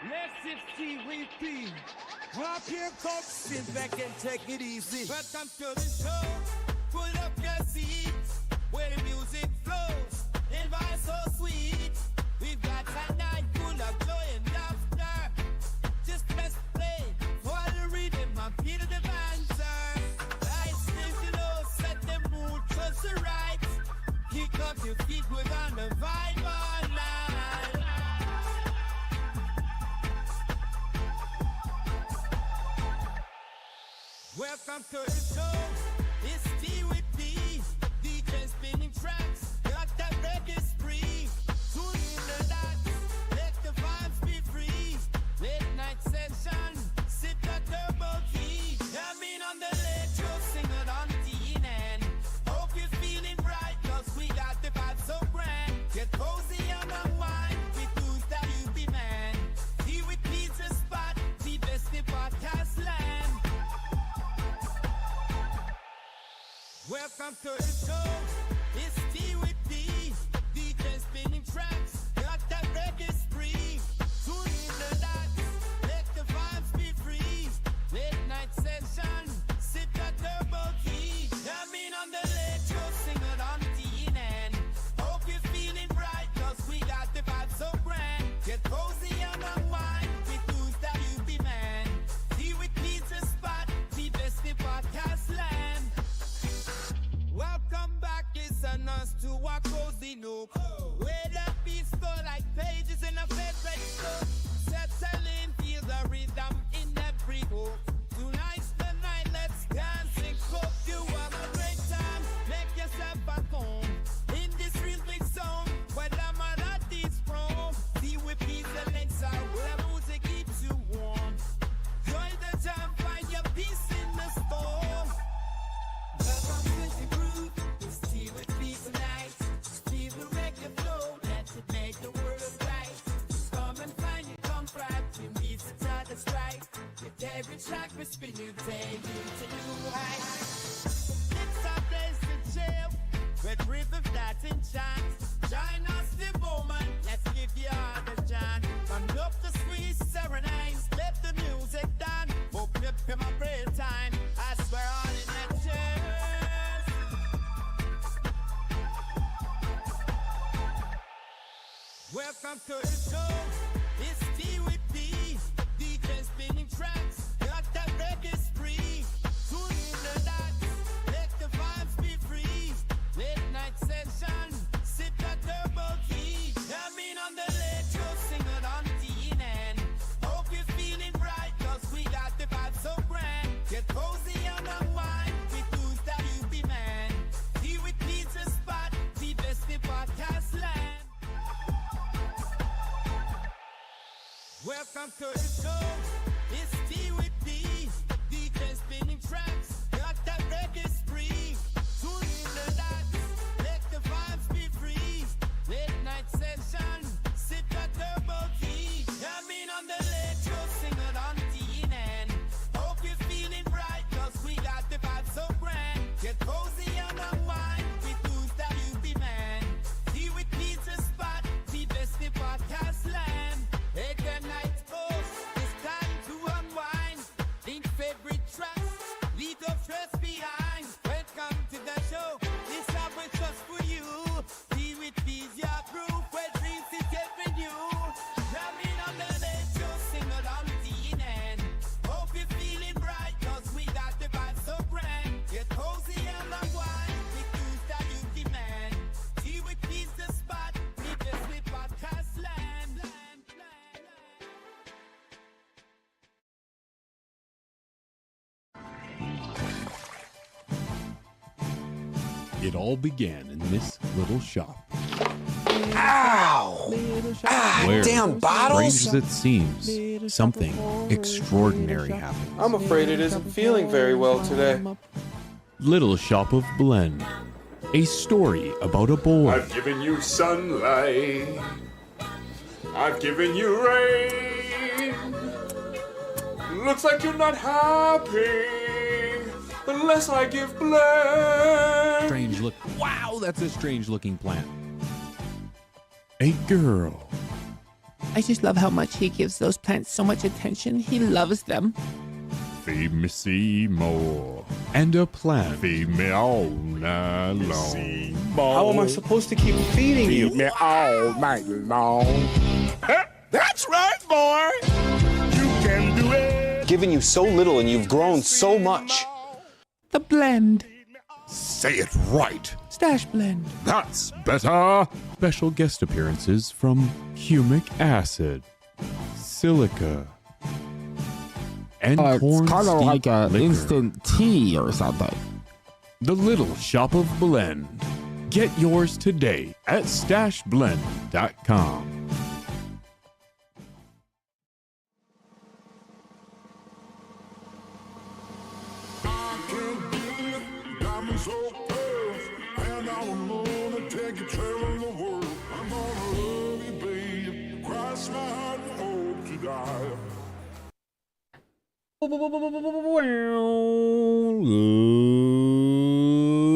Let's see we be. Drop your coat, sit back and take it easy. Welcome to the show. Pull up your seats where the music flows. And vibe so sweet. We've got a night full of joy and laughter. Just press play for the rhythm and feel the banter. Lights still low, set the mood just right. Kick up your feet, we're gonna vibe all night. Welcome to the show. It's T with P. DJ spinning tracks. Got that reggae spree. Tune in the dots. Let the vibes be free. Late night session. Sit at turbo key. Come in on the late show. Sing it on TNN. Hope you're feeling right. Cause we got the vibes so grand. Get cozy on the wine. With tunes that you be man. T with P's the spot. The best in podcast land. Welcome to the show. It's T with D. DJ spinning tracks. Got that reggae spree. Tune in the dots. Let the vibes be free. Late night session. Sit at turbo key. Come in on the late show. Sing it on TNN. Hope you're feeling right. Cause we got the vibes so grand. Get cozy on the wine. With tunes that you be man. T with pizza spot. The best in podcast land. Welcome back, listeners, to our cozy nook. Where the beats go like pages in a favorite book. Settling, feel the rhythm in every hook. Tonight's the night, let's dance and cook. You have a great time, make yourself at home. In this rhythmic zone, where the melodies from. See with peace and legs out, where music keeps you warm. Join the jam, find your peace in the storm. Welcome to the groove, it's tea with me tonight. Feel the reggae flow, let's make the world right. Come and find your comfort, you meet each other's right. With every track we spin, you take you to new heights. It's our place to chill, with rhythm that's in chance. Join us the moment, let's give you all the chance. Come up the sweet serenades, let the music down. Open up in my prayer time, I swear all in that chair. Welcome to the show. It's T with D. DJ spinning tracks. Got that reggae spree. Tune in the dots. Let the vibes be free. Late night session. Sit at turbo key. Come in on the late show. Sing it on TNN. Hope you're feeling right. Cause we got the vibes so grand. Get cozy on the wine. With tunes that you be man. T with pizza spot. The best in podcast land. Welcome to the show. It's T with D. DJ spinning tracks. Got that reggae spree. Tune in the dots. Let the vibes be free. Late night session. Sit at turbo key. Come in on the late show. Sing it on TNN. Hope you're feeling right. Cause we got the vibes so grand. Get cozy on the wine. With tunes that you be man. T with pizza spot. The best in podcast land. Hey, good night, folks. It's time to unwind. Think favorite tracks. Leave the stress behind. Welcome to the show. This song was just for you. Be with peace, your proof. Where dreams is getting you. Come in on the late show. Sing it on TNN. Hope you're feeling right. Cause we got the vibe so grand. Get cozy on the wine. With tunes that you demand. Tea with peace, the spot. Leave the slip podcast land. It all began in this little shop. Ow! Where, Damn bottles! strange as it seems, something extraordinary happened. I'm afraid it isn't feeling very well today. Little Shop of Blend. A story about a boy. I've given you sunlight. I've given you rain. Looks like you're not happy unless I give blame. Strange look. Wow, that's a strange looking plant. A girl. I just love how much he gives those plants so much attention. He loves them. Feed me Seymour. And a plant. Feed me all night long. How am I supposed to keep feeding you? Me all night long. That's right, boy. You can do it. Given you so little and you've grown so much. The blend. Say it right. Stash blend. That's better. Special guest appearances from humic acid, silica, and corn It's kind of like steep an liquor. instant tea or something. The Little Shop of Blend. Get yours today at stashblend.com.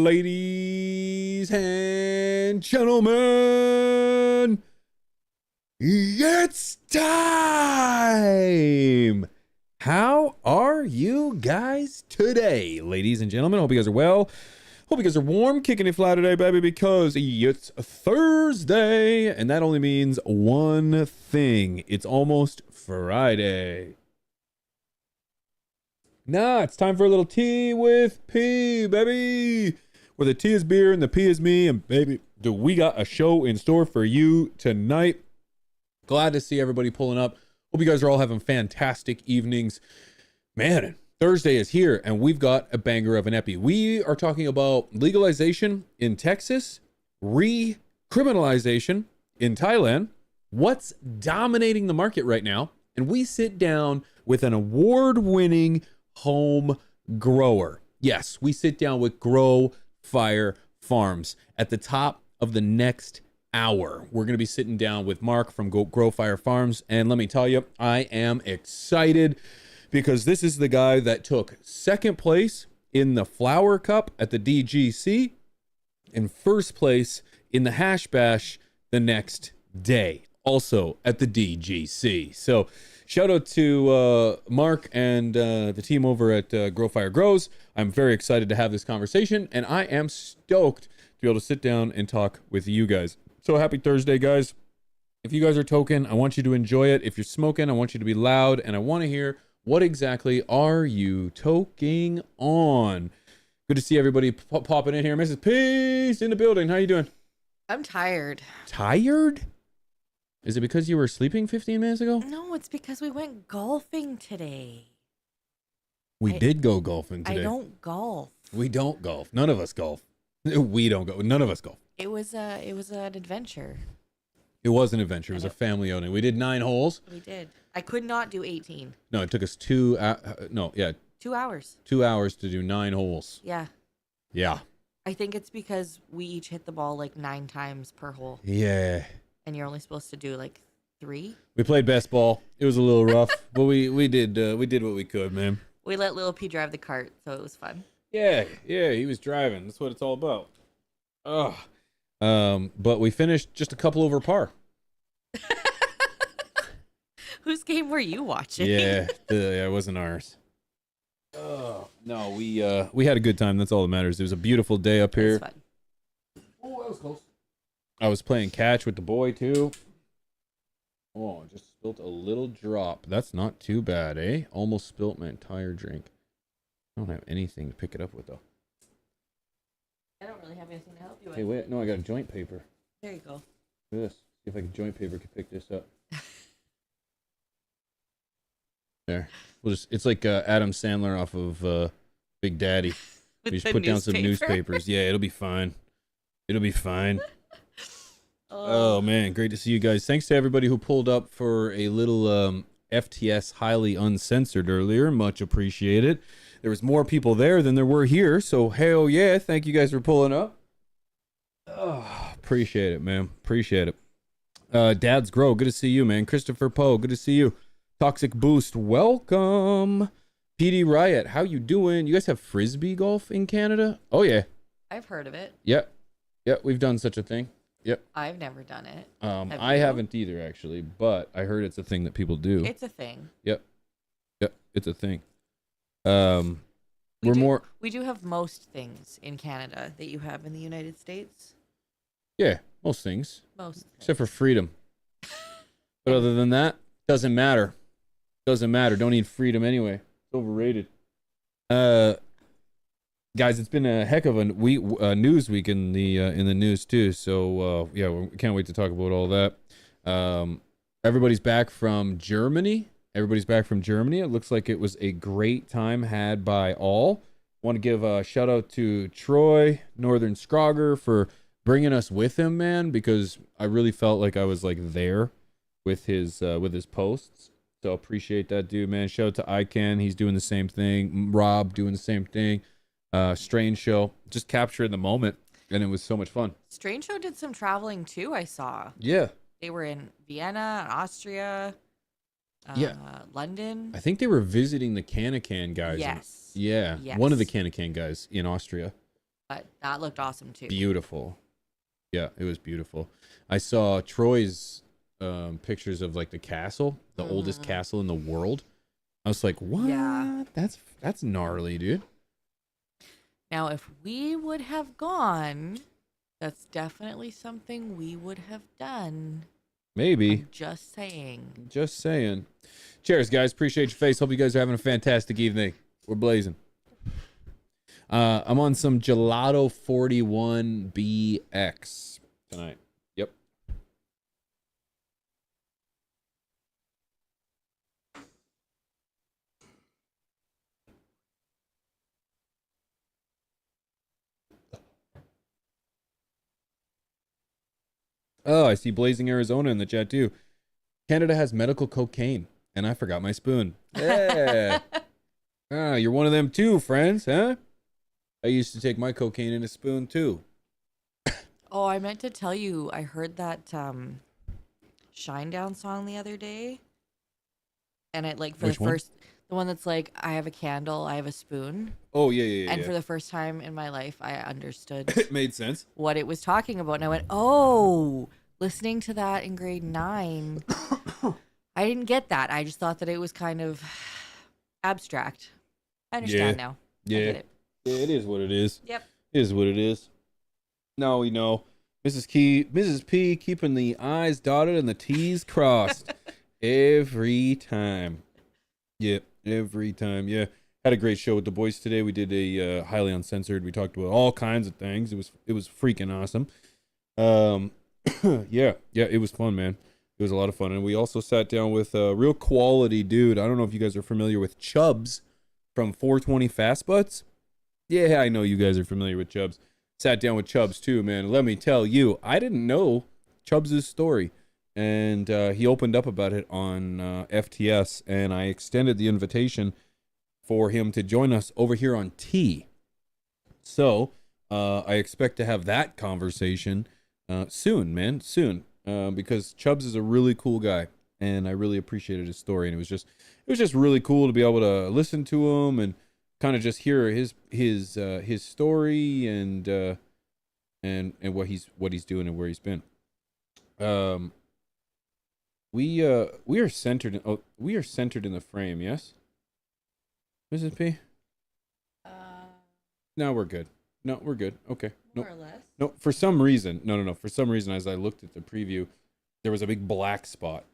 Ladies and gentlemen, it's time! How are you guys today, ladies and gentlemen? Hope you guys are well. Hope you guys are warm, kicking it fly today, baby, because it's Thursday, and that only means one thing. It's almost Friday. Nah, it's time for a little tea with P, baby. Where the T is beer and the P is me, and baby, do we got a show in store for you tonight. Glad to see everybody pulling up. Hope you guys are all having fantastic evenings. Man, Thursday is here, and we've got a banger of an epi. We are talking about legalization in Texas, recriminalization in Thailand, what's dominating the market right now, and we sit down with an award-winning home grower. Yes, we sit down with Grow Fire Farms at the top of the next hour. We're going to be sitting down with Mark from Grow Fire Farms, and let me tell you, I am excited because this is the guy that took second place in the Flower Cup at the DGC and first place in the Hash Bash the next day, also at the DGC. So shout out to Mark and the team over at Grow Fire Grows. I'm very excited to have this conversation, and I am stoked to be able to sit down and talk with you guys. So happy Thursday, guys. If you guys are toking, I want you to enjoy it. If you're smoking, I want you to be loud, and I want to hear what exactly are you toking on. Good to see everybody popping in here. Mrs. Peace in the building. How you doing? I'm tired. Tired? Is it because you were sleeping 15 minutes ago? No, it's because we went golfing today. We did go golfing today. I don't golf. We don't golf. None of us golf. We don't go. None of us golf. It was an adventure. It was an adventure. It was a family outing. We did 9 holes. We did. I could not do 18. No, it took us 2 hours. 2 hours to do 9 holes. Yeah. Yeah. I think it's because we each hit the ball like 9 times per hole. Yeah. And you're only supposed to do like 3. We played best ball. It was a little rough, but we did what we could, man. We let Lil P drive the cart, so it was fun. Yeah, he was driving. That's what it's all about. But we finished just a couple over par. Whose game were you watching? Yeah, it wasn't ours. Oh no, we had a good time. That's all that matters. It was a beautiful day up here. It was fun. Oh, that was close. I was playing catch with the boy too. Oh, I just spilt a little drop. That's not too bad, eh? Almost spilt my entire drink. I don't have anything to pick it up with though. I don't really have anything to help you with. Hey, wait, no, I got a joint paper. There you go. Look at this. See if I can joint paper can pick this up. There. We'll just, it's like Adam Sandler off of Big Daddy. We just put down some newspapers. Yeah, it'll be fine. It'll be fine. Oh man, great to see you guys. Thanks to everybody who pulled up for a little FTS Highly Uncensored earlier. Much appreciated. There was more people there than there were here, so hell yeah, thank you guys for pulling up. Oh, appreciate it, man. Appreciate it. Dad's Grow, good to see you, man. Christopher Poe, good to see you. Toxic Boost, welcome. PD Riot, how you doing? You guys have frisbee golf in Canada? Oh yeah. I've heard of it. Yep. Yep, we've done such a thing. Yep. I've never done it. I haven't either, actually, but I heard it's a thing that people do. It's a thing. Yep. Yep. It's a thing. We do have most things in Canada that you have in the United States. Yeah, most things. Most. Except for freedom. But other than that, doesn't matter. Doesn't matter. Don't need freedom anyway. It's overrated. Guys, it's been a heck of a news week in the news too. So yeah, we can't wait to talk about all that. Everybody's back from Germany. It looks like it was a great time had by all. Want to give a shout out to Troy Northern Scrogger for bringing us with him, man, because I really felt like I was like there with his posts. So appreciate that, dude, man. Shout out to ICANN. He's doing the same thing. Rob doing the same thing. Strange Show, just capturing the moment, and it was so much fun. Strange Show did some traveling too, I saw. Yeah. They were in Vienna, Austria, London. I think they were visiting the Can guys. Yes. Yeah. Yes. One of the Can guys in Austria. But that looked awesome too. Beautiful. Yeah, it was beautiful. I saw Troy's pictures of like the castle, the oldest castle in the world. I was like, what? Yeah. That's gnarly, dude. Now, if we would have gone, that's definitely something we would have done. Maybe. I'm just saying. Just saying. Cheers, guys. Appreciate your face. Hope you guys are having a fantastic evening. We're blazing. I'm on some Gelato 41 BX tonight. Yep. Oh, I see Blazing Arizona in the chat too. Canada has medical cocaine, and I forgot my spoon. Yeah. You're one of them too, friends, huh? I used to take my cocaine in a spoon too. Oh, I meant to tell you, I heard that Shinedown song the other day. And it like Which one? the one that's like, I have a candle, I have a spoon. Oh, yeah. And for the first time in my life, I understood It made sense. what it was talking about. And I went, oh, listening to that in grade 9, I didn't get that. I just thought that it was kind of abstract. I understand now. Yeah. I get it. Yeah, it is what it is. Yep. It is what it is. Now we know. Mrs. P keeping the I's dotted and the T's crossed every time. Yep, every time. Yeah. Had a great show with the boys today. We did a highly uncensored. We talked about all kinds of things. It was freaking awesome. Yeah, it was fun, man. It was a lot of fun. And we also sat down with a real quality dude. I don't know if you guys are familiar with Chubbs from 420 Fast Butts. Yeah, I know you guys are familiar with Chubbs. Sat down with Chubbs too, man. Let me tell you, I didn't know Chubbs' story. And he opened up about it on FTS, and I extended the invitation for him to join us over here on T. So I expect to have that conversation soon, man, soon, because Chubbs is a really cool guy, and I really appreciated his story, and it was just really cool to be able to listen to him and kind of just hear his story and what he's doing and where he's been. We are centered in the frame, yes, Mrs. P. No, we're good. No, we're good. Okay. More or less. No, for some reason, no. For some reason, as I looked at the preview, there was a big black spot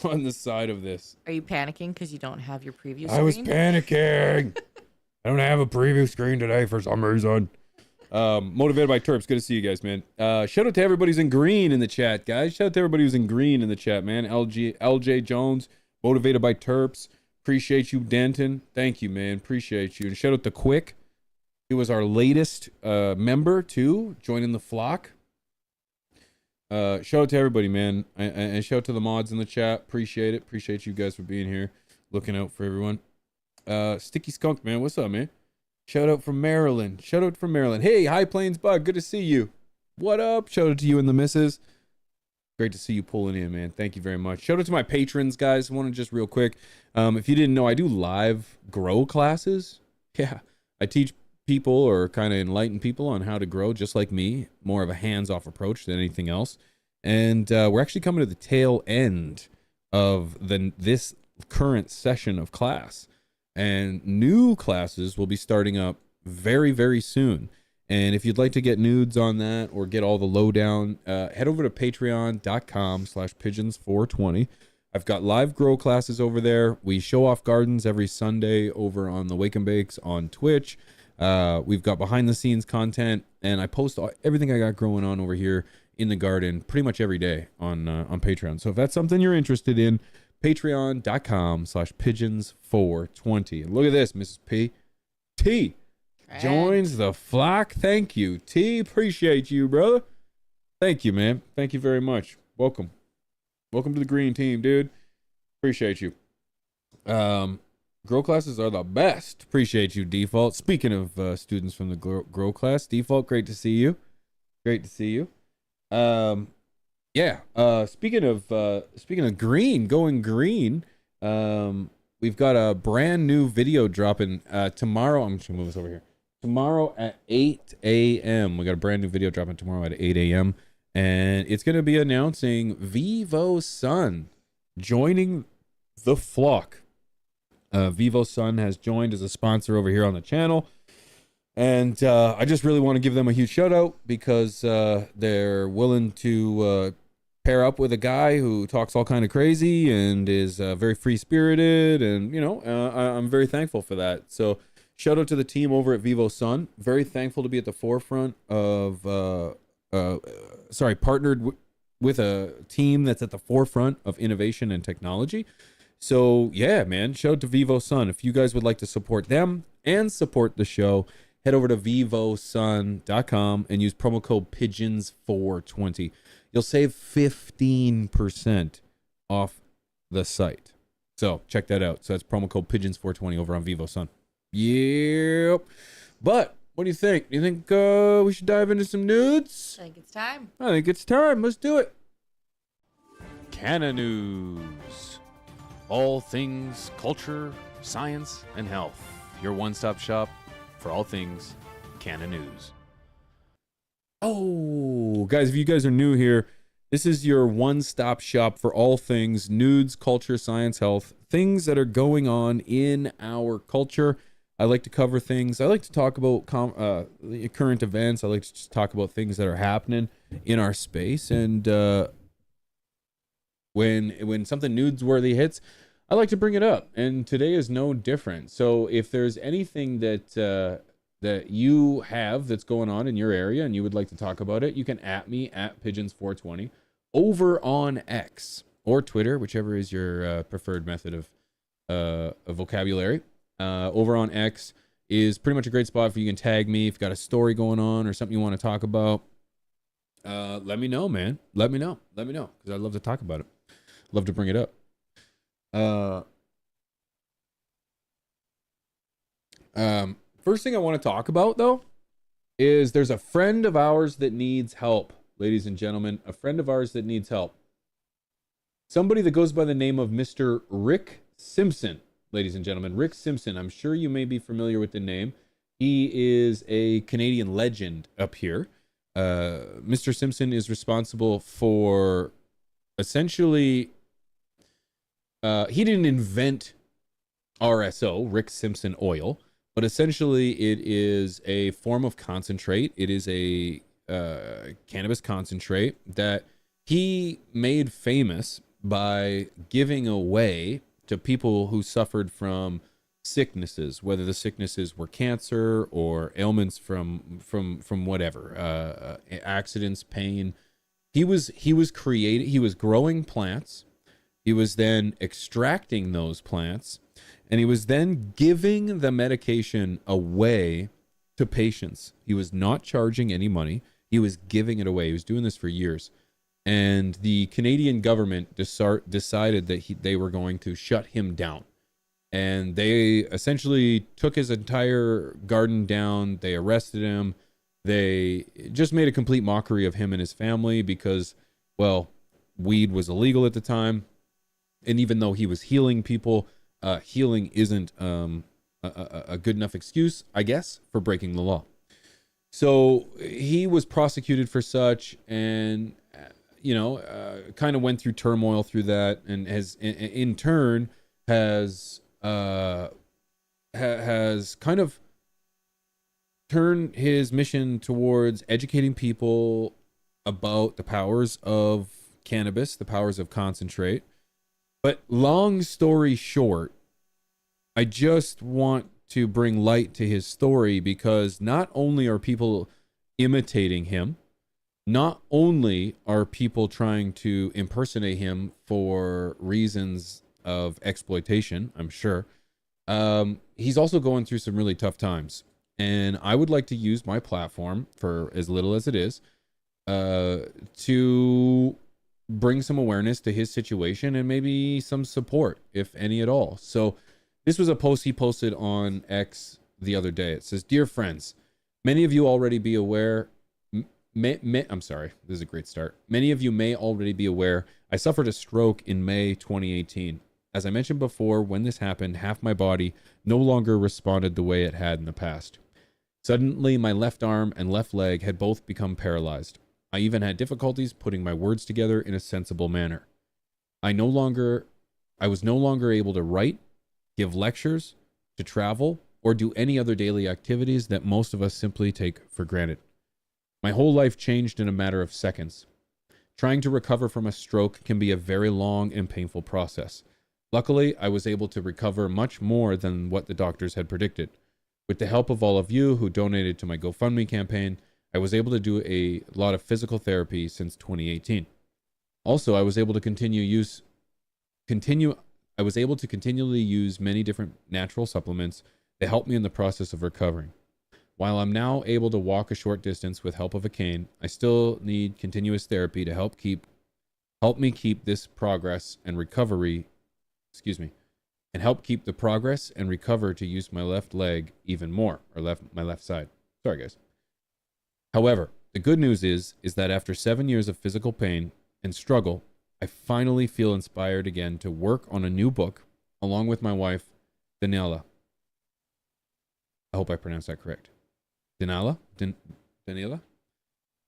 on the side of this. Are you panicking because you don't have your preview screen? I was panicking. I don't have a preview screen today for some reason. Motivated by Terps. Good to see you guys, man. Shout out to everybody who's in green in the chat, guys. Shout out to everybody who's in green in the chat, man. LJ Jones, Motivated by Terps. Appreciate you, Denton. Thank you, man. Appreciate you. And shout out to Quick. He was our latest member, too, joining the flock. Shout out to everybody, man. And shout out to the mods in the chat. Appreciate it. Appreciate you guys for being here. Looking out for everyone. Sticky Skunk, man. What's up, man? Shout out from Maryland. Hey, High Plains Bug. Good to see you. What up? Shout out to you and the missus. Great to see you pulling in, man. Thank you very much. Shout out to my patrons, guys. I want to just real quick. If you didn't know, I do live grow classes. Yeah. I teach people or kind of enlighten people on how to grow just like me, more of a hands-off approach than anything else. And we're actually coming to the tail end of this current session of class, and new classes will be starting up very, very soon. And if you'd like to get nudes on that or get all the lowdown, head over to patreon.com/pigeons420. I've got live grow classes over there. We show off gardens every Sunday over on the Wake and Bakes on Twitch. We've got behind the scenes content, and I post everything I got growing on over here in the garden pretty much every day on Patreon. So if that's something you're interested in, patreon.com/pigeons420. And look at this, Mrs. P. T joins the flock. Thank you, T. Appreciate you, brother. Thank you, man. Thank you very much. Welcome to the green team, dude. Appreciate you. Grow classes are the best. Appreciate you, Default. Speaking of students from the grow class, Default, great to see you. Great to see you. Speaking of green, going green, we've got a brand new video dropping tomorrow. I'm just gonna move this over here. Tomorrow at 8 a.m. We got a brand new video dropping tomorrow at 8 a.m. And it's gonna be announcing Vivo Sun joining the flock. Vivo Sun has joined as a sponsor over here on the channel. And I just really want to give them a huge shout out because they're willing to pair up with a guy who talks all kind of crazy and is very free spirited, and I'm very thankful for that. So shout out to the team over at Vivo Sun. Very thankful to be at the forefront of partnered with a team that's at the forefront of innovation and technology. So yeah, man, shout out to Vivo Sun. If you guys would like to support them and support the show, head over to vivosun.com and use promo code pigeons420. You'll save 15% off the site. So check that out. So that's promo code pigeons420 over on Vivo Sun. Yep. But what do you think? Do you think we should dive into some nudes? I think it's time. I think it's time. Let's do it. Canna News. All things culture, science, and health. Your one-stop shop for all things Canna News. Oh, guys, if you guys are new here, this is your one-stop shop for all things nudes, culture, science, health, things that are going on in our culture. I like to cover things. I like to talk about current events. I like to just talk about things that are happening in our space. And when something nudes-worthy hits, I like to bring it up. And today is no different. So if there's anything that you have that's going on in your area and you would like to talk about it, you can at me at pigeons420 over on X or Twitter, whichever is your preferred method of vocabulary. Over on X is pretty much a great spot for you can tag me if you've got a story going on or something you want to talk about. Let me know, man. Let me know because I'd love to talk about it. Love to bring it up. First thing I want to talk about, though, is there's a friend of ours that needs help, ladies and gentlemen. A friend of ours that needs help. Somebody that goes by the name of Mr. Rick Simpson, ladies and gentlemen. Rick Simpson. I'm sure you may be familiar with the name. He is a Canadian legend up here. Mr. Simpson is responsible for essentially... he didn't invent RSO, Rick Simpson oil, but essentially it is a form of concentrate. It is a cannabis concentrate that he made famous by giving away to people who suffered from sicknesses, whether the sicknesses were cancer or ailments from whatever, accidents, pain. He was growing plants. He was then extracting those plants, and he was then giving the medication away to patients. He was not charging any money. He was giving it away. He was doing this for years. And the Canadian government decided that they were going to shut him down. And they essentially took his entire garden down. They arrested him. They just made a complete mockery of him and his family because, well, weed was illegal at the time. And even though he was healing people, healing isn't a good enough excuse, I guess, for breaking the law. So he was prosecuted for such, and kind of went through turmoil through that, and has in turn has kind of turned his mission towards educating people about the powers of cannabis, the powers of concentrate. But long story short, I just want to bring light to his story, because not only are people imitating him, not only are people trying to impersonate him for reasons of exploitation, I'm sure, he's also going through some really tough times. And I would like to use my platform, for as little as it is, to bring some awareness to his situation and maybe some support, if any at all. So this was a post he posted on X the other day. It says, "Dear friends, many of you already be aware. I'm sorry, this is a great start. Many of you may already be aware I suffered a stroke in May 2018. As I mentioned before, when this happened, half my body no longer responded the way it had in the past. Suddenly, my left arm and left leg had both become paralyzed. I even had difficulties putting my words together in a sensible manner. I was no longer able to write, give lectures, to travel, or do any other daily activities that most of us simply take for granted. My whole life changed in a matter of seconds. Trying to recover from a stroke can be a very long and painful process. Luckily, I was able to recover much more than what the doctors had predicted. With the help of all of you who donated to my GoFundMe campaign, I was able to do a lot of physical therapy since 2018. Also, I was able to continually use many different natural supplements that helped me in the process of recovering. While I'm now able to walk a short distance with help of a cane, I still need continuous therapy to help me keep this progress and recovery, and help keep the progress and recover to use my left leg even more, or my left side. Sorry, guys. However, the good news is that after 7 years of physical pain and struggle, I finally feel inspired again to work on a new book along with my wife, Daniela. I hope I pronounced that correct. Daniela?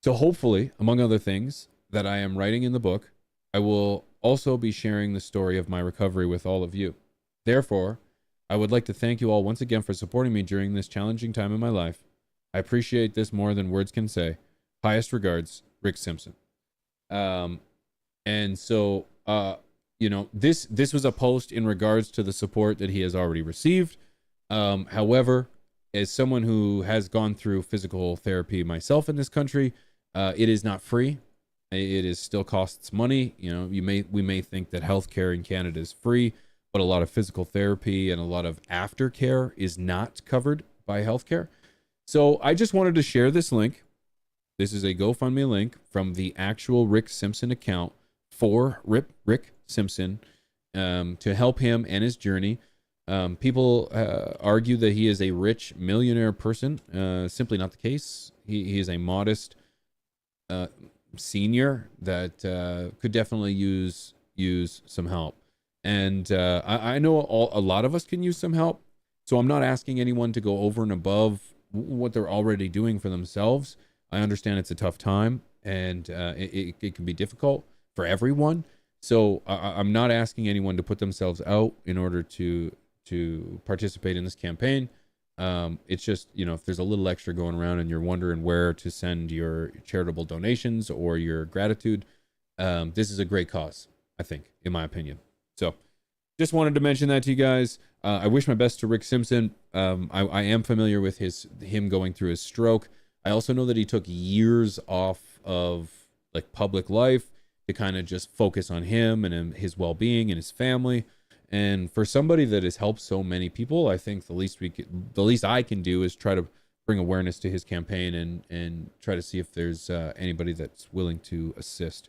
So hopefully, among other things that I am writing in the book, I will also be sharing the story of my recovery with all of you. Therefore, I would like to thank you all once again for supporting me during this challenging time in my life. I appreciate this more than words can say. Highest regards, Rick Simpson." And so, this was a post in regards to the support that he has already received. However, as someone who has gone through physical therapy myself in this country, it is not free. It is still costs money. We may think that healthcare in Canada is free, but a lot of physical therapy and a lot of aftercare is not covered by healthcare. So I just wanted to share this link. This is a GoFundMe link from the actual Rick Simpson account for Rick Simpson, to help him and his journey. People argue that he is a rich millionaire person. Simply not the case. He is a modest senior that could definitely use some help. And I know a lot of us can use some help. So I'm not asking anyone to go over and above what they're already doing for themselves. I understand it's a tough time, and it can be difficult for everyone. So I'm not asking anyone to put themselves out in order to participate in this campaign. It's just, if there's a little extra going around and you're wondering where to send your charitable donations or your gratitude, this is a great cause, I think, in my opinion. So just wanted to mention that to you guys. I wish my best to Rick Simpson. I am familiar with him going through his stroke. I also know that he took years off of public life to kind of just focus on him and his well-being and his family. And for somebody that has helped so many people, I think the least I can do is try to bring awareness to his campaign and try to see if there's anybody that's willing to assist.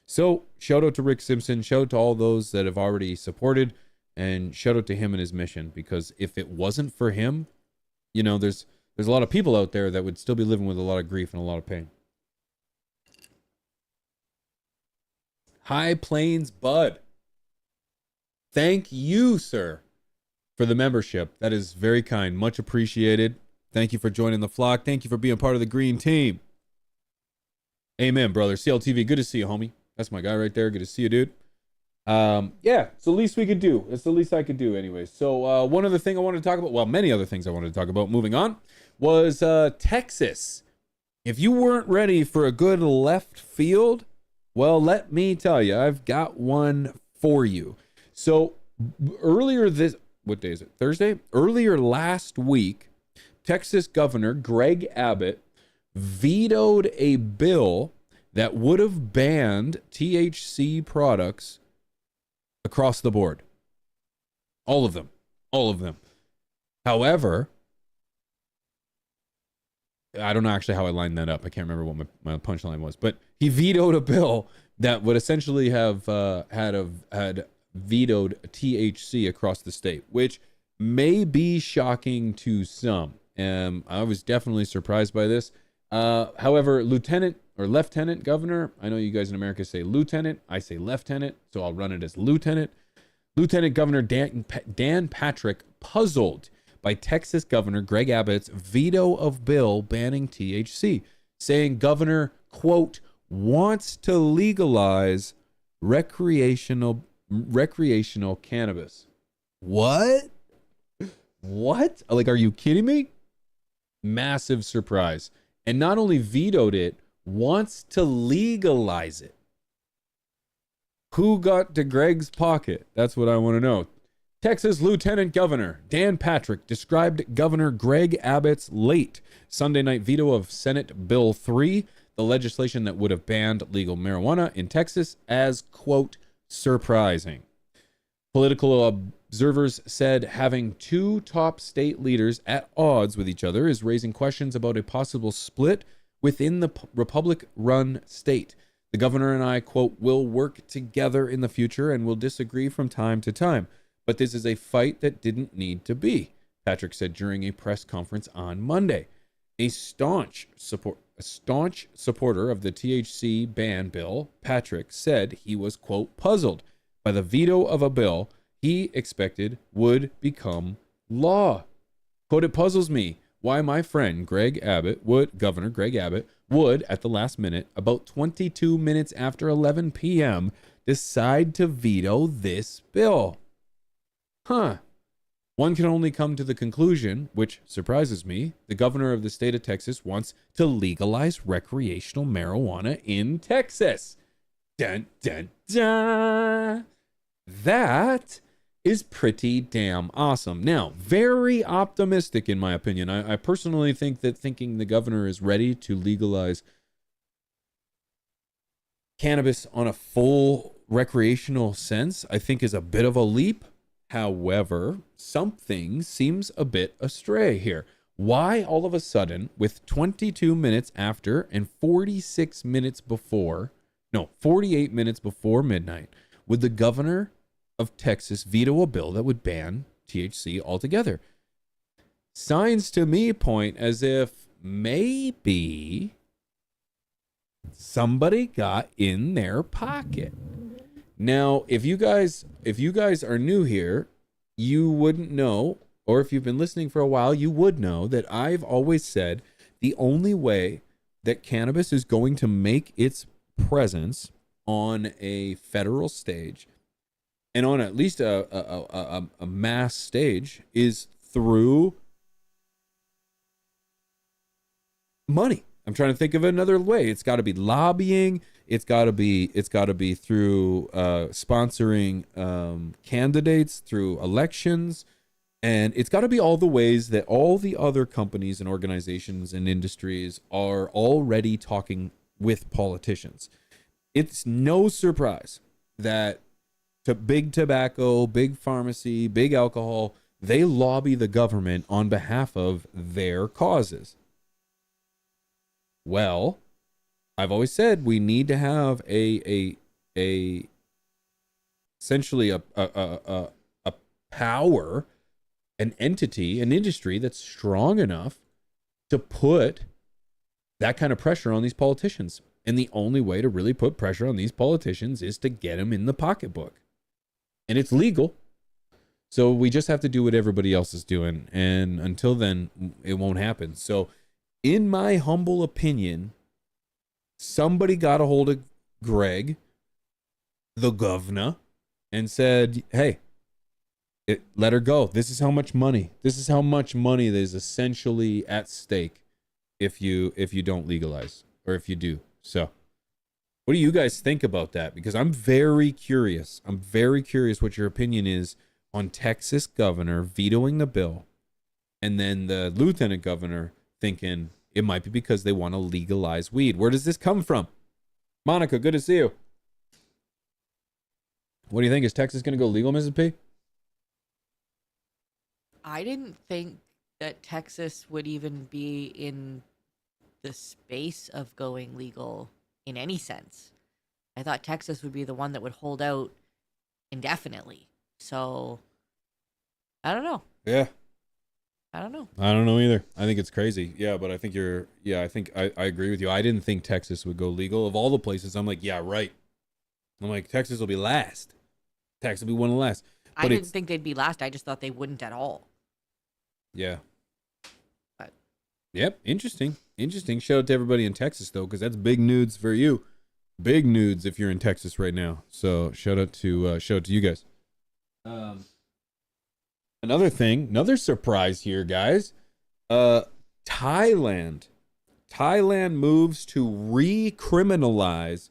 So shout out to Rick Simpson, shout out to all those that have already supported, and shout out to him and his mission, because if it wasn't for him, there's a lot of people out there that would still be living with a lot of grief and a lot of pain. High Plains Bud. Thank you, sir, for the membership. That is very kind. Much appreciated. Thank you for joining the flock. Thank you for being part of the green team. Amen, brother. CLTV, good to see you, homie. That's my guy right there. Good to see you, dude. Yeah, it's the least we could do. It's the least I could do anyway. So one other thing I wanted to talk about, well, many other things I wanted to talk about, moving on, was Texas. If you weren't ready for a good left field, well, let me tell you, I've got one for you. So earlier what day is it? Thursday? Earlier last week, Texas Governor Greg Abbott vetoed a bill that would have banned THC products across the board. All of them. All of them. However, I don't know actually how I lined that up. I can't remember what my punchline was, but he vetoed a bill that would essentially have had vetoed THC across the state, which may be shocking to some. I was definitely surprised by this. However, Lieutenant Governor, I know you guys in America say lieutenant, I say lieutenant, so I'll run it as lieutenant. Lieutenant Governor Dan Patrick, puzzled by Texas Governor Greg Abbott's veto of bill banning THC, saying Governor, quote, wants to legalize recreational cannabis. What? What? Like, are you kidding me? Massive surprise. And not only vetoed it, wants to legalize it. Who got to Greg's pocket? That's what I want to know. Texas Lieutenant Governor Dan Patrick described Governor Greg Abbott's late Sunday night veto of Senate Bill 3, the legislation that would have banned legal marijuana in Texas, as, quote, surprising. Political observers said having two top state leaders at odds with each other is raising questions about a possible split within the Republican-run state. The governor and I, quote, will work together in the future and will disagree from time to time. But this is a fight that didn't need to be, Patrick said during a press conference on Monday. A staunch supporter of the THC ban bill, Patrick said he was, quote, puzzled by the veto of a bill he expected would become law. Quote, it puzzles me why my friend Governor Greg Abbott would, at the last minute, about 22 minutes after 11 p.m., decide to veto this bill. Huh. One can only come to the conclusion, which surprises me, the governor of the state of Texas wants to legalize recreational marijuana in Texas. Dun, dun, dun. That is pretty damn awesome. Now, very optimistic in my opinion. I personally think that thinking the governor is ready to legalize cannabis on a full recreational sense, I think is a bit of a leap. However, something seems a bit astray here. Why all of a sudden, with 22 minutes after and 48 minutes before midnight, would the governor of Texas veto a bill that would ban THC altogether? Signs to me point as if maybe somebody got in their pocket. Now, if you guys are new here, you wouldn't know, or if you've been listening for a while, you would know that I've always said the only way that cannabis is going to make its presence on a federal stage and on at least a mass stage is through money. I'm trying to think of another way. It's got to be lobbying. It's got to be through sponsoring candidates, through elections, and it's got to be all the ways that all the other companies and organizations and industries are already talking with politicians. It's no surprise that big tobacco, big pharmacy, big alcohol, they lobby the government on behalf of their causes. Well, I've always said we need to have essentially a power, an entity, an industry that's strong enough to put that kind of pressure on these politicians. And the only way to really put pressure on these politicians is to get them in the pocketbook. And it's legal. So we just have to do what everybody else is doing. And until then, it won't happen. So in my humble opinion, somebody got a hold of Greg, the governor, and said, hey, let her go. This is how much money. This is how much money that is essentially at stake if you don't legalize, or if you do. So what do you guys think about that? Because I'm very curious. I'm very curious what your opinion is on Texas governor vetoing the bill, and then the lieutenant governor thinking it might be because they want to legalize weed. Where does this come from? Monica, good to see you. What do you think? Is Texas going to go legal, Mrs. P? I didn't think that Texas would even be in the space of going legal in any sense. I thought Texas would be the one that would hold out indefinitely. So, I don't know. Yeah. I don't know. I don't know either. I think it's crazy. Yeah, but I think I think I agree with you. I didn't think Texas would go legal. Of all the places, I'm like, yeah, right. I'm like, Texas will be last. Texas will be one of the last. I didn't think they'd be last. I just thought they wouldn't at all. Yeah. But. Yep. Interesting. Shout out to everybody in Texas, though, because that's big nudes for you. Big nudes if you're in Texas right now. So shout out to you guys. Another surprise here, guys. Thailand moves to recriminalize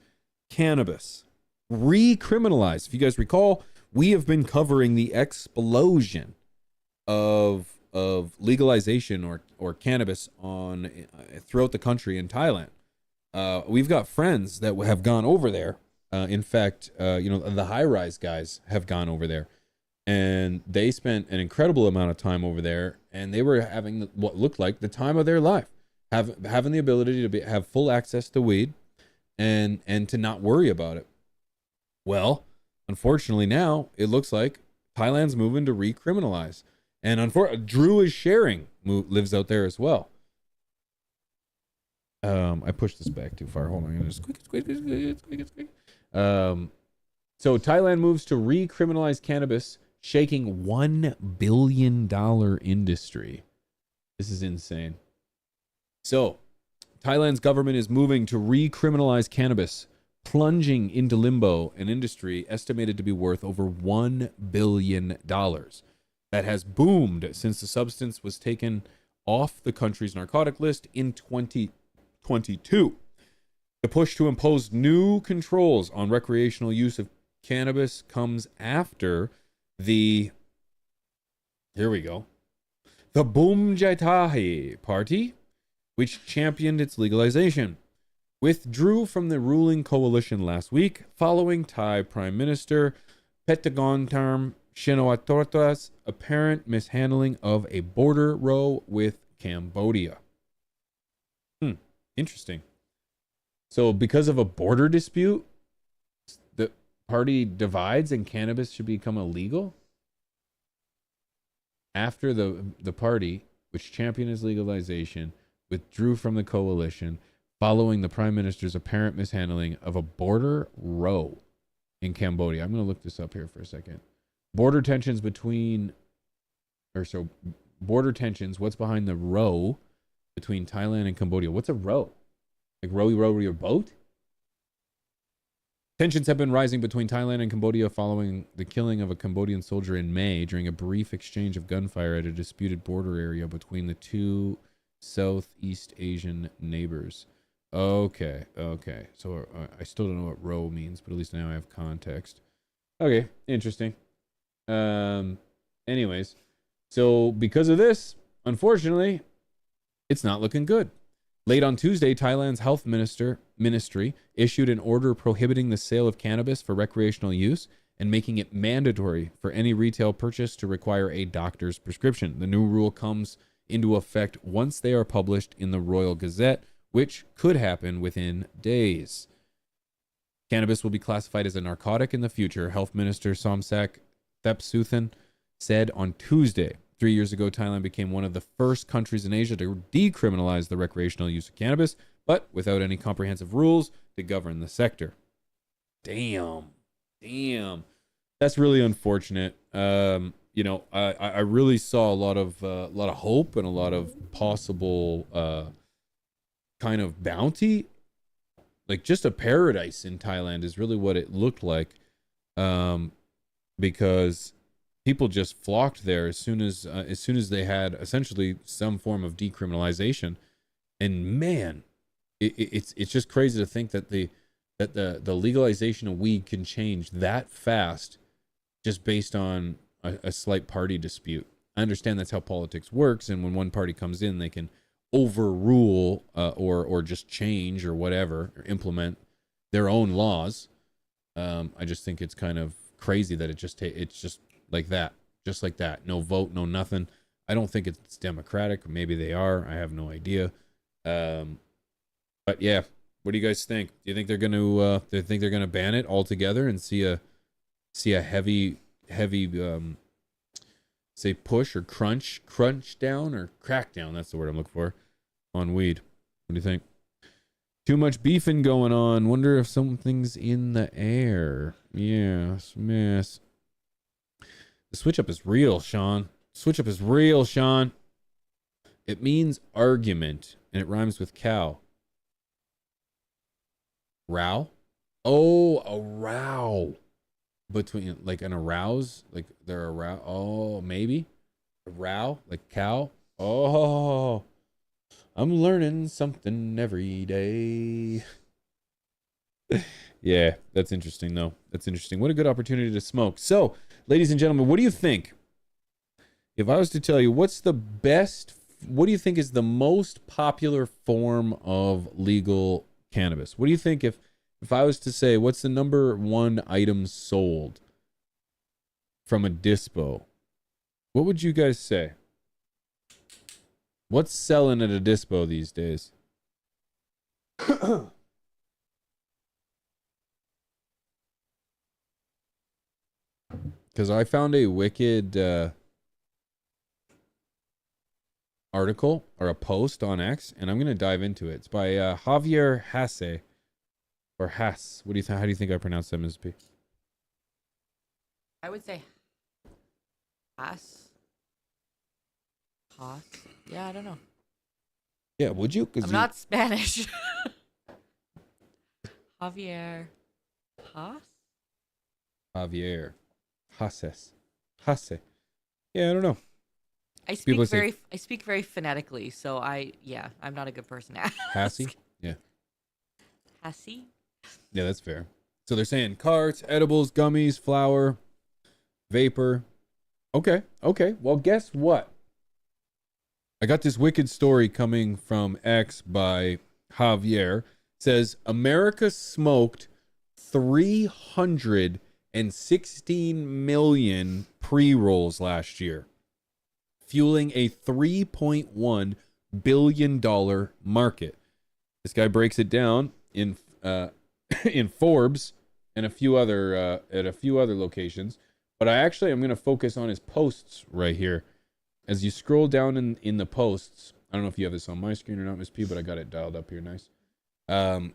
cannabis. Recriminalize. If you guys recall, we have been covering the explosion of legalization or cannabis on throughout the country in Thailand. We've got friends that have gone over there. In fact, the High Rise guys have gone over there, and they spent an incredible amount of time over there, and they were having what looked like the time of their life, having the ability to have full access to weed, and to not worry about it. Well, unfortunately, now it looks like Thailand's moving to recriminalize, and Drew is sharing lives out there as well. I pushed this back too far. Hold on, I'm gonna just quick. So Thailand moves to recriminalize cannabis, shaking $1 billion industry. This is insane. So Thailand's government is moving to recriminalize cannabis, plunging into limbo an industry estimated to be worth over $1 billion. That has boomed since the substance was taken off the country's narcotic list in 2022. The push to impose new controls on recreational use of cannabis comes after the Boom Jai party, which championed its legalization, withdrew from the ruling coalition last week following Thai Prime Minister Paetongtarn Shinawatrak's apparent mishandling of a border row with Cambodia. Interesting. So because of a border dispute, the party divides and cannabis should become illegal? After the party, which championed its legalization, withdrew from the coalition following the prime minister's apparent mishandling of a border row in Cambodia. I'm going to look this up here for a second. Border tensions, what's behind the row between Thailand and Cambodia? What's a row? Like row your boat? Tensions have been rising between Thailand and Cambodia following the killing of a Cambodian soldier in May during a brief exchange of gunfire at a disputed border area between the two Southeast Asian neighbors. Okay. So I still don't know what row means, but at least now I have context. Okay, interesting. Anyways, so because of this, unfortunately, it's not looking good. Late on Tuesday, Thailand's health ministry issued an order prohibiting the sale of cannabis for recreational use and making it mandatory for any retail purchase to require a doctor's prescription. The new rule comes into effect once they are published in the Royal Gazette, which could happen within days. Cannabis will be classified as a narcotic in the future, Health Minister Somsak Thepsuthon said on Tuesday. 3 years ago, Thailand became one of the first countries in Asia to decriminalize the recreational use of cannabis, but without any comprehensive rules to govern the sector. Damn. That's really unfortunate. you know, I really saw a lot of hope and a lot of possible kind of bounty, like just a paradise in Thailand is really what it looked like, because people just flocked there as soon as they had essentially some form of decriminalization. And man, it's just crazy to think that the legalization of weed can change that fast just based on a slight party dispute. I understand that's how politics works, and when one party comes in, they can overrule or just change or whatever, or implement their own laws. I just think it's kind of crazy that it's just like that, no vote, no nothing. I don't think it's democratic. Maybe they are, I have no idea. But yeah, what do you guys think? Do you think they're gonna ban it altogether and see a heavy say push or crunch down or crack down, that's the word I'm looking for, on weed? What do you think? Too much beefing going on. Wonder if something's in the air. Yes, miss. The switch up is real, Sean. It means argument, and it rhymes with cow. Row? Oh, a row. Between, like, an arouse? Like, they're a row? Oh, maybe? A row? Like cow? Oh, I'm learning something every day. Yeah, that's interesting, though. That's interesting. What a good opportunity to smoke. So, ladies and gentlemen, what do you think? If I was to tell you, what do you think is the most popular form of legal cannabis? What do you think if I was to say, what's the number one item sold from a dispo? What would you guys say? What's selling at a dispo these days? Because I found a wicked article or a post on X, and I'm going to dive into it. It's by Javier Hasse. Or Hass. What do you think? How do you think I pronounce that, Ms. P? I would say Haas. Haas? Yeah, I don't know. Yeah, would you? I'm not Spanish. Javier Haas? Javier Hasse. Yeah, I don't know. I speak very phonetically, so I'm not a good person to ask. Hassy? Yeah. Hassy? Yeah, that's fair. So they're saying carts, edibles, gummies, flour, vapor. Okay. Well, guess what? I got this wicked story coming from X by Javier. It says America smoked 316 million pre-rolls last year, fueling a $3.1 billion market. This guy breaks it down in Forbes and a few other locations, but I actually am going to focus on his posts right here. As you scroll down in the posts, I don't know if you have this on my screen or not, Miss P, but I got it dialed up here nice. The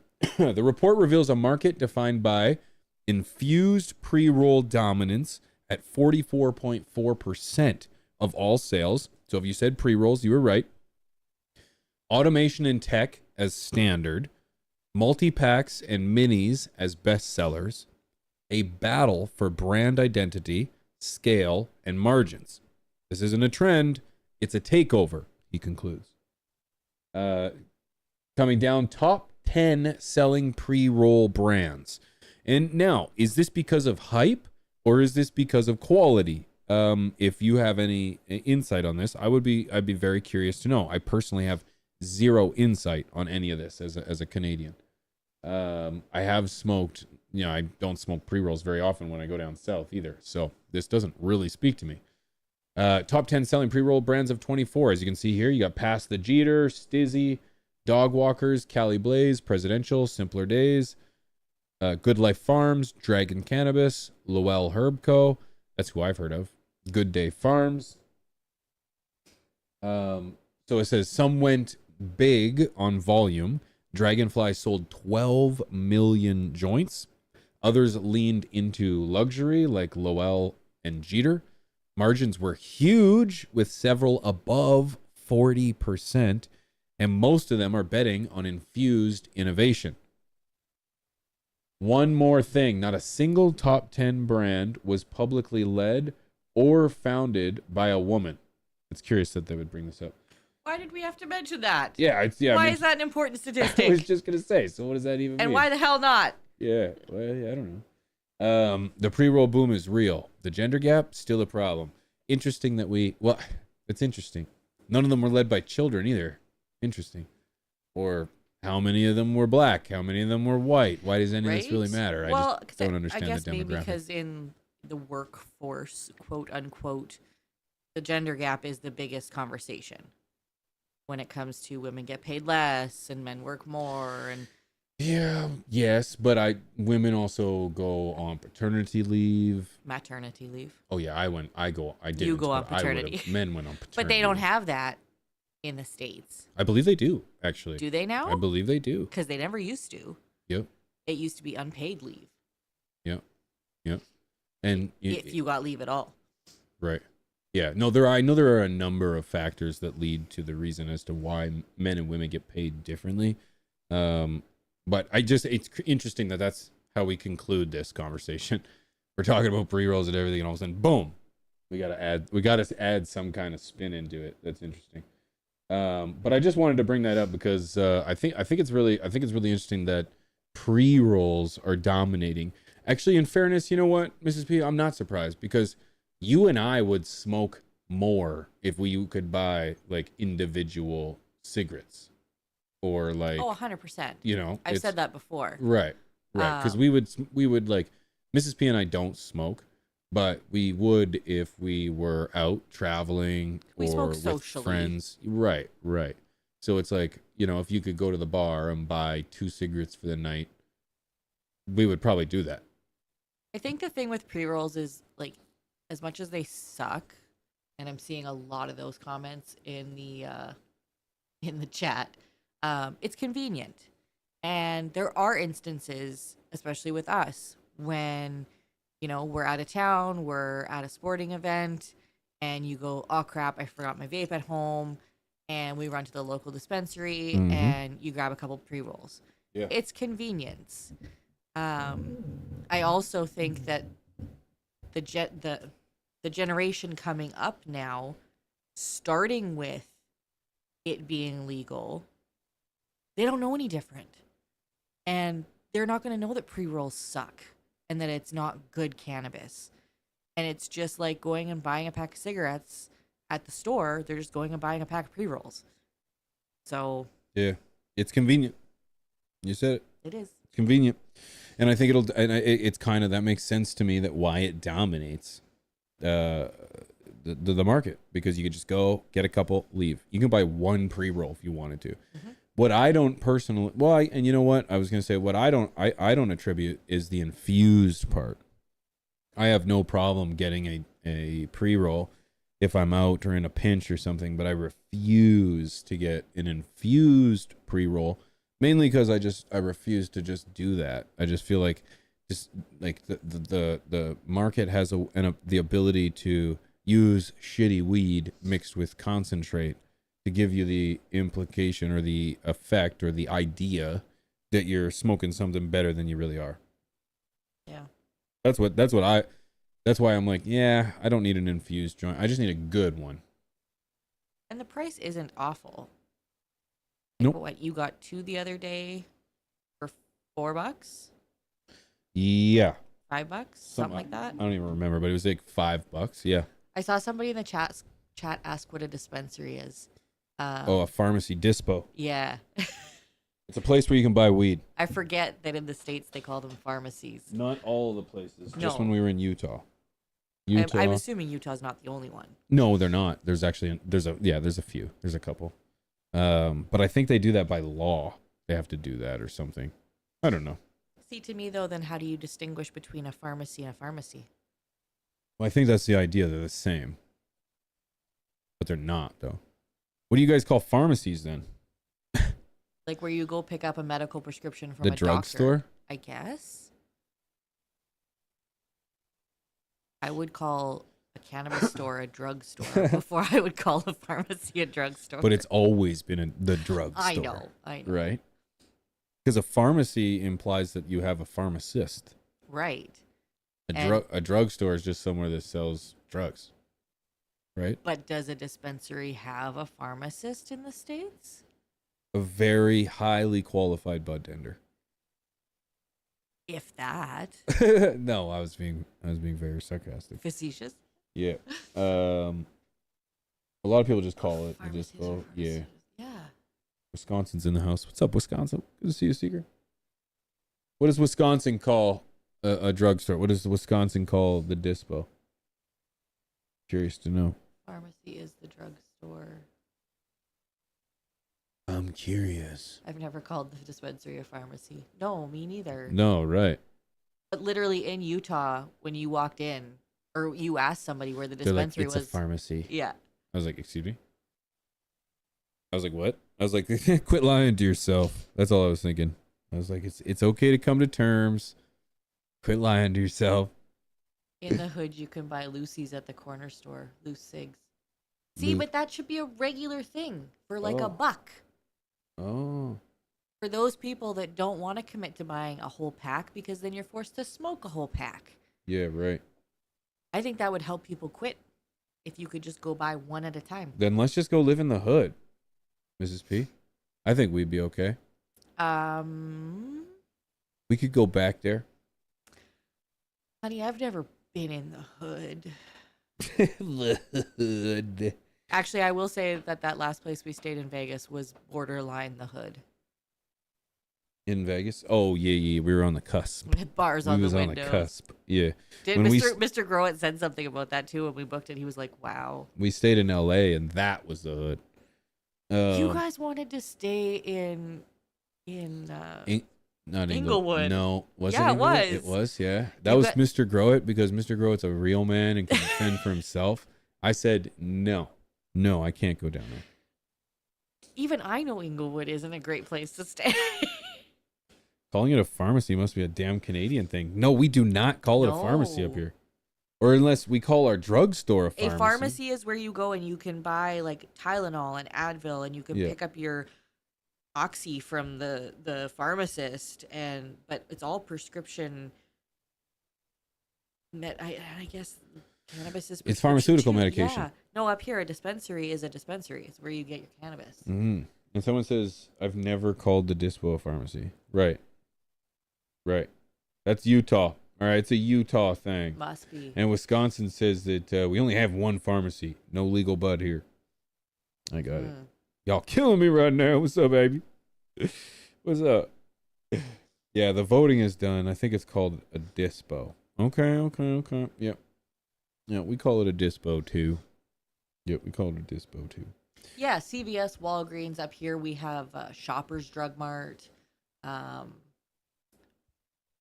report reveals a market defined by infused pre-roll dominance at 44.4% of all sales. So if you said pre-rolls, you were right. Automation and tech as standard. Multi-packs and minis as best sellers. A battle for brand identity, scale, and margins. This isn't a trend, it's a takeover, he concludes. Coming down, top 10 selling pre-roll brands. And now, is this because of hype or is this because of quality? If you have any insight on this, I'd be very curious to know. I personally have zero insight on any of this as a Canadian. I have smoked, I don't smoke pre-rolls very often when I go down south either. So this doesn't really speak to me. Top 10 selling pre-roll brands of 24. As you can see here, you got Pass the Jeter, Stizzy, Dog Walkers, Cali Blaze, Presidential, Simpler Days, Good Life Farms, Dragon Cannabis, Lowell Herb Co. That's who I've heard of. Good Day Farms. So it says some went big on volume. Dragonfly sold 12 million joints. Others leaned into luxury like Lowell and Jeter. Margins were huge, with several above 40%, and most of them are betting on infused innovation. One more thing, not a single top 10 brand was publicly led or founded by a woman. It's curious that they would bring this up. Why did we have to mention that? Yeah, Why is that an important statistic? I was just going to say, so what does that even mean? And why the hell not? Yeah, well, yeah, I don't know. The pre-roll boom is real. The gender gap, still a problem. Interesting that it's interesting. None of them were led by children either. Interesting. Or how many of them were black? How many of them were white? Why does any of this really matter? Well, I just don't understand I guess the maybe demographic. because in the workforce, quote unquote, the gender gap is the biggest conversation when it comes to women get paid less and men work more. And Yeah, yes, but women also go on paternity leave. maternity leave. Oh yeah, I didn't. You go on but I would've- paternity. Men went on paternity. But they don't leave. have that in the States. I believe they do, actually. Do they now? I believe they do. Because they never used to. Yep. It used to be unpaid leave. Yep. And If you got leave at all. right. Yeah. No, I know there are a number of factors that lead to the reason as to why men and women get paid differently. But it's interesting that that's how we conclude this conversation. We're talking about pre-rolls and everything, and all of a sudden, boom, we got to add some kind of spin into it. That's interesting. But I just wanted to bring that up because I think it's really interesting that pre-rolls are dominating. Actually, in fairness, you know what, Mrs. P, I'm not surprised because you and I would smoke more if we could buy like individual cigarettes or like, Oh, 100%. you know, I've said that before. right. Because we would like, Mrs. P and I don't smoke, but we would if we were out traveling We or smoke with socially. friends. Right. So it's like, you know, if you could go to the bar and buy 2 cigarettes for the night, we would probably do that. I think the thing with pre-rolls is like, as much as they suck, and I'm seeing a lot of those comments in the chat, it's convenient. And there are instances, especially with us, when, you know, we're out of town, we're at a sporting event, and you go, oh crap, I forgot my vape at home, and we run to the local dispensary and you grab a couple pre-rolls. Yeah. It's convenience. I also think that the generation coming up now, starting with it being legal, they don't know any different. And they're not going to know that pre-rolls suck and that it's not good cannabis. And it's just like going and buying a pack of cigarettes at the store. They're just going and buying a pack of pre-rolls. So Yeah. It's convenient. You said it. it is. It's convenient. And I think it's kind of, that makes sense to me that why it dominates the market, because you could just go get a couple, leave. You can buy one pre-roll if you wanted to. What I don't personally, and you know what? I was going to say what I don't attribute is the infused part. I have no problem getting a pre-roll if I'm out or in a pinch or something, but I refuse to get an infused pre-roll, mainly because I refuse to just do that. I just feel like the market has the ability to use shitty weed mixed with concentrate to give you the implication or the effect or the idea that you're smoking something better than you really are. Yeah. That's why I'm like, yeah, I don't need an infused joint. I just need a good one. And the price isn't awful. Nope. What, you got 2 the other day for $4? Yeah. $5? Something like that? I don't even remember, but it was like $5. Yeah. I saw somebody in the chat ask what a dispensary is. A pharmacy dispo. Yeah. It's a place where you can buy weed. I forget that in the States they call them pharmacies. Not all of the places. No. Just when we were in Utah. I'm assuming Utah's not the only one. No, they're not. There's a few. There's a couple. But I think they do that by law. They have to do that or something. I don't know. See, to me though, then how do you distinguish between a pharmacy and a pharmacy? Well, I think that's the idea. They're the same. But they're not, though. What do you guys call pharmacies then? Like where you go pick up a medical prescription from The a drugstore? doctor, I guess. I would call a cannabis store a drugstore before I would call a pharmacy a drugstore. But it's always been the drugstore. I know. Right? Because a pharmacy implies that you have a pharmacist. Right. A drugstore is just somewhere that sells drugs. Right? But does a dispensary have a pharmacist in the States? A very highly qualified bud tender. If that. No, I was being very sarcastic. Facetious? Yeah. A lot of people just call it a Pharmacies are dispo. Yeah. pharmacies. Yeah. Wisconsin's in the house. What's up, Wisconsin? Good to see you, Seeker. What does Wisconsin call a drugstore? What does Wisconsin call the dispo? Curious to know. Pharmacy is the drugstore. I'm curious. I've never called the dispensary a pharmacy. No, me neither. No, right. But literally in Utah, when you walked in, or you asked somebody where the They're like, dispensary it's was. a pharmacy. Yeah. I was like, excuse me? I was like, what? I was like, quit lying to yourself. That's all I was thinking. I was like, it's okay to come to terms. Quit lying to yourself. In the hood, you can buy Lucy's at the corner store. Loose cigs. See, but that should be a regular thing for like Oh. $1. Oh. For those people that don't want to commit to buying a whole pack because then you're forced to smoke a whole pack. Yeah, right. I think that would help people quit if you could just go buy one at a time. Then let's just go live in the hood, Mrs. P. I think we'd be okay. We could go back there. Honey, I've never been in the hood. Hood. Actually, I will say that last place we stayed in Vegas was borderline the hood. In Vegas? Oh, yeah. We were on the cusp. We had bars on We was the on windows. the cusp. Yeah. Did When we Mr. Growit said something about that too when we booked it? He was like, "Wow, We stayed in L.A. and that was the hood. you guys wanted to stay in Not Inglewood." No, was Yeah, it it Inglewood? was. It was, yeah. That You was got- Mr. Growit because Mr. Growit's a real man and can fend for himself. I said, no, I can't go down there. Even I know Inglewood isn't a great place to stay. Calling it a pharmacy must be a damn Canadian thing. No, we do not call it a pharmacy up No. here. Or unless we call our drugstore a pharmacy. A pharmacy is where you go and you can buy like Tylenol and Advil, and you can Yeah. pick up your Oxy from the pharmacist, but it's all prescription. I guess cannabis is. It's prescription pharmaceutical too. medication. Yeah. No, up here a dispensary is a dispensary. It's where you get your cannabis. Mm-hmm. And someone says, I've never called the dispo a pharmacy. Right. That's Utah. All right, it's a Utah thing. Must be. And Wisconsin says that we only have one pharmacy. No legal bud here. I got it. Y'all killing me right now. What's up, baby? What's up? Yeah, the voting is done. I think it's called a dispo. Okay. Yep. Yeah, we call it a dispo too. Yep, we call it a dispo too. Yeah, CVS, Walgreens. Up here we have Shoppers Drug Mart,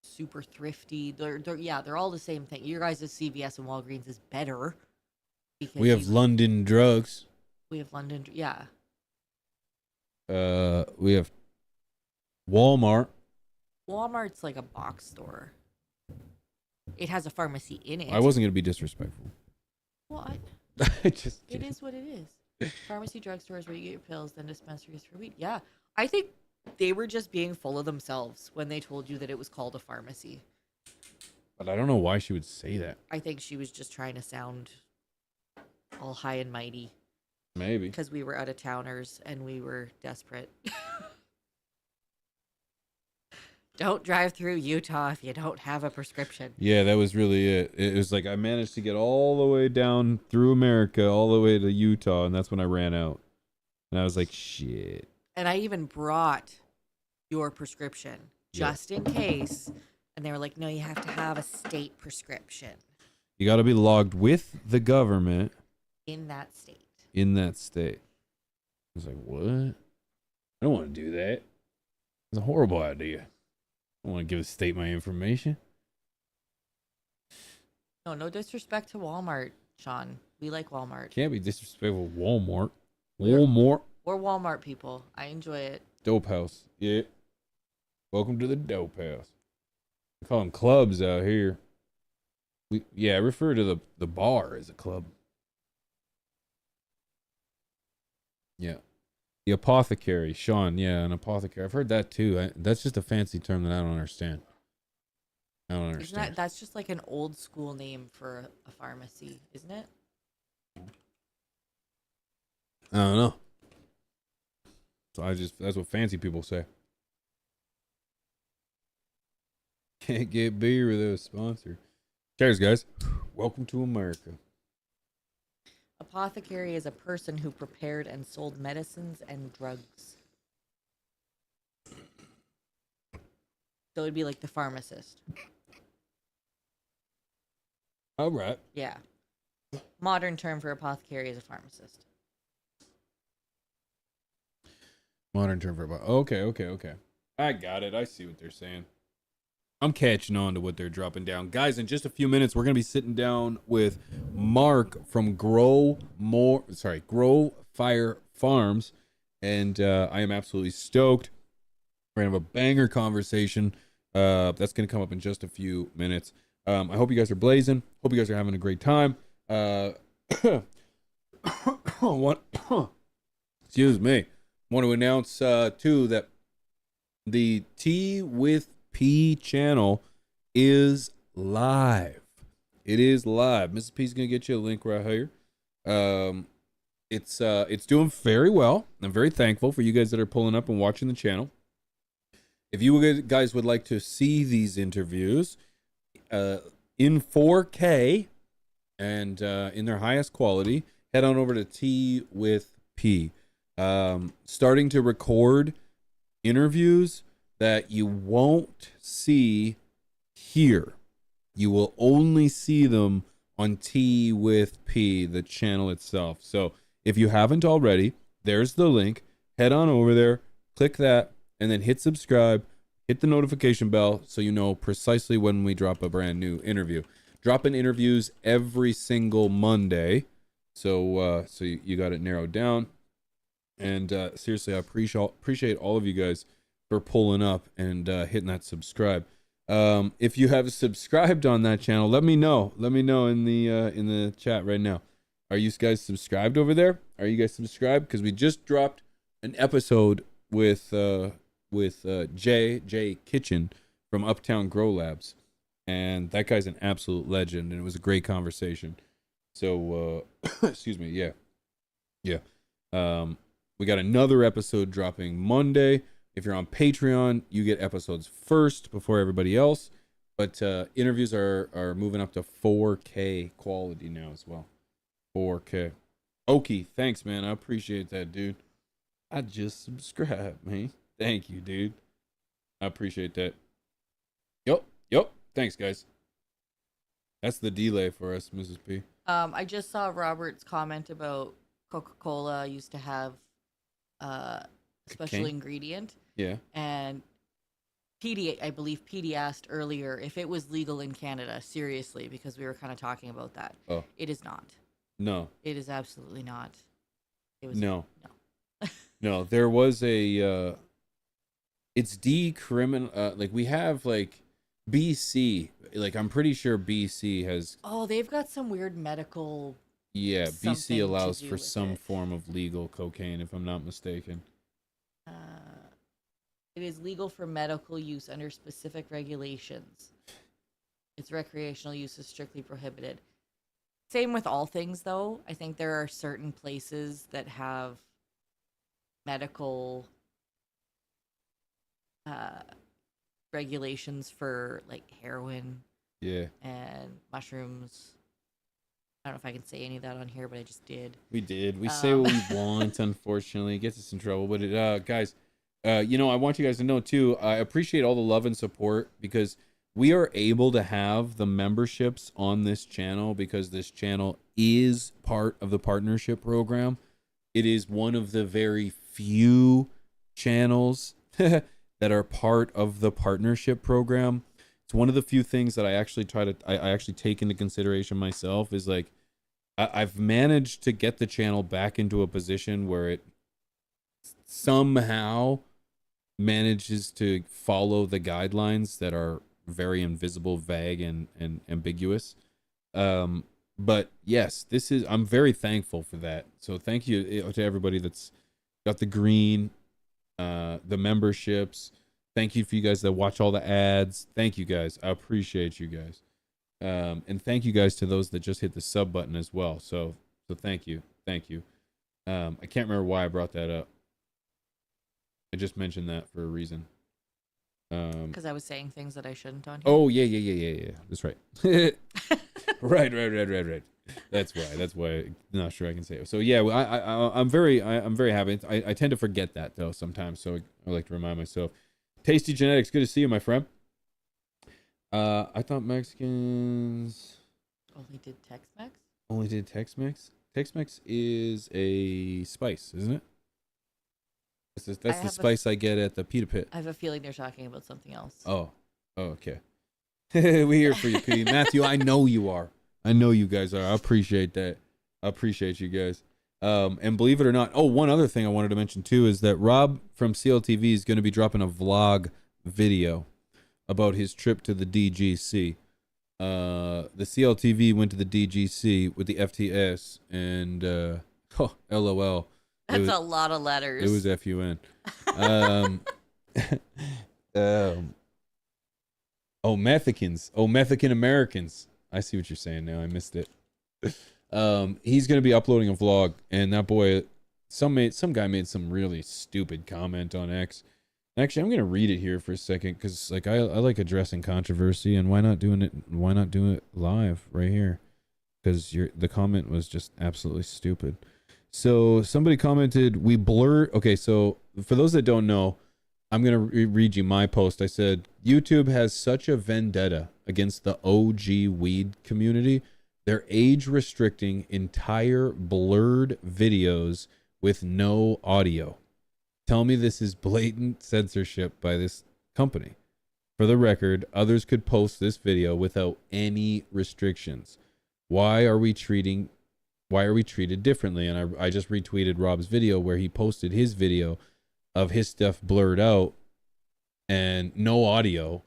Super Thrifty. They're all the same thing. Your guys' CVS and Walgreens is better. Because We have London Drugs. We have London. Yeah. We have Walmart. Walmart's like a box store. It has a pharmacy in it. I wasn't going to be disrespectful. Well, Just it is what it is. Pharmacy, drugstores where you get your pills, then dispensaries for weed. Yeah. I think they were just being full of themselves when they told you that it was called a pharmacy. But I don't know why she would say that. I think she was just trying to sound all high and mighty Maybe. because we were out of towners and we were desperate. Don't drive through Utah if you don't have a prescription. Yeah, that was really it. It was like I managed to get all the way down through America, all the way to Utah, and that's when I ran out. And I was like, shit. And I even brought your prescription just in case. And they were like, no, you have to have a state prescription You got to be logged with the government in that state. in that state. I was like, what? I don't want to do that. It's a horrible idea. I don't want to give the state my information. No disrespect to Walmart, Sean. We like Walmart. Can't be disrespectful. Walmart. We're- Walmart. We're Walmart people. I enjoy it. Dope house. Yeah. Welcome to the dope house. We call them clubs out here. I refer to the bar as a club. Yeah. The apothecary, Sean. Yeah, an apothecary. I've heard that too. That's just a fancy term that I don't understand. I don't Isn't understand. that's just like an old school name for a pharmacy, isn't it? I don't know. So that's what fancy people say. Can't get beer without a sponsor. Cheers, guys. Welcome to America. Apothecary is a person who prepared and sold medicines and drugs. So it'd be like the pharmacist. All right. Yeah. Modern term for apothecary is a pharmacist. Modern term for okay. I got it. I see what they're saying. I'm catching on to what they're dropping down. Guys, in just a few minutes, we're going to be sitting down with Mark from Grow Fire Farms. And I am absolutely stoked. We're going to have a banger conversation. That's going to come up in just a few minutes. I hope you guys are blazing. Hope you guys are having a great time. Excuse me. Want to announce, too, that the Tea with P channel is live. It is live. Mrs. P's gonna get you a link right here. It's doing very well. I'm very thankful for you guys that are pulling up and watching the channel. If you guys would like to see these interviews in 4K and in their highest quality, head on over to Tea with P. Starting to record interviews that you won't see here. You will only see them on Tea with P, the channel itself. So if you haven't already, there's the link. Head on over there, click that, and then hit subscribe, hit the notification bell so you know precisely when we drop a brand new interview. Dropping interviews every single Monday. So you got it narrowed down. And seriously, I appreciate all of you guys for pulling up and hitting that subscribe. If you have subscribed on that channel, let me know. Let me know in the chat right now. Are you guys subscribed over there? Are you guys subscribed? Because we just dropped an episode with Jay Kitchen from Uptown Grow Labs, and that guy's an absolute legend, and it was a great conversation. So excuse me, yeah. We got another episode dropping Monday. If you're on Patreon, you get episodes first before everybody else. But interviews are moving up to 4K quality now as well. 4K. Okie, thanks, man. I appreciate that, dude. I just subscribed, man. Thank you, dude. I appreciate that. Yup. Thanks, guys. That's the delay for us, Mrs. P. I just saw Robert's comment about Coca-Cola used to have special ingredient. Yeah. And I believe PD asked earlier if it was legal in Canada, seriously, because we were kind of talking about that. Oh. It is not. No. It is absolutely not. It was No. No, there was a it's decriminal like we have like BC, like I'm pretty sure BC has they've got some weird medical BC allows for some form of legal cocaine, if I'm not mistaken. It is legal for medical use under specific regulations. Its recreational use is strictly prohibited. Same with all things, though. I think there are certain places that have medical regulations for like heroin and mushrooms. I don't know if I can say any of that on here, but I just did. We did. We say what we want, unfortunately. It gets us in trouble. But guys, I want you guys to know too, I appreciate all the love and support because we are able to have the memberships on this channel because this channel is part of the partnership program. It is one of the very few channels that are part of the partnership program. It's one of the few things that I actually take into consideration myself is like, I've managed to get the channel back into a position where it somehow manages to follow the guidelines that are very invisible, vague, and ambiguous. But yes, I'm very thankful for that. So thank you to everybody that's got the green, the memberships. Thank you for you guys that watch all the ads. Thank you guys. I appreciate you guys. And thank you guys to those that just hit the sub button as well. So thank you. Thank you. I can't remember why I brought that up. I just mentioned that for a reason. Because I was saying things that I shouldn't on here. Oh yeah. That's right. Right. That's why. I'm not sure I can say it. So yeah, I'm very happy. I tend to forget that though sometimes. So I like to remind myself. Tasty Genetics, good to see you, my friend. I thought Mexicans only did Tex-Mex. Only did Tex-Mex. Tex-Mex is a spice, isn't it? That's the spice I get at the Pita Pit. I have a feeling they're talking about something else. Oh, okay. We're here for you, P. Matthew, I know you are. I know you guys are. I appreciate that. I appreciate you guys. And believe it or not, one other thing I wanted to mention too is that Rob from CLTV is going to be dropping a vlog video about his trip to the DGC. The CLTV went to the DGC with the FTS and LOL. That's a lot of letters. It was FUN. Mexicans. Mexican Americans. I see what you're saying now. I missed it. He's gonna be uploading a vlog, and that boy, some guy made some really stupid comment on X. Actually, I'm gonna read it here for a second because like I like addressing controversy, and why not do it live right here? Because the comment was just absolutely stupid. So somebody commented, we blur. Okay, so for those that don't know, I'm going to read you my post. I said, YouTube has such a vendetta against the OG weed community. They're age restricting entire blurred videos with no audio. Tell me this is blatant censorship by this company. For the record, others could post this video without any restrictions. Why are we treated differently? And I just retweeted Rob's video where he posted his video of his stuff blurred out and no audio,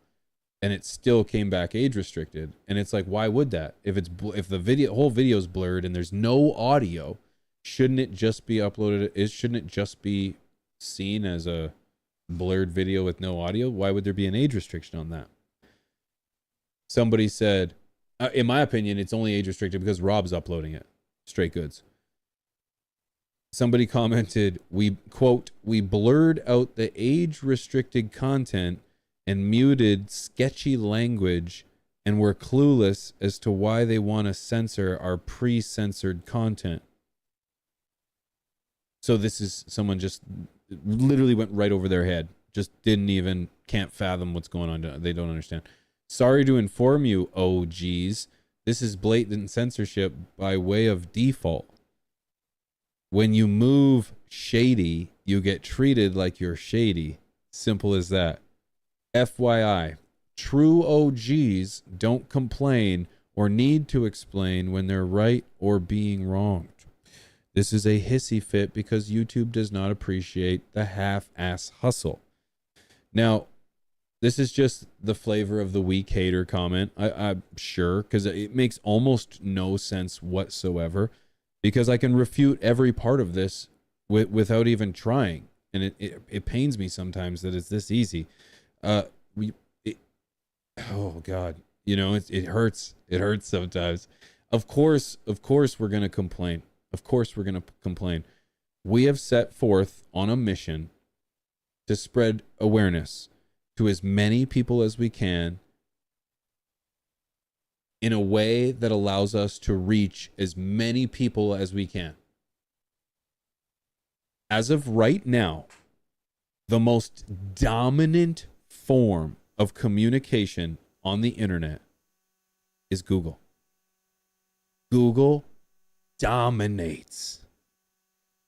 and it still came back age restricted. And it's like, why would that? If the whole video is blurred and there's no audio, shouldn't it just be uploaded? Shouldn't it just be seen as a blurred video with no audio? Why would there be an age restriction on that? Somebody said, in my opinion, it's only age restricted because Rob's uploading it. Straight goods. Somebody commented, we blurred out the age restricted content and muted sketchy language and were clueless as to why they want to censor our pre-censored content. So this is someone just literally went right over their head. Just can't fathom what's going on. They don't understand. Sorry to inform you, OGs. This is blatant censorship by way of default. When you move shady, you get treated like you're shady. Simple as that. FYI, true OGs don't complain or need to explain when they're right or being wronged. This is a hissy fit because YouTube does not appreciate the half-ass hustle. Now, this is just the flavor of the week hater comment. I'm sure, because it makes almost no sense whatsoever, because I can refute every part of this without even trying. And it pains me sometimes that it's this easy. Oh God, it hurts. It hurts sometimes. Of course we're going to complain. Of course we're going to complain. We have set forth on a mission to spread awareness to as many people as we can in a way that allows us to reach as many people as we can. As of right now, the most dominant form of communication on the internet is Google. Google dominates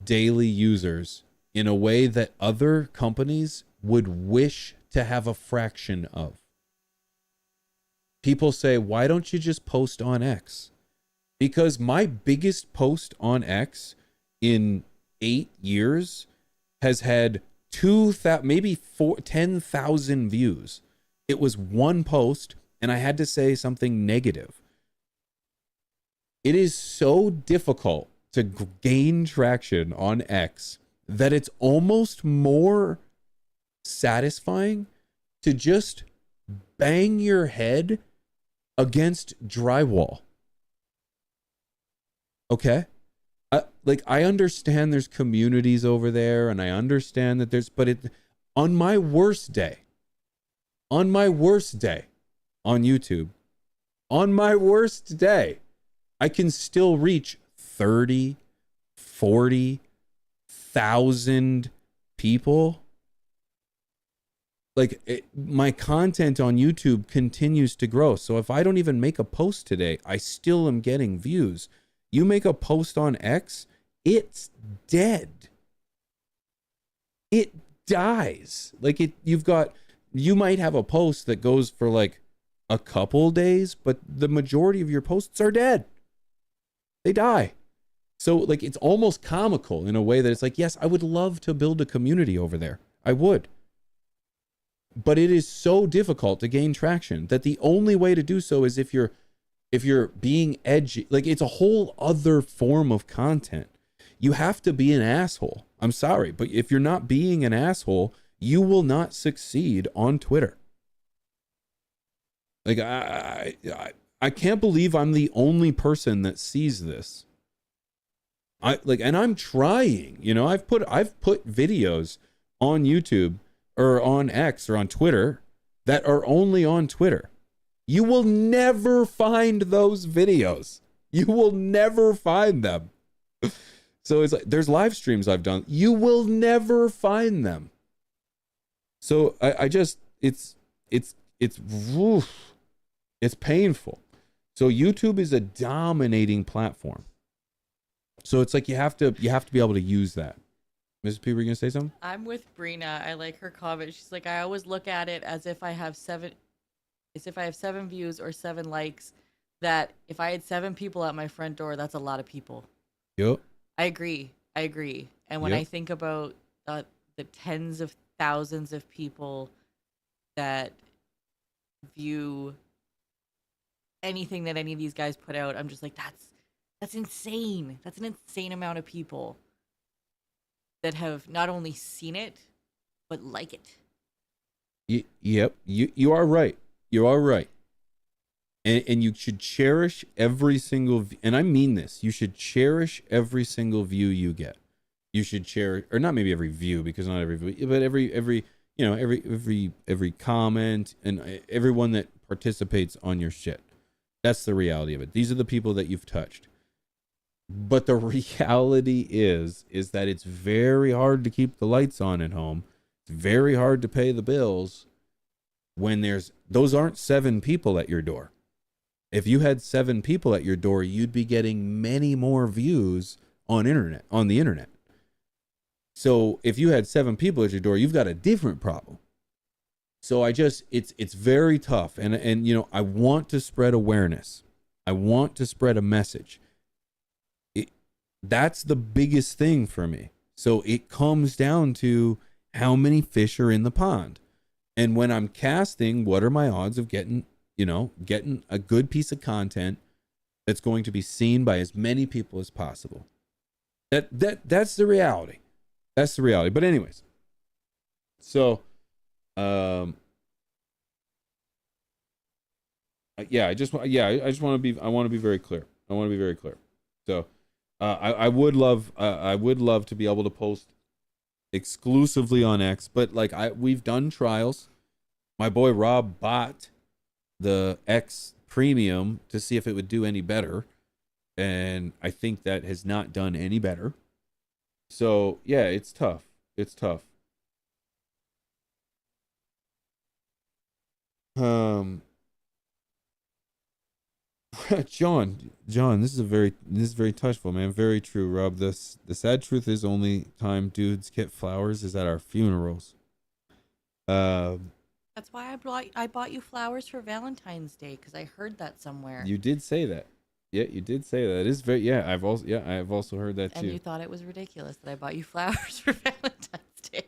daily users in a way that other companies would wish to have a fraction of. People say, why don't you just post on X? Because my biggest post on X in 8 years has had 10,000 views. It was one post and I had to say something negative. It is so difficult to gain traction on X that it's almost more satisfying to just bang your head against drywall. Okay? I understand there's communities over there, and I understand that on my worst day on YouTube, on my worst day, I can still reach 30, 40,000 people. My content on YouTube continues to grow. So if I don't even make a post today, I still am getting views. You make a post on X, it's dead. It dies. You might have a post that goes for like a couple days, but the majority of your posts are dead. They die. So it's almost comical in a way that it's like, yes, I would love to build a community over there. I would. But it is so difficult to gain traction that the only way to do so is if you're being edgy. It's a whole other form of content. You have to be an asshole. I'm sorry, but if you're not being an asshole, you will not succeed on Twitter. I can't believe I'm the only person that sees this. And I'm trying, I've put videos on YouTube or on X or on Twitter that are only on Twitter. You will never find those videos. You will never find them. So it's there's live streams I've done. You will never find them. So it's painful. So YouTube is a dominating platform. So it's you have to be able to use that. Mrs. P, were you gonna say something? I'm with Brina. I like her comment. She's like, I always look at it as if I have 7 views or 7 likes. That if I had 7 people at my front door, that's a lot of people. Yep. I agree. And when I think about the tens of thousands of people that view anything that any of these guys put out, I'm just like, that's insane. That's an insane amount of people that have not only seen it, but like it. Yep. You are right. You are right. And you should cherish every single, and I mean this, you should cherish every single view you get. You should cherish, or not maybe every view, because not every view, but every comment and everyone that participates on your shit. That's the reality of it. These are the people that you've touched. But the reality is that it's very hard to keep the lights on at home. It's very hard to pay the bills when those aren't 7 people at your door. If you had 7 people at your door, you'd be getting many more views on the internet. So if you had 7 people at your door, you've got a different problem. So it's very tough. And I want to spread awareness. I want to spread a message. That's the biggest thing for me. So it comes down to how many fish are in the pond. And when I'm casting, what are my odds of getting a good piece of content that's going to be seen by as many people as possible? That's the reality. That's the reality. But anyways, so I just want to be very clear. I want to be very clear. So I would love to be able to post exclusively on X, but we've done trials. My boy Rob bought the X Premium to see if it would do any better, and I think that has not done any better. So yeah, it's tough. It's tough. John, this is very touchful, man. Very true, Rob. The sad truth is, only time dudes get flowers is at our funerals. That's why I bought you flowers for Valentine's Day, because I heard that somewhere. You did say that. Yeah, you did say that. It is very. Yeah, I've also heard that too. And you thought it was ridiculous that I bought you flowers for Valentine's Day.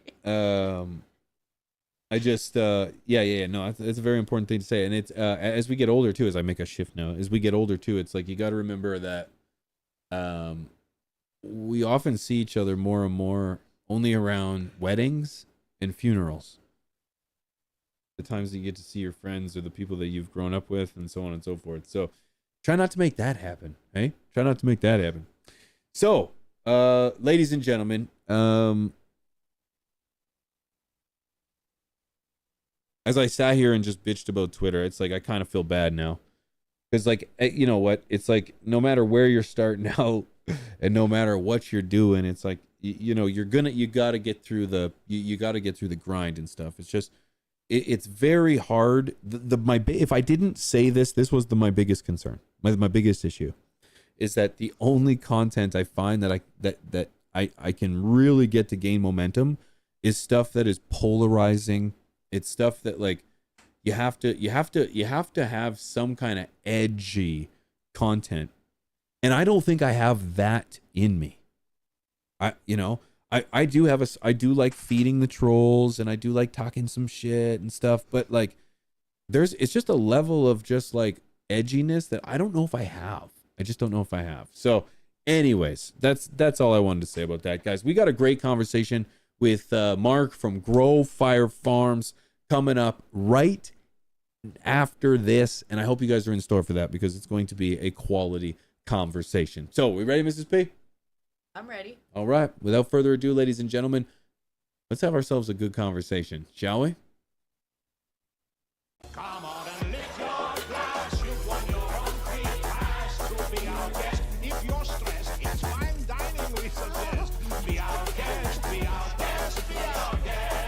I just yeah no, it's a very important thing to say, and it's as we get older too, as I make a shift now, as we get older too, it's like you got to remember that we often see each other more and more only around weddings and funerals, the times that you get to see your friends or the people that you've grown up with and so on and so forth. So try not to make that happen, hey, try not to make that happen. So ladies and gentlemen, as I sat here and just bitched about Twitter, it's like I kind of feel bad now. Because, like, you know what? It's like no matter where you're starting out and no matter what you're doing, it's like, you know, you got to get through you got to get through the grind and stuff. It's just, it's very hard. If I didn't say this was my biggest concern. My biggest issue is that the only content I find that I can really get to gain momentum is stuff that is polarizing. It's stuff that, like, you have to have some kind of edgy content, and I don't think I have that in me. I do like feeding the trolls, and I do like talking some shit and stuff, but like it's just a level of just like edginess that I don't know if I have. I just don't know if I have. So anyways, that's all I wanted to say about that, guys. We got a great conversation with Mark from Grow Fire Farms coming up right after this, and I hope you guys are in store for that because it's going to be a quality conversation. So, we ready, Mrs. P? I'm ready. All right. Without further ado, ladies and gentlemen, let's have ourselves a good conversation, shall we? Come on and lift your glass. You won your own free pass to be our guest. If you're stressed, it's fine dining we suggest. Be our guest, be our guest, be our guest.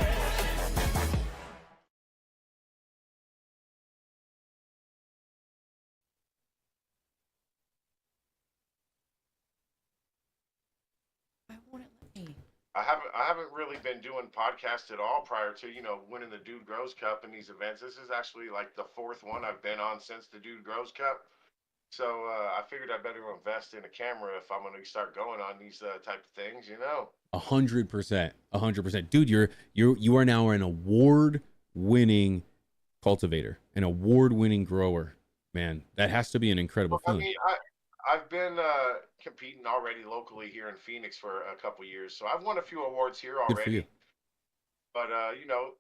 Why won't it let me? I haven't really been doing podcasts at all prior to, winning the Dude Grows Cup and these events. This is actually like the fourth one I've been on since the Dude Grows Cup. So I figured I better invest in a camera if I'm going to start going on these type of things, 100%, 100%, dude. You are now an award-winning cultivator, an award-winning grower, man. That has to be an incredible I feeling. mean, I've been competing already locally here in Phoenix for a couple years, so I've won a few awards here Good for you. already. But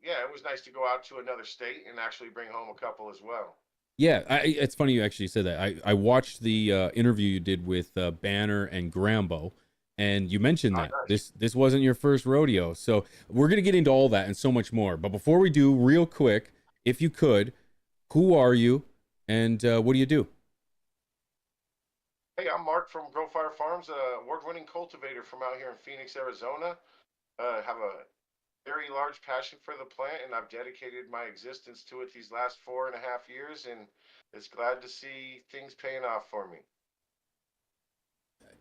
it was nice to go out to another state and actually bring home a couple as well. Yeah, it's funny you actually said that. I watched the interview you did with Banner and Grambo, and you mentioned that this wasn't your first rodeo. So we're gonna get into all that and so much more. But before we do, real quick, if you could, who are you, and what do you do? Hey, I'm Mark from Grow Fire Farms, award-winning cultivator from out here in Phoenix, Arizona. Have a very large passion for the plant, and I've dedicated my existence to it these last 4.5 years, and it's glad to see things paying off for me.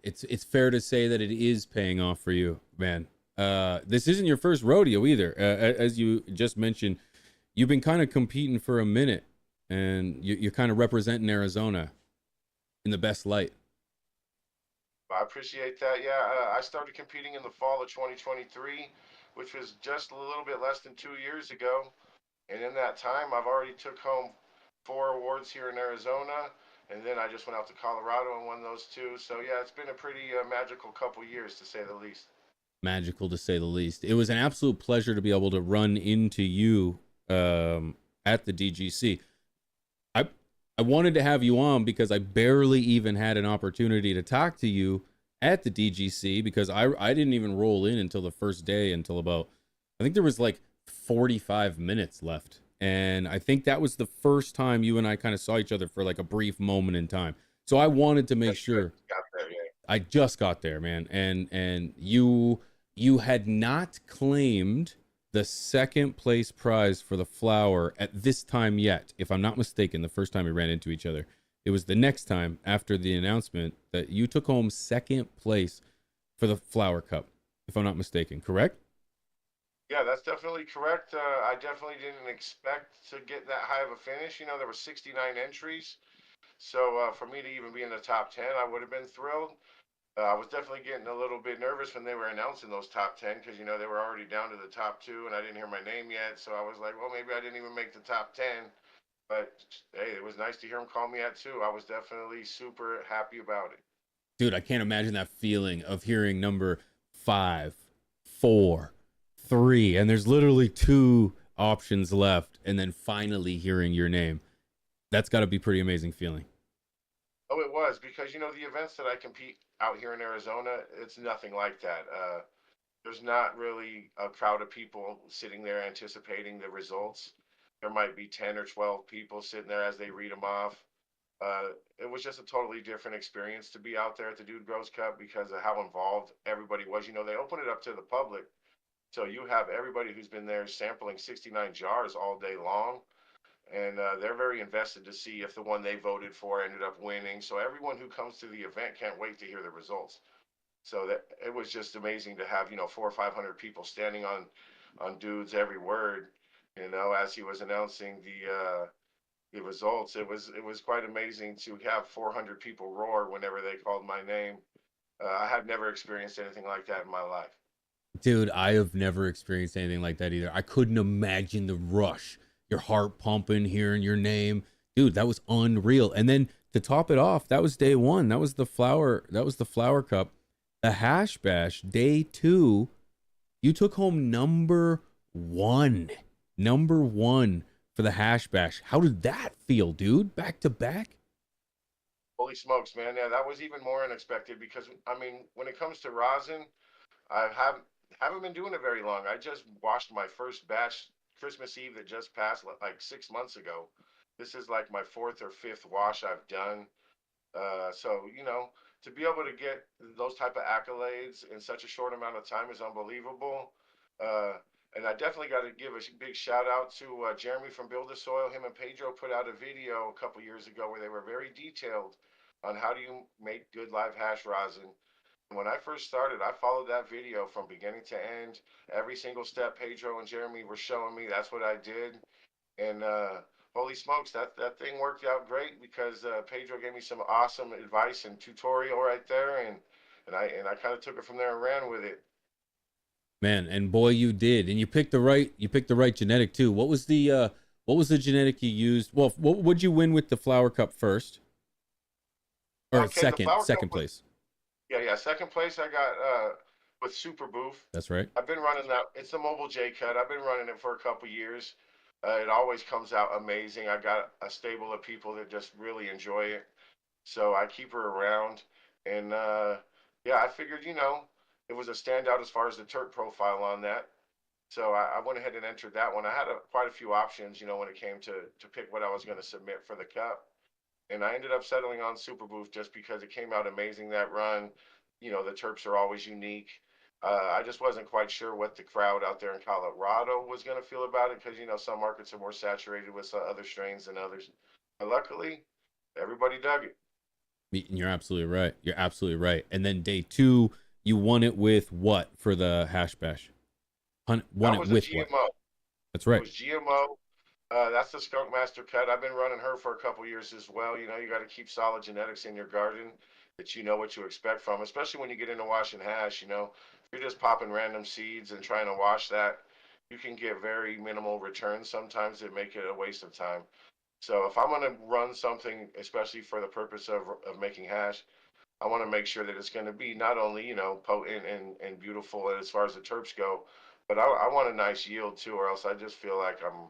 It's fair to say that it is paying off for you, man. This isn't your first rodeo either. As you just mentioned, you've been kind of competing for a minute, and you're kind of representing Arizona in the best light. I appreciate that. Yeah, I started competing in the fall of 2023, which was just a little bit less than 2 years ago. And in that time, I've already took home 4 awards here in Arizona, and then I just went out to Colorado and won those 2. So yeah, it's been a pretty magical couple years, to say the least. Magical, to say the least. It was an absolute pleasure to be able to run into you at the DGC. I wanted to have you on because I barely even had an opportunity to talk to you at the DGC because I didn't even roll in until the first day, until about, I think there was like 45 minutes left. And I think that was the first time you and I kind of saw each other for like a brief moment in time. So I wanted to make sure. I just got there, man. And you had not claimed the second place prize for the flower at this time yet, if I'm not mistaken. The first time we ran into each other, it was the next time after the announcement that you took home second place for the flower cup, if I'm not mistaken. Correct? Yeah, that's definitely correct. I definitely didn't expect to get that high of a finish. There were 69 entries, so for me to even be in the top 10, I would have been thrilled. I was definitely getting a little bit nervous when they were announcing those top 10 because, you know, they were already down to the top two and I didn't hear my name yet. So I was like, well, maybe I didn't even make the top 10. But hey, it was nice to hear him call me at two. I was definitely super happy about it. Dude, I can't imagine that feeling of hearing number 5, 4, 3, and there's literally 2 options left, and then finally hearing your name. That's got to be pretty amazing feeling. Oh, it was because, you know, the events that I compete out here in Arizona, it's nothing like that. There's not really a crowd of people sitting there anticipating the results. There might be 10 or 12 people sitting there as they read them off. It was just a totally different experience to be out there at the Dude Grows Cup because of how involved everybody was. You know, they opened it up to the public. So you have everybody who's been there sampling 69 jars all day long. And they're very invested to see if the one they voted for ended up winning. So everyone who comes to the event can't wait to hear the results. So that it was just amazing to have, you know, 400 or 500 people standing on Dude's every word, you know, as he was announcing the results. It was quite amazing to have 400 people roar whenever they called my name. I have never experienced anything like that in my life. Dude, I have never experienced anything like that either. I couldn't imagine the rush, your heart pumping, hearing your name. Dude, that was unreal. And then to top it off, that was day 1. That was the flower cup. The hash bash, day 2, you took home number 1. Number 1 for the hash bash. How did that feel, dude? Back to back? Holy smokes, man. Yeah, that was even more unexpected because, I mean, when it comes to rosin, I haven't been doing it very long. I just washed my first batch Christmas Eve that just passed like 6 months ago. This is like my fourth or fifth wash I've done. So you know, to be able to get those type of accolades in such a short amount of time is unbelievable. Uh, and I definitely got to give a big shout out to Jeremy from Build the Soil. Him and Pedro put out a video a couple years ago where they were very detailed on how do you make good live hash rosin. When I first started, I followed that video from beginning to end. Every single step Pedro and Jeremy were showing me, that's what I did. And holy smokes, that thing worked out great because Pedro gave me some awesome advice and tutorial right there, and I kind of took it from there and ran with it. Man, and boy, you did. And you picked the right genetic too. What was the genetic you used? Well, what would you win with the flower cup first? Or Okay, the flower second cup was place. yeah. Second place I got with Super Booth. That's right. I've been running that. It's the Mobile J Cut. I've been running it for a couple years. It always comes out amazing. I got a stable of people that just really enjoy it. So I keep her around. And yeah, I figured, you know, it was a standout as far as the Turk profile on that. So I went ahead and entered that one. I had quite a few options, you know, when it came to pick what I was going to submit for the cup. And I ended up settling on Super Booth just because it came out amazing that run. You know, the Terps are always unique. I just wasn't quite sure what the crowd out there in Colorado was going to feel about it because, you know, some markets are more saturated with some other strains than others. But luckily, everybody dug it. You're absolutely right. You're absolutely right. And then day 2, you won it with what for the hash bash? Won That it was a with what? GMO. That's It right. was GMO. That's the Skunk Master cut. I've been running her for a couple years as well. You know, you got to keep solid genetics in your garden that you know what to expect from, especially when you get into washing hash. You know, if you're just popping random seeds and trying to wash that, you can get very minimal returns sometimes that make it a waste of time. So if I'm going to run something, especially for the purpose of making hash, I want to make sure that it's going to be not only, you know, potent and beautiful as far as the terps go, but I want a nice yield too, or else I just feel like I'm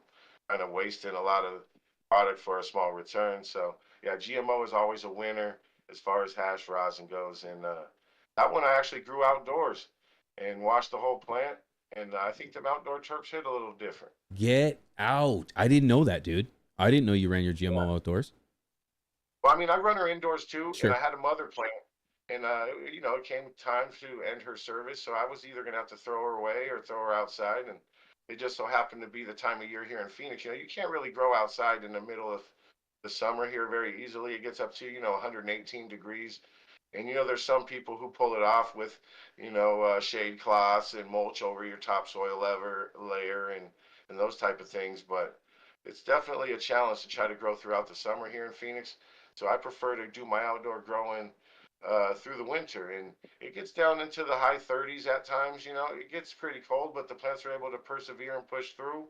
kind of wasting a lot of product for a small return. So yeah, GMO is always a winner as far as hash rosin goes. And that one I actually grew outdoors and washed the whole plant. And I think the outdoor terps hit a little different. Get out. I didn't know that, dude. I didn't know you ran your GMO outdoors. Well, I mean, I run her indoors too, and I Sure. had a mother plant, and you know, it came time to end her service, so I was either gonna have to throw her away or throw her outside, and it just so happened to be the time of year here in Phoenix. You know, you can't really grow outside in the middle of the summer here very easily. It gets up to, you know, 118 degrees, and you know, there's some people who pull it off with, you know, shade cloths and mulch over your topsoil layer and those type of things, but it's definitely a challenge to try to grow throughout the summer here in Phoenix. So I prefer to do my outdoor growing through the winter, and it gets down into the high 30s at times. You know, it gets pretty cold, but the plants are able to persevere and push through.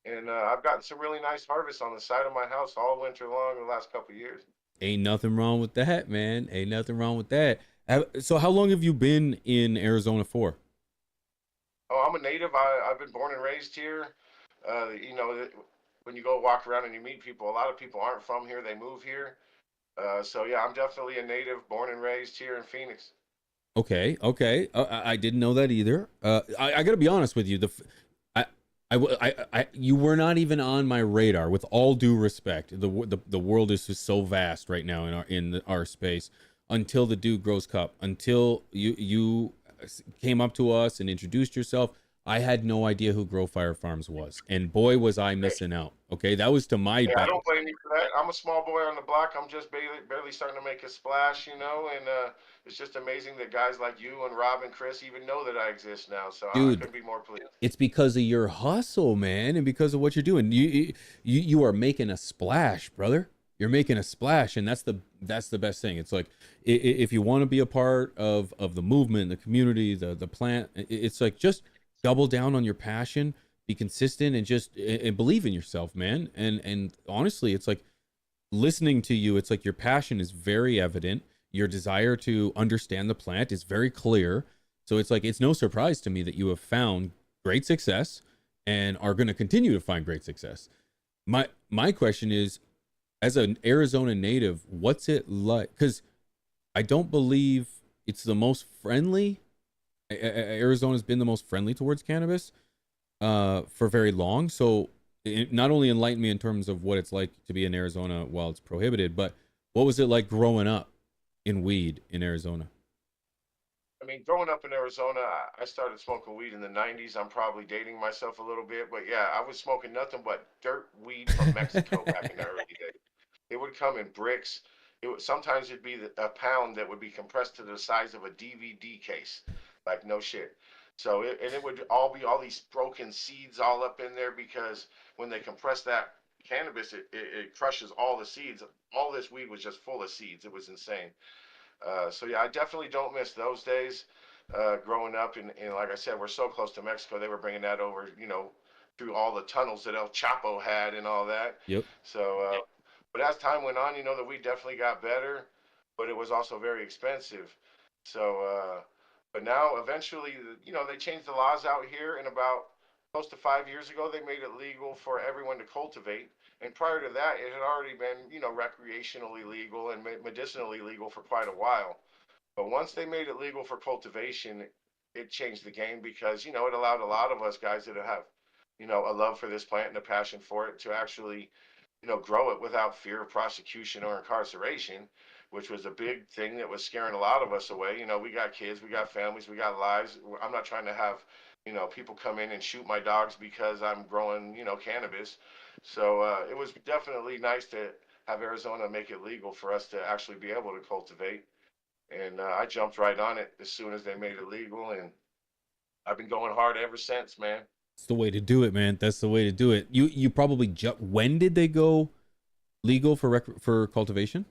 And I've gotten some really nice harvests on the side of my house all winter long the last couple of years. Ain't nothing wrong with that, man. Ain't nothing wrong with that. So how long have you been in Arizona for? Oh, I'm a native. I've been born and raised here. You know, when you go walk around and you meet people, a lot of people aren't from here. They move here. So yeah, I'm definitely a native, born and raised here in Phoenix. Okay, okay. I didn't know that either. I got to be honest with you. You were not even on my radar. With all due respect, the world is just so vast right now in our space. Until the dude grows cup, until you came up to us and introduced yourself, I had no idea who Grow Fire Farms was, and boy was I missing out. Okay, that was to my Yeah, I bad. don't blame you for that. I'm a small boy on the block. I'm just barely starting to make a splash, you know, and it's just amazing that guys like you and Rob and Chris even know that I exist now. So I Dude, couldn't be more pleased. it's because of your hustle, man, and because of what you're doing. You are making a splash, brother. You're making a splash, and that's the best thing. It's like if you want to be a part of the movement, the community, the plant, it's like just double down on your passion, be consistent, and just and believe in yourself, man. And honestly, it's like listening to you, it's like your passion is very evident. Your desire to understand the plant is very clear. So it's like it's no surprise to me that you have found great success and are going to continue to find great success. My question is, as an Arizona native, what's it like? Because I don't believe it's the most friendly. Arizona's been the most friendly towards cannabis for very long. So it not only enlightened me in terms of what it's like to be in Arizona while it's prohibited, but what was it like growing up in weed in Arizona? I mean, growing up in Arizona, I started smoking weed in the 90s. I'm probably dating myself a little bit, but yeah, I was smoking nothing but dirt weed from Mexico back in the early days. It would come in bricks. Sometimes it'd be a pound that would be compressed to the size of a DVD case, like no shit. So it would all be all these broken seeds all up in there because when they compress that cannabis, it crushes all the seeds. All this weed was just full of seeds. It was insane. So yeah, I definitely don't miss those days. Growing up, and like I said, we're so close to Mexico. They were bringing that over, you know, through all the tunnels that El Chapo had and all that. Yep. So, but as time went on, you know, the weed definitely got better, but it was also very expensive. So, but now eventually, you know, they changed the laws out here, and about close to 5 years ago, they made it legal for everyone to cultivate. And prior to that, it had already been, you know, recreationally legal and medicinally legal for quite a while. But once they made it legal for cultivation, it changed the game because, you know, it allowed a lot of us guys that have, you know, a love for this plant and a passion for it to actually, you know, grow it without fear of prosecution or incarceration, which was a big thing that was scaring a lot of us away. You know, we got kids, we got families, we got lives. I'm not trying to have, you know, people come in and shoot my dogs because I'm growing, you know, cannabis. So it was definitely nice to have Arizona make it legal for us to actually be able to cultivate. And I jumped right on it as soon as they made it legal, and I've been going hard ever since, man. It's the way to do it, man. That's the way to do it. You probably when did they go legal for cultivation?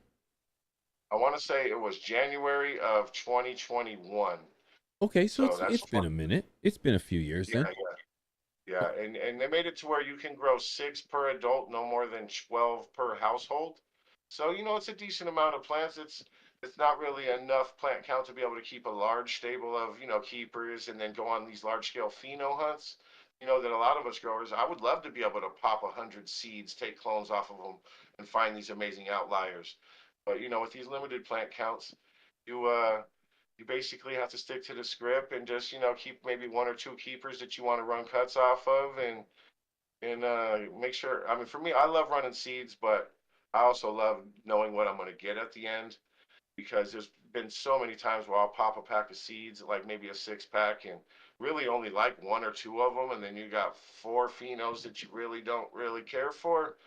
I want to say it was January of 2021. Okay, so So that's it's been a minute. It's been a few years yeah, then. yeah, and they made it to where you can grow 6 per adult, no more than 12 per household. So, you know, it's a decent amount of plants. It's not really enough plant count to be able to keep a large stable of, you know, keepers and then go on these large scale pheno hunts. You know, that a lot of us growers, I would love to be able to pop 100 seeds, take clones off of them, and find these amazing outliers. But you know, with these limited plant counts, you you basically have to stick to the script and just, you know, keep maybe one or two keepers that you want to run cuts off of, and make sure. I mean, for me, I love running seeds, but I also love knowing what I'm going to get at the end because there's been so many times where I'll pop a pack of seeds, like maybe a 6 pack, and really only like one or two of them, and then you got four phenos that you really don't really care for.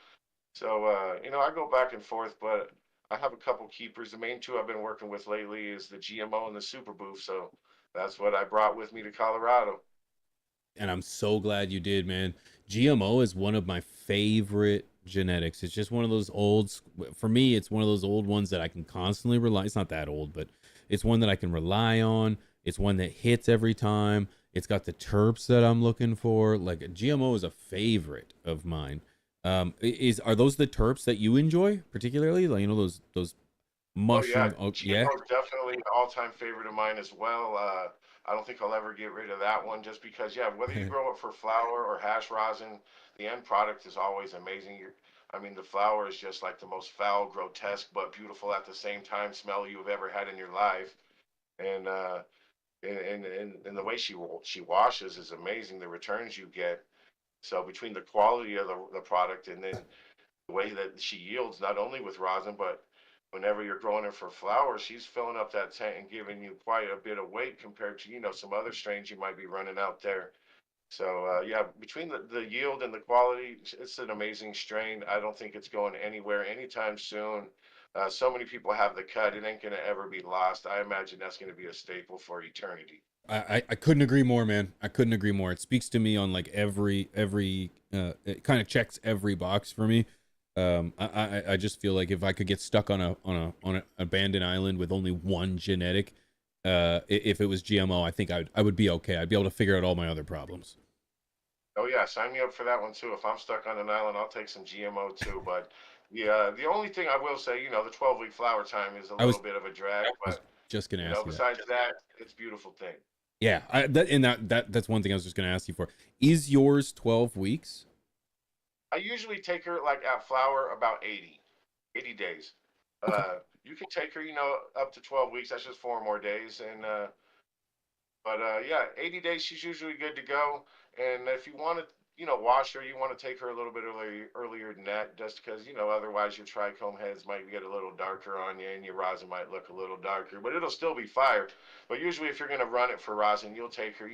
So, you know, I go back and forth, but I have a couple keepers. The main two I've been working with lately is the GMO and the Super Booth. So that's what I brought with me to Colorado. And I'm so glad you did, man. GMO is one of my favorite genetics. It's just one of those for me, it's one of those old ones that I can constantly rely. It's not that old, but It's one that I can rely on. It's one that hits every time. It's got the terps that I'm looking for. Like, a GMO is a favorite of mine. Are those the terps that you enjoy particularly? Like, those mushroom. Oh yeah, GMO is definitely an all-time favorite of mine as well. I don't think I'll ever get rid of that one just because, yeah, whether you grow it for flower or hash rosin, the end product is always amazing. I mean, the flower is just like the most foul, grotesque, but beautiful at the same time smell you've ever had in your life. And and the way she washes is amazing. The returns you get. So between the quality of the product and then the way that she yields, not only with rosin, but whenever you're growing it for flowers, she's filling up that tank and giving you quite a bit of weight compared to, some other strains you might be running out there. So, yeah, between the yield and the quality, it's an amazing strain. I don't think it's going anywhere anytime soon. So many people have the cut. It ain't going to ever be lost. I imagine that's going to be a staple for eternity. I couldn't agree more, man. I couldn't agree more. It speaks to me on like every it kind of checks every box for me. I just feel like if I could get stuck on an abandoned island with only one genetic, if it was GMO, I think I would be okay. I'd be able to figure out all my other problems. Oh yeah, sign me up for that one too. If I'm stuck on an island, I'll take some GMO too. But yeah, the only thing I will say, the 12-week flower time is a little bit of a drag. But just gonna ask you besides that, it's a beautiful thing. Yeah, that's one thing I was just gonna ask you for. Is yours 12 weeks? I usually take her like at flower about 80 days. Okay. You can take her, up to 12 weeks. That's just 4 more days. And, yeah, 80 days, she's usually good to go. And if you want to, wash her, you want to take her a little bit earlier than that, just because, otherwise your trichome heads might get a little darker on you and your rosin might look a little darker, but it'll still be fire. But usually if you're going to run it for rosin, you'll take her,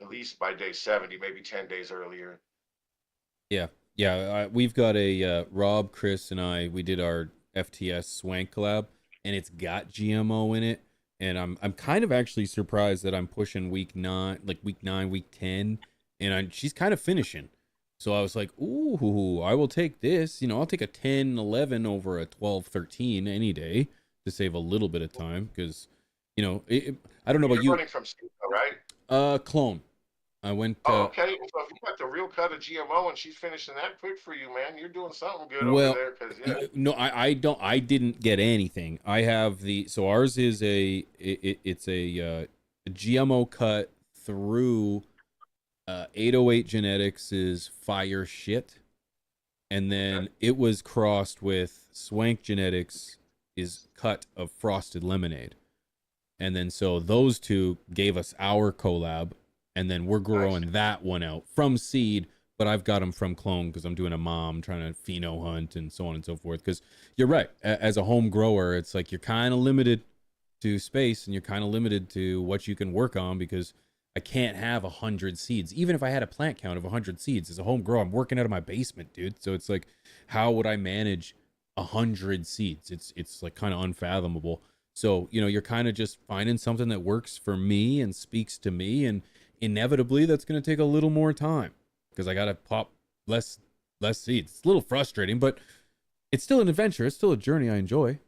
at least by day 70, maybe 10 days earlier. Yeah. We've got a Rob, Chris, and we did our FTS Swank collab, and it's got GMO in it. And I'm kind of actually surprised that I'm pushing week 9, week 10, and she's kind of finishing. So I was like, ooh, I will take this. I'll take a 10, 11 over a 12, 13 any day to save a little bit of time because, I don't know about you. You're running from Steve, right? Clone. I went. Okay. So if you got the real cut of GMO and she's finishing that quick for you, man, you're doing something good over there. No, I don't. I didn't get anything. I have so ours is it's a GMO cut through 808 Genetics is fire shit, and then it was crossed with Swank Genetics is cut of frosted lemonade, and then so those two gave us our collab. And then we're growing that one out from seed, but I've got them from clone because I'm doing a mom trying to pheno hunt and so on and so forth. Because you're right, as a home grower, it's like you're kind of limited to space and you're kind of limited to what you can work on because I can't have 100 seeds. Even if I had a plant count of 100 seeds as a home grower, I'm working out of my basement, dude. So it's like, how would I manage 100 seeds? It's like kind of unfathomable. So, you're kind of just finding something that works for me and speaks to me, and inevitably that's going to take a little more time because I got to pop less seeds. It's a little frustrating, but it's still an adventure. It's still a journey I enjoy.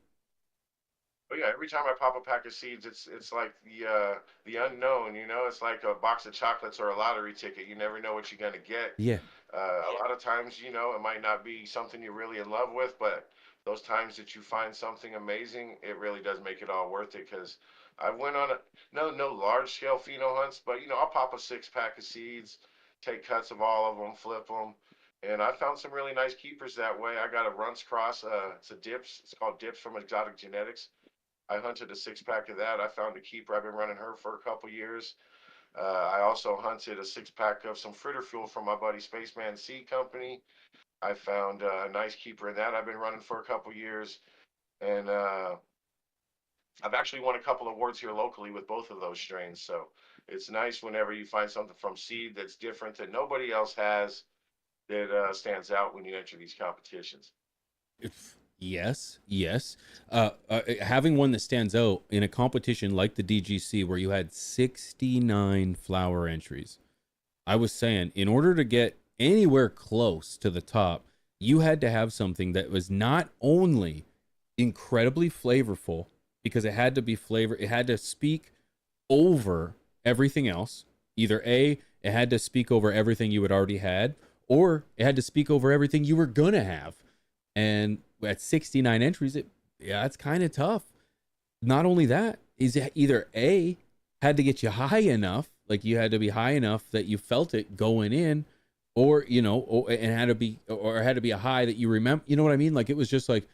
Oh yeah, every time I pop a pack of seeds, it's like the unknown, it's like a box of chocolates or a lottery ticket. You never know what you're going to get. Yeah. A lot of times, it might not be something you're really in love with, but those times that you find something amazing, it really does make it all worth it. Because I went on no large scale pheno hunts, but I'll pop a 6-pack of seeds, take cuts of all of them, flip them, and I found some really nice keepers that way. I got a Runts cross. It's a Dips. It's called Dips from Exotic Genetics. I hunted a 6-pack of that. I found a keeper. I've been running her for a couple years. I also hunted a 6-pack of some fritter fuel from my buddy Spaceman Seed Company. I found a nice keeper in that. I've been running for a couple years, and I've actually won a couple awards here locally with both of those strains. So it's nice whenever you find something from seed that's different that nobody else has that stands out when you enter these competitions. Yes. Having one that stands out in a competition like the DGC where you had 69 flower entries. I was saying, in order to get anywhere close to the top, you had to have something that was not only incredibly flavorful because it had to be flavor. It had to speak over everything else. Either A, it had to speak over everything you had already had, or it had to speak over everything you were gonna have. And at 69 entries, it's kind of tough. Not only that, is it either A, had to get you high enough, like you had to be high enough that you felt it going in, or it had to be a high that you remember. You know what I mean? Like it was just like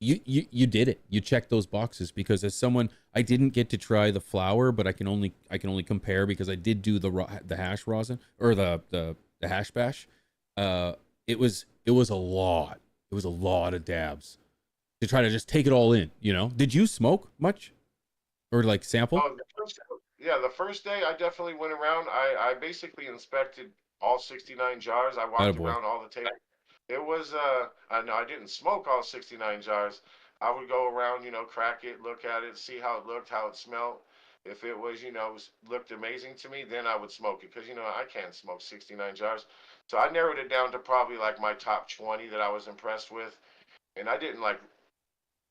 you did it. You checked those boxes. Because as someone, I didn't get to try the flower, but I can only compare because I did do the hash rosin or the hash bash. It was a lot. It was a lot of dabs to try to just take it all in. Did you smoke much or like sample? Oh, the first day I definitely went around. I basically inspected all 69 jars. I walked Attaboy. around all the tables. It was I didn't smoke all 69 jars. I would go around, crack it, look at it, see how it looked, how it smelled. If it was, looked amazing to me, then I would smoke it because I can't smoke 69 jars. So I narrowed it down to probably like my top 20 that I was impressed with. And I didn't like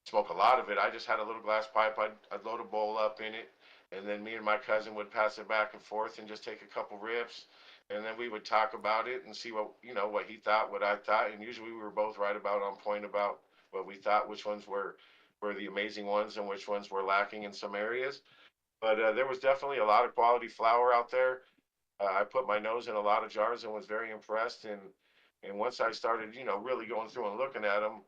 smoke a lot of it. I just had a little glass pipe. I'd load a bowl up in it, and then me and my cousin would pass it back and forth and just take a couple rips, and then we would talk about it and see what what he thought, what I thought, and usually we were both right about on point about what we thought, which ones were the amazing ones and which ones were lacking in some areas. But there was definitely a lot of quality flower out there. I put my nose in a lot of jars and was very impressed. And once I started, really going through and looking at them,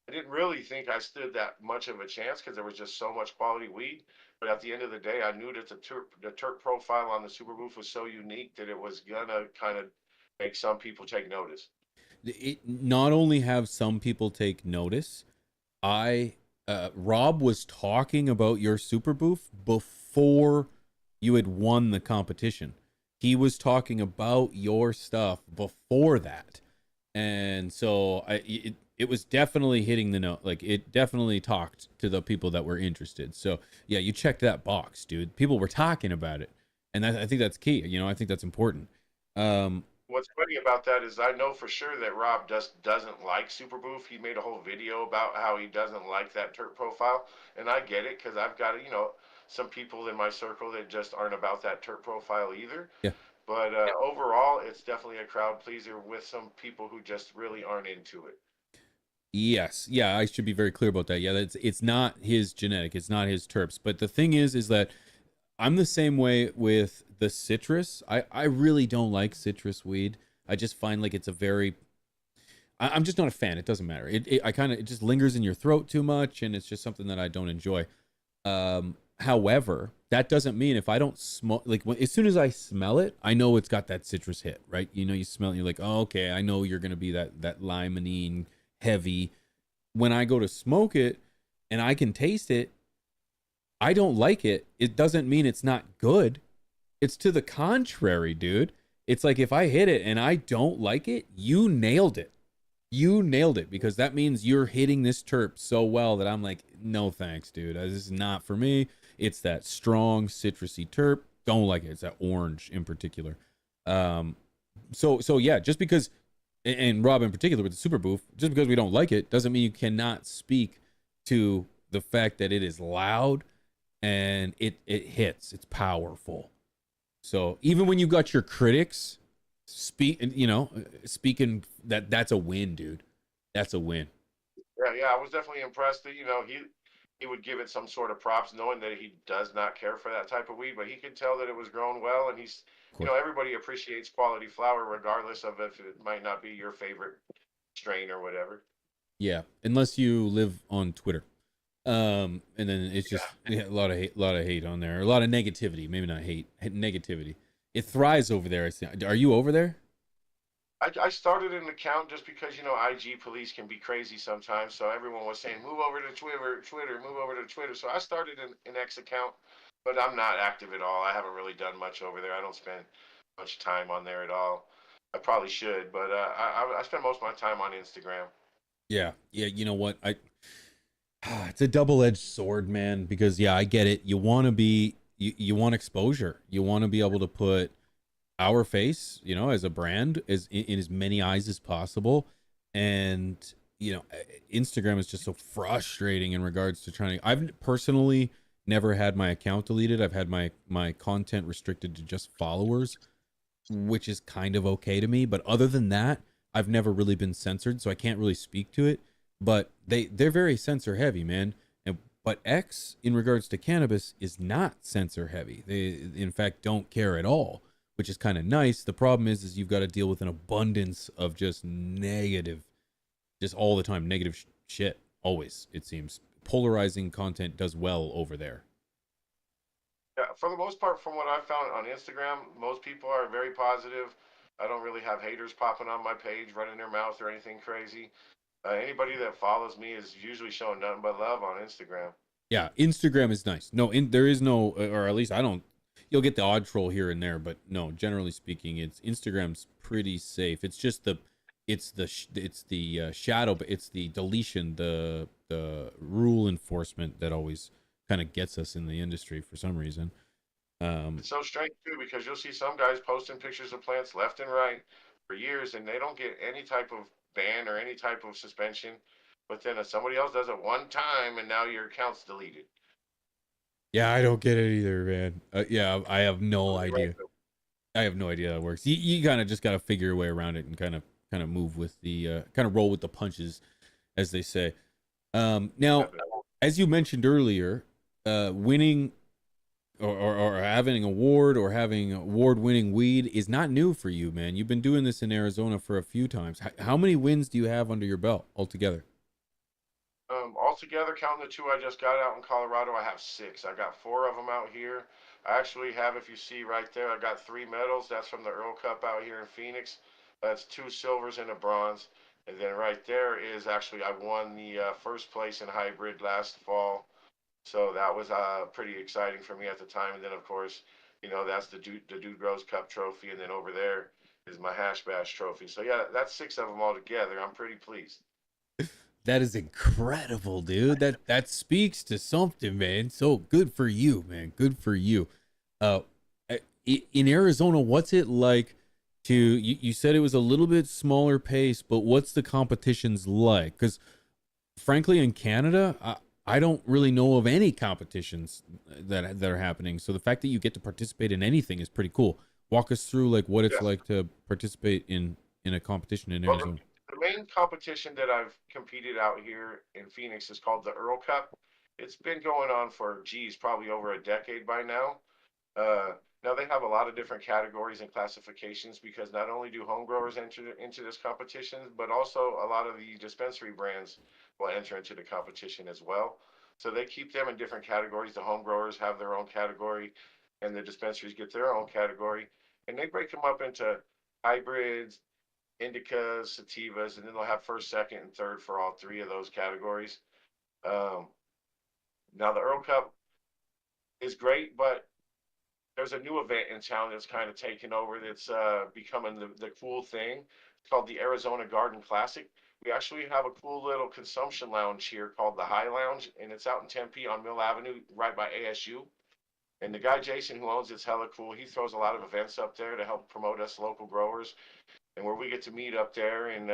I didn't really think I stood that much of a chance because there was just so much quality weed. But at the end of the day, I knew that the terp profile on the Superboof was so unique that it was gonna kind of make some people take notice. It not only have some people take notice, Rob was talking about your Superboof before you had won the competition. He was talking about your stuff before that, and so it was definitely hitting the note. Like it definitely talked to the people that were interested. So yeah, you checked that box, dude. People were talking about it, and I think that's key. I think that's important. What's funny about that is I know for sure that Rob just doesn't like Superboof. He made a whole video about how he doesn't like that terp profile, and I get it because I've got some people in my circle that just aren't about that terp profile either. Yeah. But overall, it's definitely a crowd pleaser with some people who just really aren't into it. Yes. Yeah, I should be very clear about that. Yeah, it's not his genetic. It's not his terps. But the thing is that I'm the same way with the citrus. I really don't like citrus weed. I just find like it's a very I'm just not a fan. It doesn't matter. It just lingers in your throat too much, and it's just something that I don't enjoy. However, that doesn't mean if I don't smoke, like as soon as I smell it, I know it's got that citrus hit, right? You smell it, you're like, oh, okay, I know you're gonna be that limonene heavy. When I go to smoke it and I can taste it, I don't like it. It doesn't mean it's not good. It's to the contrary, dude. It's like if I hit it and I don't like it, you nailed it. You nailed it, because that means you're hitting this terp so well that I'm like, no thanks, dude. This is not for me. It's that strong citrusy terp. Don't like it. It's that orange in particular. So yeah, just because, and Rob in particular with the Superboof, just because we don't like it doesn't mean you cannot speak to the fact that it is loud and it hits. It's powerful. So even when you got your critics speaking that's a win, dude. That's a win. Yeah, I was definitely impressed that he would give it some sort of props, knowing that he does not care for that type of weed, but he could tell that it was grown well, and he's everybody appreciates quality flower regardless of if it might not be your favorite strain or whatever. Yeah, unless you live on Twitter. And then it's just a lot of hate on there, a lot of negativity, maybe not hate, negativity. It thrives over there. Are you over there? I started an account just because IG police can be crazy sometimes, so everyone was saying move over to Twitter, move over to Twitter. So I started an X account, but I'm not active at all. I haven't really done much over there. I don't spend much time on there at all. I probably should, but I spend most of my time on Instagram. Yeah. You know what? It's a double-edged sword, man, because I get it. You want to be, you want exposure. You want to be able to put our face, as a brand, in as many eyes as possible. And Instagram is just so frustrating in regards to trying to. I've personally never had my account deleted. I've had my content restricted to just followers, which is kind of okay to me. But other than that, I've never really been censored, so I can't really speak to it. But they're very censor heavy, man. But X, in regards to cannabis, is not censor heavy. They, in fact, don't care at all, which is kind of nice. The problem is you've got to deal with an abundance of just negative, just all the time negative shit. Always, it seems. Polarizing content does well over there. Yeah, for the most part, from what I've found on Instagram, most people are very positive. I don't really have haters popping on my page, running their mouth or anything crazy. Anybody that follows me is usually showing nothing but love on Instagram. Yeah, Instagram is nice. No, there is no, or at least I don't. You'll get the odd troll here and there, but no, generally speaking, Instagram's pretty safe. It's just it's the shadow, but it's the deletion, the rule enforcement that always kind of gets us in the industry for some reason. It's so strange too because you'll see some guys posting pictures of plants left and right for years, and they don't get any type of ban or any type of suspension. But then if somebody else does it one time, and now your account's deleted. Yeah, I don't get it either, man. Yeah, I have no idea. I have no idea how it works. You kind of just got to figure your way around it and kind of move with the kind of roll with the punches, as they say. Now, as you mentioned earlier, winning or having an award or having award-winning weed is not new for you, man. You've been doing this in Arizona for a few times. How many wins do you have under your belt altogether? Altogether, counting the two I just got out in Colorado, I have 6. I got 4 of them out here. I actually have, if you see right there, I got 3 medals. That's from the Earl Cup out here in Phoenix. That's 2 silvers and a bronze. And then right there is actually, I won the first place in hybrid last fall. So that was pretty exciting for me at the time. And then, of course, that's the Dude Grows Cup trophy. And then over there is my Hash Bash trophy. So, yeah, that's 6 of them all together. I'm pretty pleased. That is incredible, dude. That speaks to something, man. So good for you, man. Good for you. In Arizona, what's it like to you said it was a little bit smaller pace, but what's the competitions like? Because frankly, in Canada, I don't really know of any competitions that are happening. So the fact that you get to participate in anything is pretty cool. Walk us through like what it's like to participate in a competition in Arizona. The main competition that I've competed out here in Phoenix is called the Earl Cup. It's been going on for, probably over a decade by now. Now they have a lot of different categories and classifications because not only do home growers enter into this competition, but also a lot of the dispensary brands will enter into the competition as well. So they keep them in different categories. The home growers have their own category, and the dispensaries get their own category, and they break them up into hybrids, indicas, sativas, and then they'll have first, second, and third for all 3 of those categories. Now the Earl Cup is great, but there's a new event in town that's kind of taken over. That's becoming the cool thing. It's called the Arizona Garden Classic. We actually have a cool little consumption lounge here called the High Lounge, and it's out in Tempe on Mill Avenue, right by ASU. And the guy Jason who owns it's hella cool. He throws a lot of events up there to help promote us local growers, and where we get to meet up there and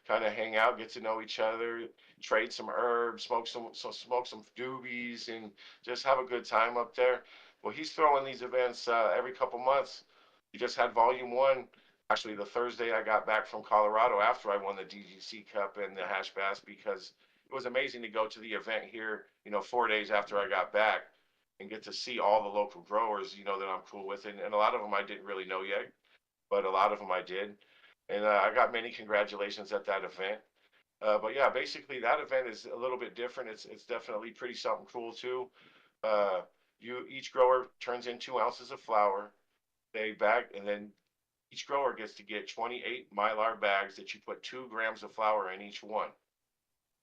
kind of hang out, get to know each other, trade some herbs, smoke some doobies, and just have a good time up there. Well, he's throwing these events every couple months. He just had Volume 1, actually the Thursday I got back from Colorado after I won the DGC Cup and the Hash Bass, because it was amazing to go to the event here, 4 days after I got back and get to see all the local growers, that I'm cool with. And a lot of them I didn't really know yet, but a lot of them I did. And I got many congratulations at that event. But yeah, basically that event is a little bit different. It's definitely pretty something cool too. Each grower turns in 2 ounces of flour. They bag, and then each grower gets to get 28 Mylar bags that you put 2 grams of flour in each one.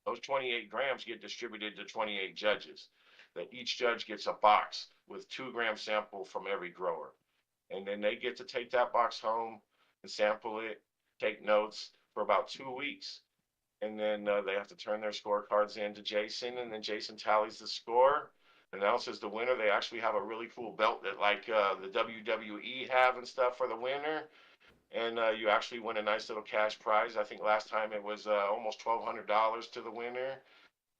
Those 28 grams get distributed to 28 judges. That each judge gets a box with 2-gram sample from every grower. And then they get to take that box home and sample it, take notes for about 2 weeks. And then they have to turn their scorecards in to Jason, and then Jason tallies the score, announces the winner. They actually have a really cool belt that like the WWE have and stuff for the winner. and you actually win a nice little cash prize. I think last time it was almost $1,200 to the winner.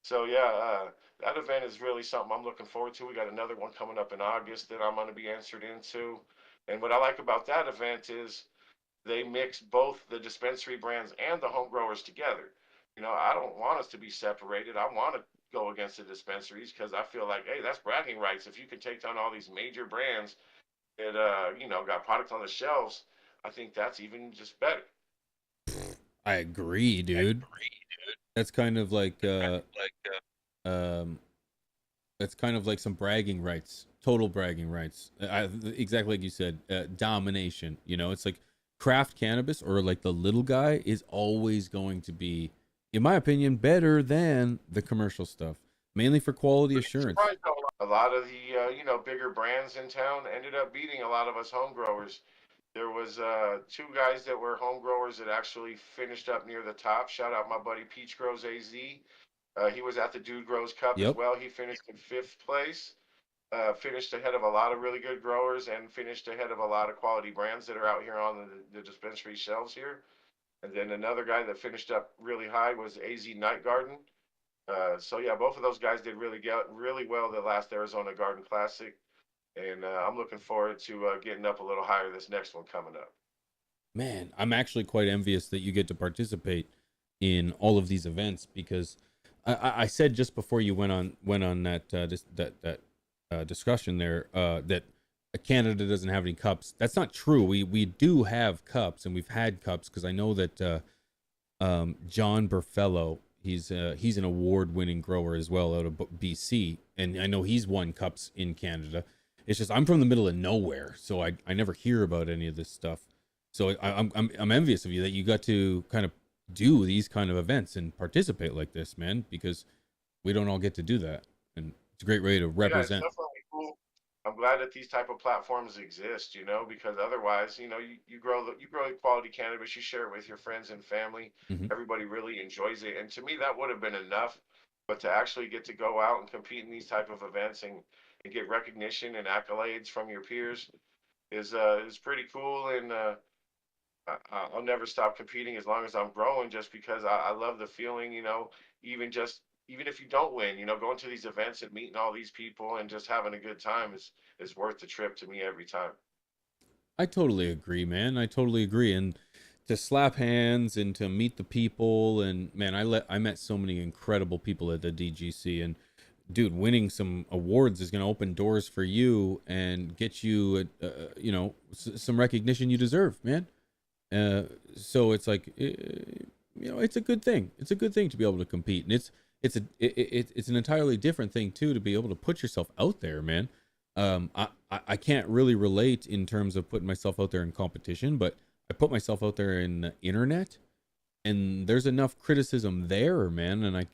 So yeah, that event is really something I'm looking forward to. We got another one coming up in August that I'm going to be entered into. And what I like about that event is they mix both the dispensary brands and the home growers together. I don't want us to be separated. I want to go against the dispensaries because I feel like, hey, that's bragging rights. If you can take down all these major brands that, got products on the shelves, I think that's even just better. I agree, dude. That's kind of like um that's kind of like some bragging rights, total bragging rights. Exactly like you said, domination. It's like craft cannabis or like the little guy is always going to be, in my opinion, better than the commercial stuff, mainly for quality assurance. A lot of the bigger brands in town ended up beating a lot of us home growers. There was two guys that were home growers that actually finished up near the top. Shout out my buddy Peach Grows AZ. He was at the Dude Grows Cup as Yep. well. He finished in 5th place. Finished ahead of a lot of really good growers and finished ahead of a lot of quality brands that are out here on the dispensary shelves here. And then another guy that finished up really high was AZ Night Garden. So yeah, both of those guys did really well the last Arizona Garden Classic, and I'm looking forward to getting up a little higher this next one coming up. Man, I'm actually quite envious that you get to participate in all of these events because I said just before you went on that discussion there that Canada doesn't have any cups. That's not true. We do have cups, and we've had cups because I know that John Burfello, he's an award-winning grower as well out of BC, and I know he's won cups in Canada. It's just I'm from the middle of nowhere, so I never hear about any of this stuff. So I'm envious of you that you got to kind of do these kind of events and participate like this, man, because we don't all get to do that, and it's a great way to represent. Yeah, it's definitely cool. I'm glad that these type of platforms exist, because otherwise, you grow quality cannabis, you share it with your friends and family. Mhm. Everybody really enjoys it, and to me, that would have been enough. But to actually get to go out and compete in these type of events and get recognition and accolades from your peers is pretty cool. And I'll never stop competing as long as I'm growing, just because I love the feeling. Even if you don't win, going to these events and meeting all these people and just having a good time is worth the trip to me every time. I totally agree, man. I totally agree. And to slap hands and to meet the people, and man, I met so many incredible people at the DGC, and dude, winning some awards is going to open doors for you and get you some recognition you deserve, man. So it's like it's a good thing. It's a good thing to be able to compete, and it's an entirely different thing too to be able to put yourself out there, man. I can't really relate in terms of putting myself out there in competition, but I put myself out there in the internet, and there's enough criticism there, man. And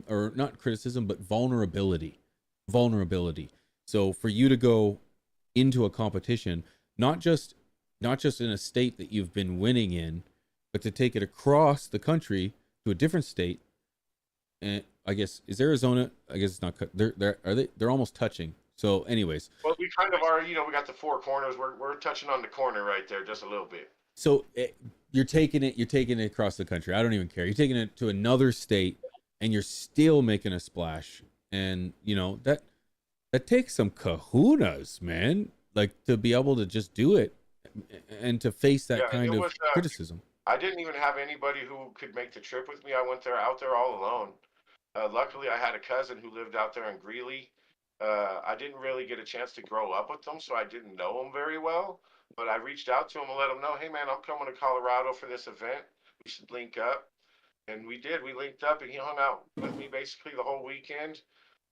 or not criticism, but vulnerability. So for you to go into a competition, not just in a state that you've been winning in, but to take it across the country to a different state. And I guess is Arizona. I guess it's not. They're almost touching. So, anyways. Well, we kind of are. We got the four corners. We're touching on the corner right there, just a little bit. So you're taking it across the country. I don't even care. You're taking it to another state, and you're still making a splash. And that takes some kahunas, man. Like to be able to just do it and to face that kind of criticism. I didn't even have anybody who could make the trip with me. I went out there all alone. Luckily, I had a cousin who lived out there in Greeley. I didn't really get a chance to grow up with them, so I didn't know him very well. But I reached out to him and let him know, hey, man, I'm coming to Colorado for this event. We should link up. And we did. We linked up, and he hung out with me basically the whole weekend.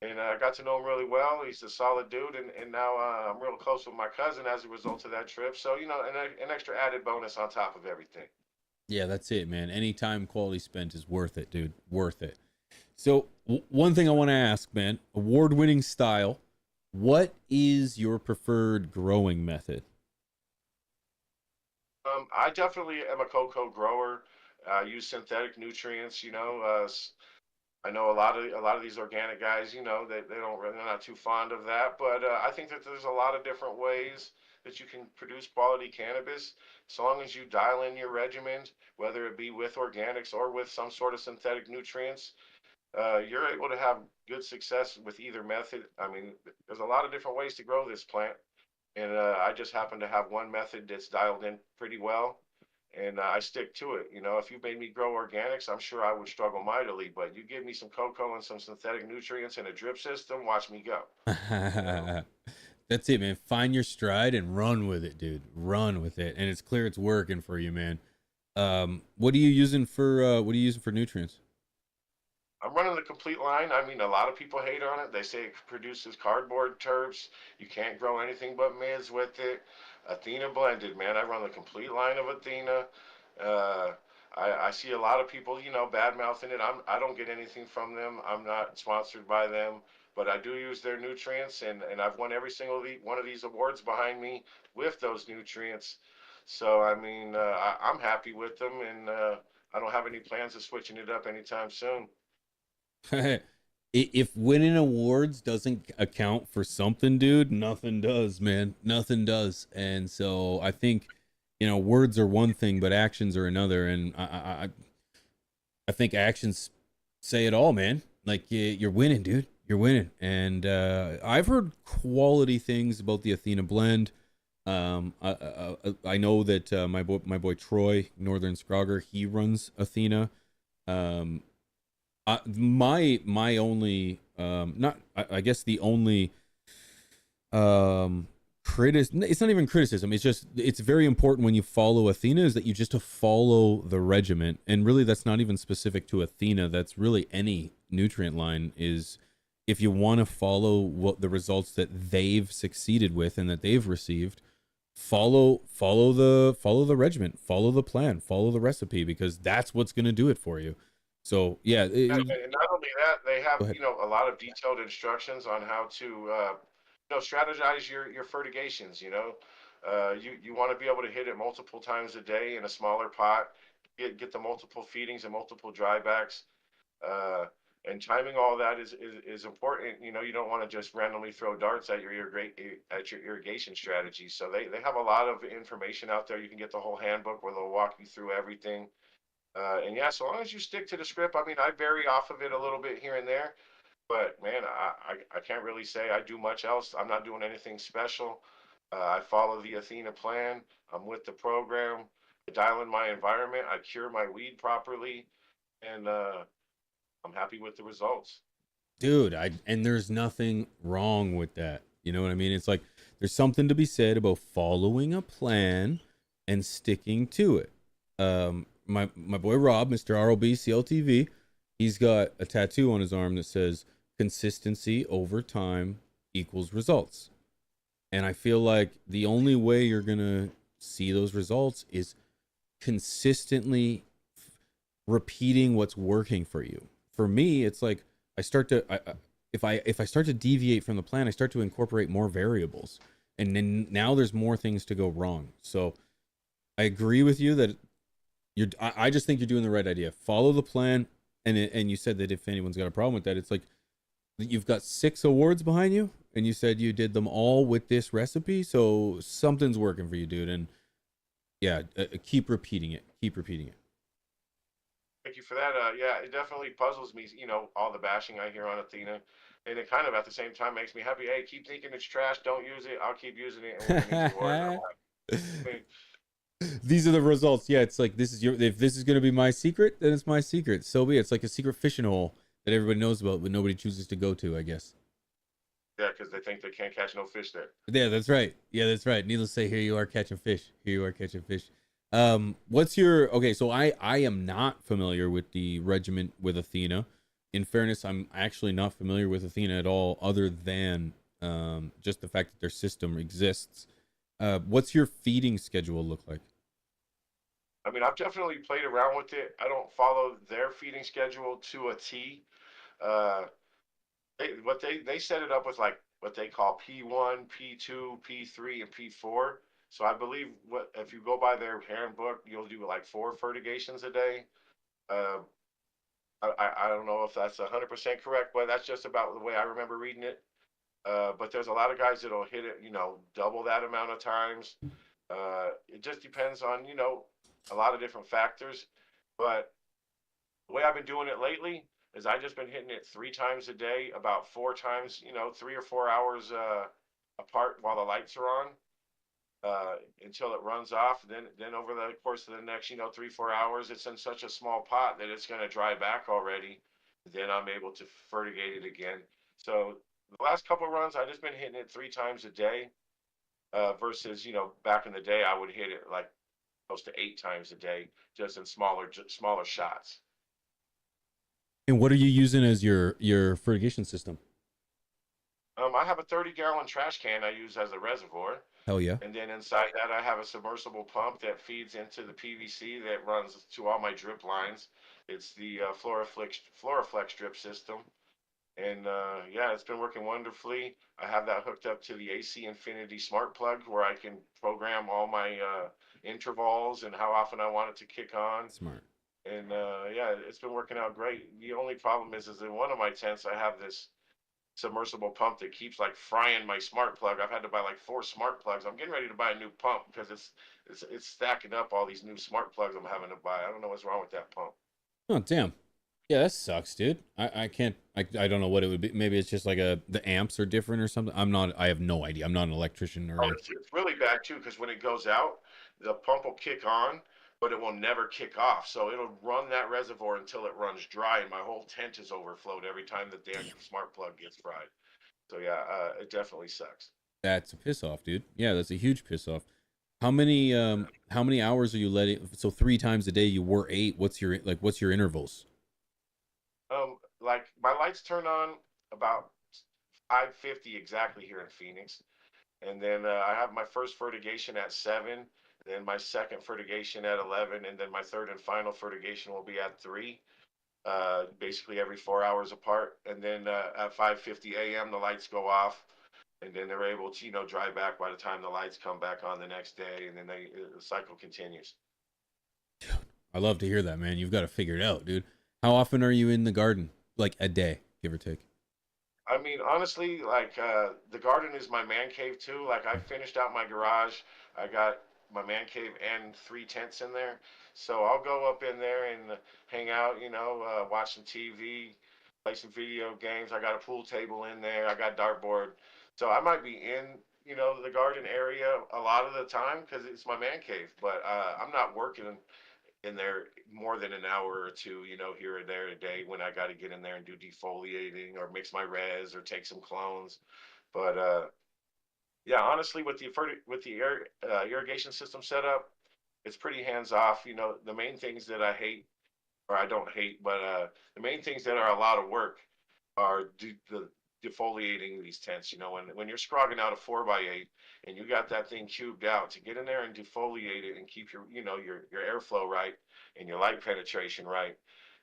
And I got to know him really well. He's a solid dude, and now I'm real close with my cousin as a result of that trip. So, an extra added bonus on top of everything. Yeah, that's it, man. Any time quality spent is worth it, dude. Worth it. So one thing I want to ask, man, award-winning style, what is your preferred growing method? I definitely am a cocoa grower. I use synthetic nutrients. I know a lot of these organic guys. They're not too fond of that, but I think that there's a lot of different ways that you can produce quality cannabis. As long as you dial in your regimen, whether it be with organics or with some sort of synthetic nutrients, you're able to have good success with either method. I mean, there's a lot of different ways to grow this plant, and I just happen to have one method that's dialed in pretty well, and I stick to it. You know, if you made me grow organics, I'm sure I would struggle mightily, but you give me some cocoa and some synthetic nutrients and a drip system, watch me go. You know? That's it, man. Find your stride and run with it, dude. Run with it, and it's clear it's working for you, man. What are you using for nutrients? I'm running the complete line. I mean, a lot of people hate on it. They say it produces cardboard terps. You can't grow anything but mids with it. Athena blended, man. I run the complete line of Athena. Uh, I see a lot of people, you know, bad mouthing it. I don't get anything from them. I'm not sponsored by them, but I do use their nutrients, and I've won every single one of these awards behind me with those nutrients. So I mean, I'm happy with them, and I don't have any plans of switching it up anytime soon. If winning awards doesn't account for something, dude, nothing does, man. Nothing does. And so I think, words are one thing, but actions are another. And I think actions say it all, man. Like you're winning, dude. You're winning. And I've heard quality things about the Athena blend. I know that my boy Troy, Northern Scrogger, he runs Athena. My only not I guess the only it's not even criticism, it's just it's very important when you follow Athena is that you just to follow the regimen, and really that's not even specific to Athena, that's really any nutrient line. Is if you want to follow what the results that they've succeeded with and that they've received, follow the regimen, follow the plan, follow the recipe, because that's what's going to do it for you. So yeah, And not only that, they go have, ahead. you know, a lot of detailed instructions on how to, strategize your fertigations. You know, you want to be able to hit it multiple times a day in a smaller pot, get the multiple feedings and multiple drybacks, uh, and timing all that is important. You know, you don't want to just randomly throw darts at your irrigation strategy. So they have a lot of information out there. You can get the whole handbook where they'll walk you through everything. And yeah, so long as you stick to the script, I mean, I vary off of it a little bit here and there, but man, I can't really say I do much else. I'm not doing anything special. I follow the Athena plan. I'm with the program. I dial in my environment. I cure my weed properly, and I'm happy with the results. Dude, and there's nothing wrong with that. You know what I mean? It's like there's something to be said about following a plan and sticking to it. My boy Rob, Mr. ROB CLTV, he's got a tattoo on his arm that says consistency over time equals results. And I feel like the only way you're going to see those results is consistently repeating what's working for you. For me, it's like if I start to deviate from the plan, I start to incorporate more variables, and then now there's more things to go wrong. So I agree with you that I just think you're doing the right idea. Follow the plan, and you said that if anyone's got a problem with that, it's like you've got 6 awards behind you, and you said you did them all with this recipe, so something's working for you, dude. And yeah, keep repeating it. Keep repeating it. Thank you for that. Yeah, it definitely puzzles me, you know, all the bashing I hear on Athena. And it kind of at the same time makes me happy. Hey, keep thinking it's trash. Don't use it. I'll keep using it and winning these awards. I'm like, I mean, These are the results. Yeah, it's like if this is gonna be my secret, then it's my secret. So be it. It's like a secret fishing hole that everybody knows about, but nobody chooses to go to, I guess. yeah, because they think they can't catch no fish there. Yeah, that's right. Yeah, that's right. Needless to say, here you are catching fish. Here you are catching fish. What's your okay? So I am not familiar with the regiment with Athena. In fairness, I'm actually not familiar with Athena at all, other than just the fact that their system exists. What's your feeding schedule look like? I mean, I've definitely played around with it. I don't follow their feeding schedule to a T. Uh, they set it up with like what they call P1, P2, P3, and P4. So I believe what if you go by their handbook, you'll do like 4 fertigations a day. Uh, I don't know if that's 100% correct, but that's just about the way I remember reading it. But there's a lot of guys that'll hit it, double that amount of times. It just depends on, a lot of different factors. But the way I've been doing it lately is I just been hitting it 3 times a day, about 4 times, 3 or 4 hours apart while the lights are on, until it runs off. Then over the course of the next, 3-4 hours, it's in such a small pot that it's going to dry back already. Then I'm able to fertigate it again. So the last couple of runs, I just been hitting it 3 times a day, versus back in the day I would hit it like close to 8 times a day, just in smaller shots. And what are you using as your fertigation system? I have a 30-gallon trash can I use as a reservoir. Hell yeah. And then inside that, I have a submersible pump that feeds into the PVC that runs to all my drip lines. It's the Floraflex drip system. And yeah, it's been working wonderfully. I have that hooked up to the AC Infinity smart plug where I can program all my intervals and how often I want it to kick on. Smart. And yeah, it's been working out great. The only problem is in one of my tents, I have this submersible pump that keeps like frying my smart plug. I've had to buy like 4 smart plugs. I'm getting ready to buy a new pump because it's stacking up all these new smart plugs I'm having to buy. I don't know what's wrong with that pump. Oh damn. Yeah, that sucks, dude. I can't. I don't know what it would be. Maybe it's just like the amps are different or something. I have no idea. I'm not an electrician or. Oh, it's really bad too because when it goes out, the pump will kick on, but it will never kick off. So it'll run that reservoir until it runs dry, and my whole tent is overflowed every time the damn smart plug gets fried. So yeah, it definitely sucks. That's a piss off, dude. Yeah, that's a huge piss off. How many hours are you letting? So 3 times a day you were 8. What's your intervals? Like my lights turn on about 5:50 exactly here in Phoenix, and then I have my first fertigation at 7, then my second fertigation at 11, and then my third and final fertigation will be at 3. Basically every 4 hours apart, and then at 5:50 a.m. the lights go off, and then they're able to dry back by the time the lights come back on the next day, and then the cycle continues. I love to hear that, man. You've got to figure it out, dude. How often are you in the garden? Like a day, give or take. I mean, honestly, like the garden is my man cave too. Like I finished out my garage. I got my man cave and 3 tents in there. So I'll go up in there and hang out, watch some TV, play some video games. I got a pool table in there. I got dartboard. So I might be in, the garden area a lot of the time because it's my man cave. But I'm not working in there more than an hour or two, here or there a day when I got to get in there and do defoliating or mix my res or take some clones. But yeah, honestly, with the irrigation system set up, it's pretty hands off. The main things that I hate, or I don't hate, but the main things that are a lot of work are the defoliating these tents. When you're scrogging out a 4x8 and you got that thing cubed out, to get in there and defoliate it and keep your airflow right and your light penetration right,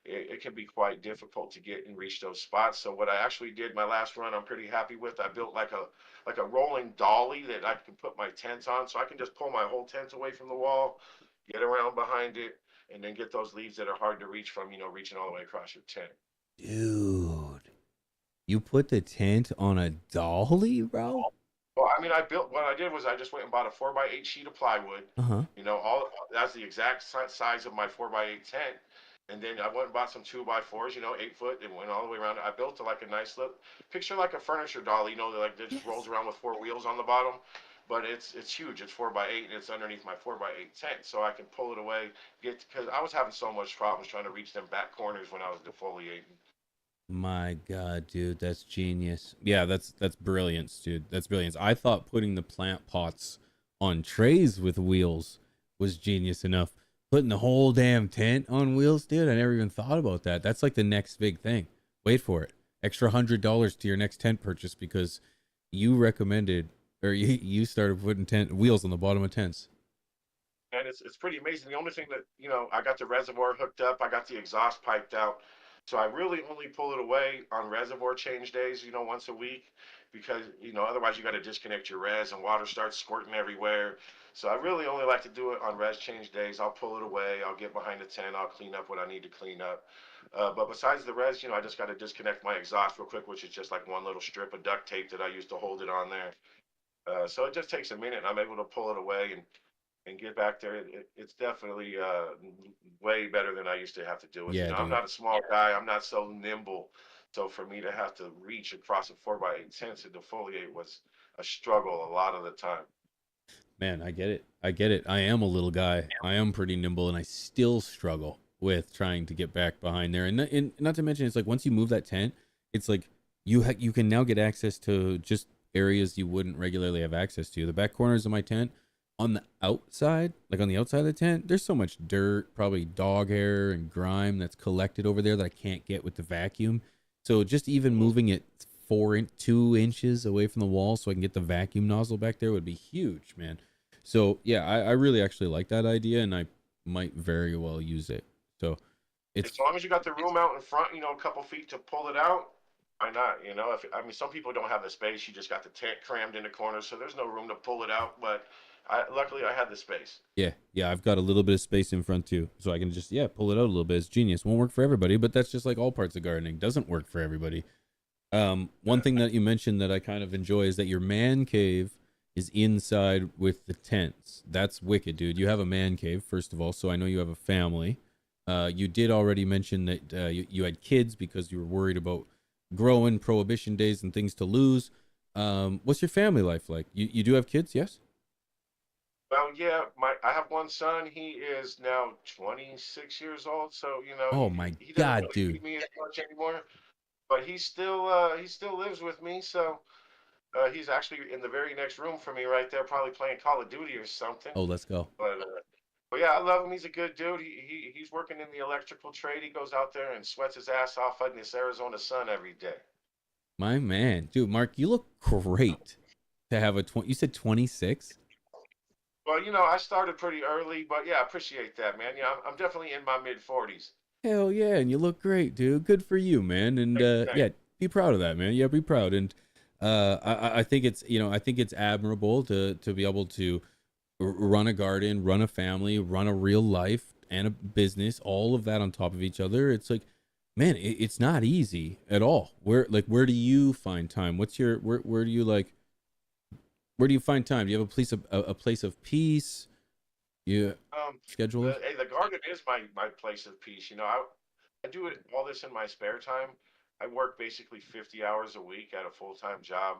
it can be quite difficult to get and reach those spots. So what I actually did my last run, I'm pretty happy with. I built like a rolling dolly that I can put my tent on, so I can just pull my whole tent away from the wall, get around behind it, and then get those leaves that are hard to reach from, reaching all the way across your tent. Dude, you put the tent on a dolly, bro? Well, I mean, what I did was I just went and bought a 4x8 sheet of plywood. That's the exact size of my 4x8 tent. And then I went and bought some 2x4s, 8 foot, and went all the way around. I built like a nice little picture, like a furniture dolly, that just rolls around with 4 wheels on the bottom. But it's huge. It's 4x8, and it's underneath my 4x8 tent, so I can pull it away. Because I was having so much problems trying to reach them back corners when I was defoliating. My God, dude, that's genius. Yeah, that's brilliant, dude. That's brilliant. I thought putting the plant pots on trays with wheels was genius enough. Putting the whole damn tent on wheels, dude, I never even thought about that. That's like the next big thing. Wait for it. Extra $100 to your next tent purchase because you recommended, or you started putting wheels on the bottom of tents. And it's pretty amazing. The only thing that, I got the reservoir hooked up. I got the exhaust piped out. So I really only pull it away on reservoir change days, once a week. because, otherwise you got to disconnect your res and water starts squirting everywhere. So I really only like to do it on res change days. I'll pull it away. I'll get behind the tent. I'll clean up what I need to clean up. But besides the res, I just got to disconnect my exhaust real quick, which is just like one little strip of duct tape that I used to hold it on there. So it just takes a minute, and I'm able to pull it away and get back there. It's definitely way better than I used to have to do it. Yeah, I'm dude. not a small guy. I'm not so nimble. So for me to have to reach across a 4x8 tent to defoliate was a struggle a lot of the time. Man, I get it. I get it. I am a little guy. I am pretty nimble, and I still struggle with trying to get back behind there. And not to mention, it's like once you move that tent, it's like you can now get access to just areas you wouldn't regularly have access to. The back corners of my tent, on the outside, like on the outside of the tent, there's so much dirt, probably dog hair and grime that's collected over there that I can't get with the vacuum. So just even moving it 2 inches away from the wall so I can get the vacuum nozzle back there would be huge, man. So yeah, I really actually like that idea, and I might very well use it. So it's As long as you got the room out in front, a couple feet to pull it out, why not? Some people don't have the space. You just got the tent crammed in the corner, so there's no room to pull it out. But luckily, I had the space. yeah, I've got a little bit of space in front too, so I can just pull it out a little bit. It's genius. Won't work for everybody, but that's just like all parts of gardening. Doesn't work for everybody. One thing that you mentioned that I kind of enjoy is that your man cave is inside with the tents. That's wicked, dude. You have a man cave, first of all, so I know you have a family. You did already mention that you had kids because you were worried about growing, prohibition days, and things to lose. What's your family life like? You do have kids, yes? Well, yeah, I have one son. He is now 26 years old, so Oh my he doesn't God, really dude. need me as much anymore. But he still lives with me, so he's actually in the very next room for me right there, probably playing Call of Duty or something. Oh, let's go. But yeah, I love him. He's a good dude. He's working in the electrical trade. He goes out there and sweats his ass off in this Arizona sun every day. My man, dude, Mark, you look great to have you said 26? Well, I started pretty early, but yeah, I appreciate that, man. Yeah, I'm definitely in my mid 40s. Hell yeah, and you look great, dude. Good for you, man. And yeah, be proud of that, man. Yeah, be proud. And I think it's I think it's admirable to be able to run a garden, run a family, run a real life and a business, all of that on top of each other. It's like, man, it's not easy at all. Where do you find time? What's your where do you find time? Do you have a place of peace? You schedule it? The garden is my place of peace. I do all this in my spare time. I work basically 50 hours a week at a full-time job.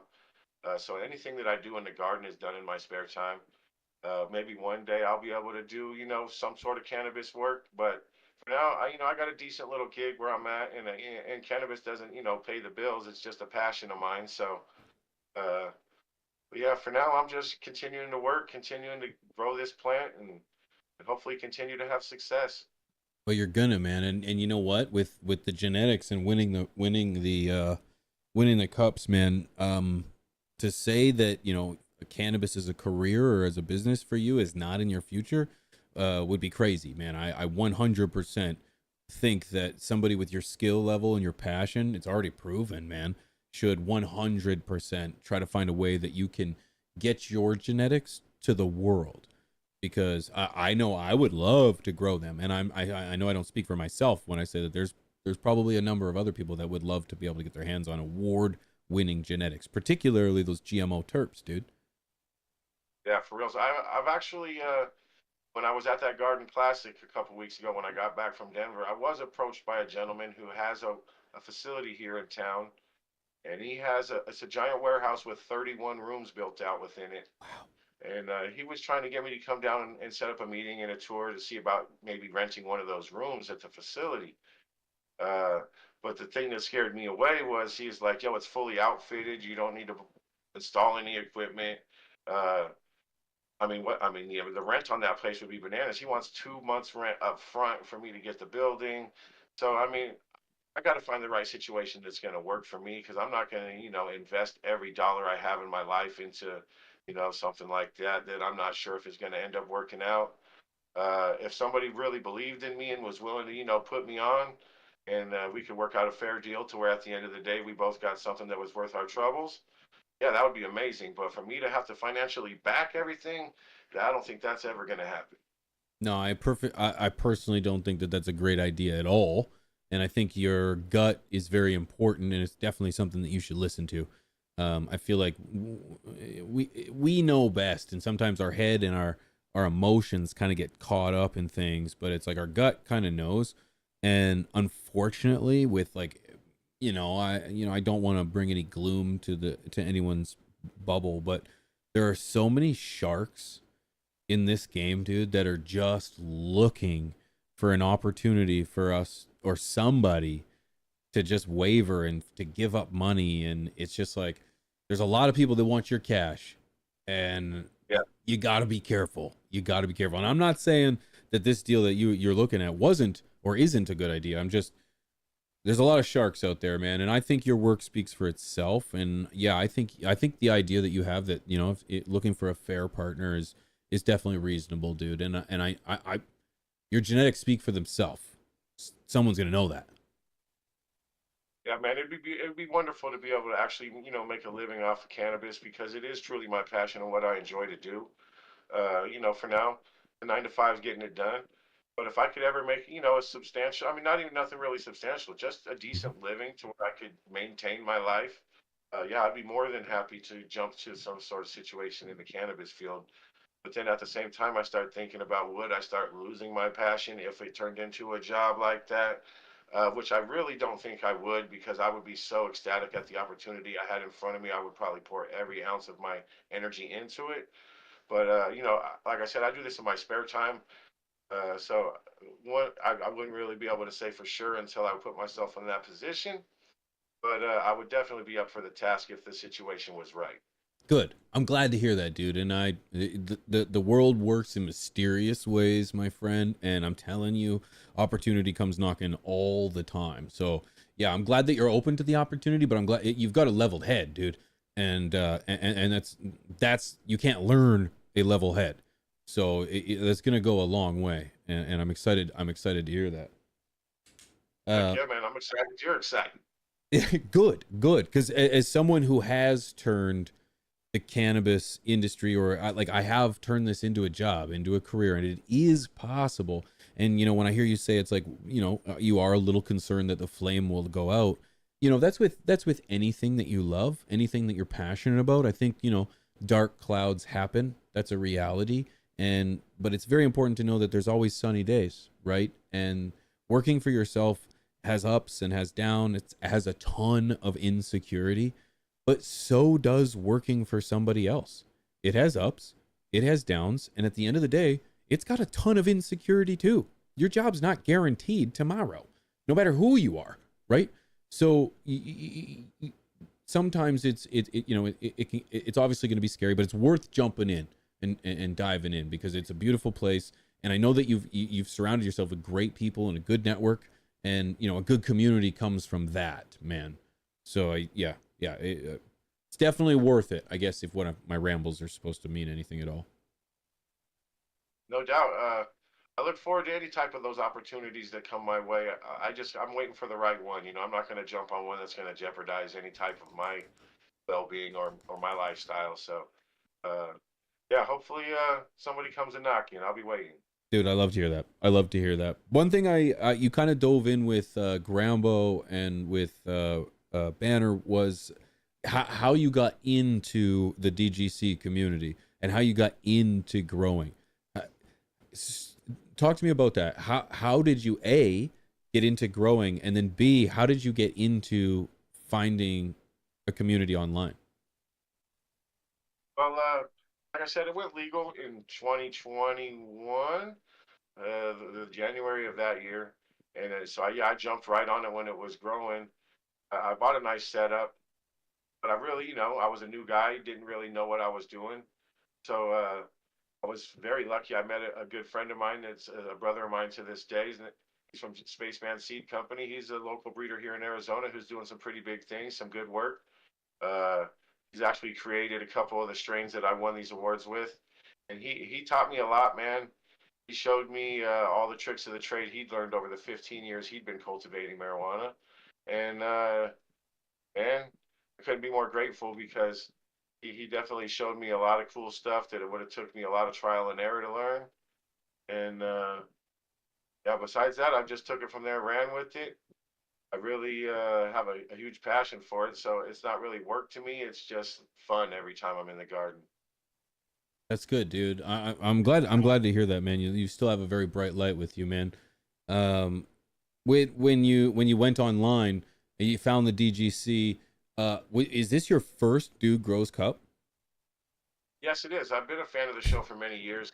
So anything that I do in the garden is done in my spare time. Maybe one day I'll be able to do, some sort of cannabis work. But for now, I got a decent little gig where I'm at, and cannabis doesn't, pay the bills. It's just a passion of mine. So, but yeah, for now, I'm just continuing to work, continuing to grow this plant, and hopefully continue to have success. Well, you're gonna, man, and you know what? With the genetics and winning the cups, man. To say that cannabis as a career or as a business for you is not in your future, would be crazy, man. I 100% think that somebody with your skill level and your passion, it's already proven, man, should 100% try to find a way that you can get your genetics to the world. Because I know I would love to grow them, and I know I don't speak for myself when I say that there's probably a number of other people that would love to be able to get their hands on award-winning genetics, particularly those GMO terps, dude. Yeah, for real. So I've actually, when I was at that Garden Classic a couple weeks ago, when I got back from Denver, I was approached by a gentleman who has a facility here in town, and he has it's a giant warehouse with 31 rooms built out within it. Wow. And he was trying to get me to come down and set up a meeting and a tour to see about maybe renting one of those rooms at the facility. Uh, but the thing that scared me away was he's like, yo, it's fully outfitted. You don't need to install any equipment. Uh, the rent on that place would be bananas. He wants 2 months rent up front for me to get the building. So, I got to find the right situation that's going to work for me, because I'm not going to, invest every dollar I have in my life into, something like that I'm not sure if it's going to end up working out. If somebody really believed in me and was willing to, put me on, and we could work out a fair deal to where at the end of the day we both got something that was worth our troubles, yeah, that would be amazing. But for me to have to financially back everything, I don't think that's ever going to happen. No, I personally don't think that that's a great idea at all. And I think your gut is very important, and it's definitely something that you should listen to. I feel like we know best, and sometimes our head and our emotions kind of get caught up in things, but it's like our gut kind of knows. And unfortunately, with like, I don't want to bring any gloom to anyone's bubble, but there are so many sharks in this game, dude, that are just looking for an opportunity for us or somebody to just waver and to give up money. And it's just like there's a lot of people that want your cash, and Yeah. you got to be careful. You got to be careful. And I'm not saying that this deal that you're looking at wasn't or isn't a good idea. I'm just, there's a lot of sharks out there, man, and I think your work speaks for itself. And yeah, I think the idea that you have that, looking for a fair partner is definitely reasonable, dude. And I your genetics speak for themselves. Someone's gonna know that. Yeah, man, it'd be wonderful to be able to actually, make a living off of cannabis because it is truly my passion and what I enjoy to do. For now, the 9 to 5 is getting it done. But if I could ever make, a substantial, I mean, not even nothing really substantial, just a decent living to where I could maintain my life, yeah, I'd be more than happy to jump to some sort of situation in the cannabis field. But then at the same time, I start thinking about would I start losing my passion if it turned into a job like that, which I really don't think I would because I would be so ecstatic at the opportunity I had in front of me. I would probably pour every ounce of my energy into it. But like I said, I do this in my spare time. So what I wouldn't really be able to say for sure until I put myself in that position. But I would definitely be up for the task if the situation was right. Good. I'm glad to hear that, dude. And the world works in mysterious ways, my friend. And I'm telling you, opportunity comes knocking all the time. So yeah, I'm glad that you're open to the opportunity, but I'm glad you've got a leveled head, dude. And that's you can't learn a level head. So that's gonna go a long way. And I'm excited. I'm excited to hear that. Yeah, man, I'm excited. You're excited. Good, good. Because as someone who has turned the cannabis industry, or like I have turned this into a job, into a career, and it is possible. And when I hear you say it's like, you are a little concerned that the flame will go out, that's with anything that you love, anything that you're passionate about. I think, dark clouds happen. That's a reality. But it's very important to know that there's always sunny days, right? And working for yourself has ups and has down. It has a ton of insecurity, but so does working for somebody else. It has ups, it has downs, and at the end of the day, it's got a ton of insecurity too. Your job's not guaranteed tomorrow, no matter who you are, right? So sometimes it's obviously going to be scary, but it's worth jumping in and diving in because it's a beautiful place. And I know that you've surrounded yourself with great people and a good network, and a good community comes from that, man. So it's definitely worth it, I guess, if one of my rambles are supposed to mean anything at all. No doubt. I look forward to any type of those opportunities that come my way. I'm waiting for the right one. I'm not going to jump on one that's going to jeopardize any type of my well-being or my lifestyle. So, uh, yeah, hopefully, somebody comes and knocking. I'll be waiting. Dude, I love to hear that. I love to hear that. One thing you kind of dove in with Grambo and with Banner was how you got into the DGC community and how you got into growing. Talk to me about that. How did you get into growing, and then B, how did you get into finding a community online? Well, like I said, it went legal in 2021, the January of that year, and so yeah, I jumped right on it when it was growing. I bought a nice setup, but I really, I was a new guy, didn't really know what I was doing. So I was very lucky. I met a good friend of mine that's a brother of mine to this day. He's from Spaceman Seed Company. He's a local breeder here in Arizona who's doing some pretty big things, some good work. Uh, he's actually created a couple of the strains that I won these awards with. And he taught me a lot, man. He showed me all the tricks of the trade he'd learned over the 15 years he'd been cultivating marijuana. And man, I couldn't be more grateful because he definitely showed me a lot of cool stuff that it would have took me a lot of trial and error to learn. And yeah, besides that, I just took it from there, ran with it. I really have a huge passion for it, so it's not really work to me. It's just fun every time I'm in the garden. That's good, dude. I'm glad. I'm glad to hear that, man. You still have a very bright light with you, man. When you went online and you found the DGC, is this your first Dude Grows Cup? Yes, it is. I've been a fan of the show for many years.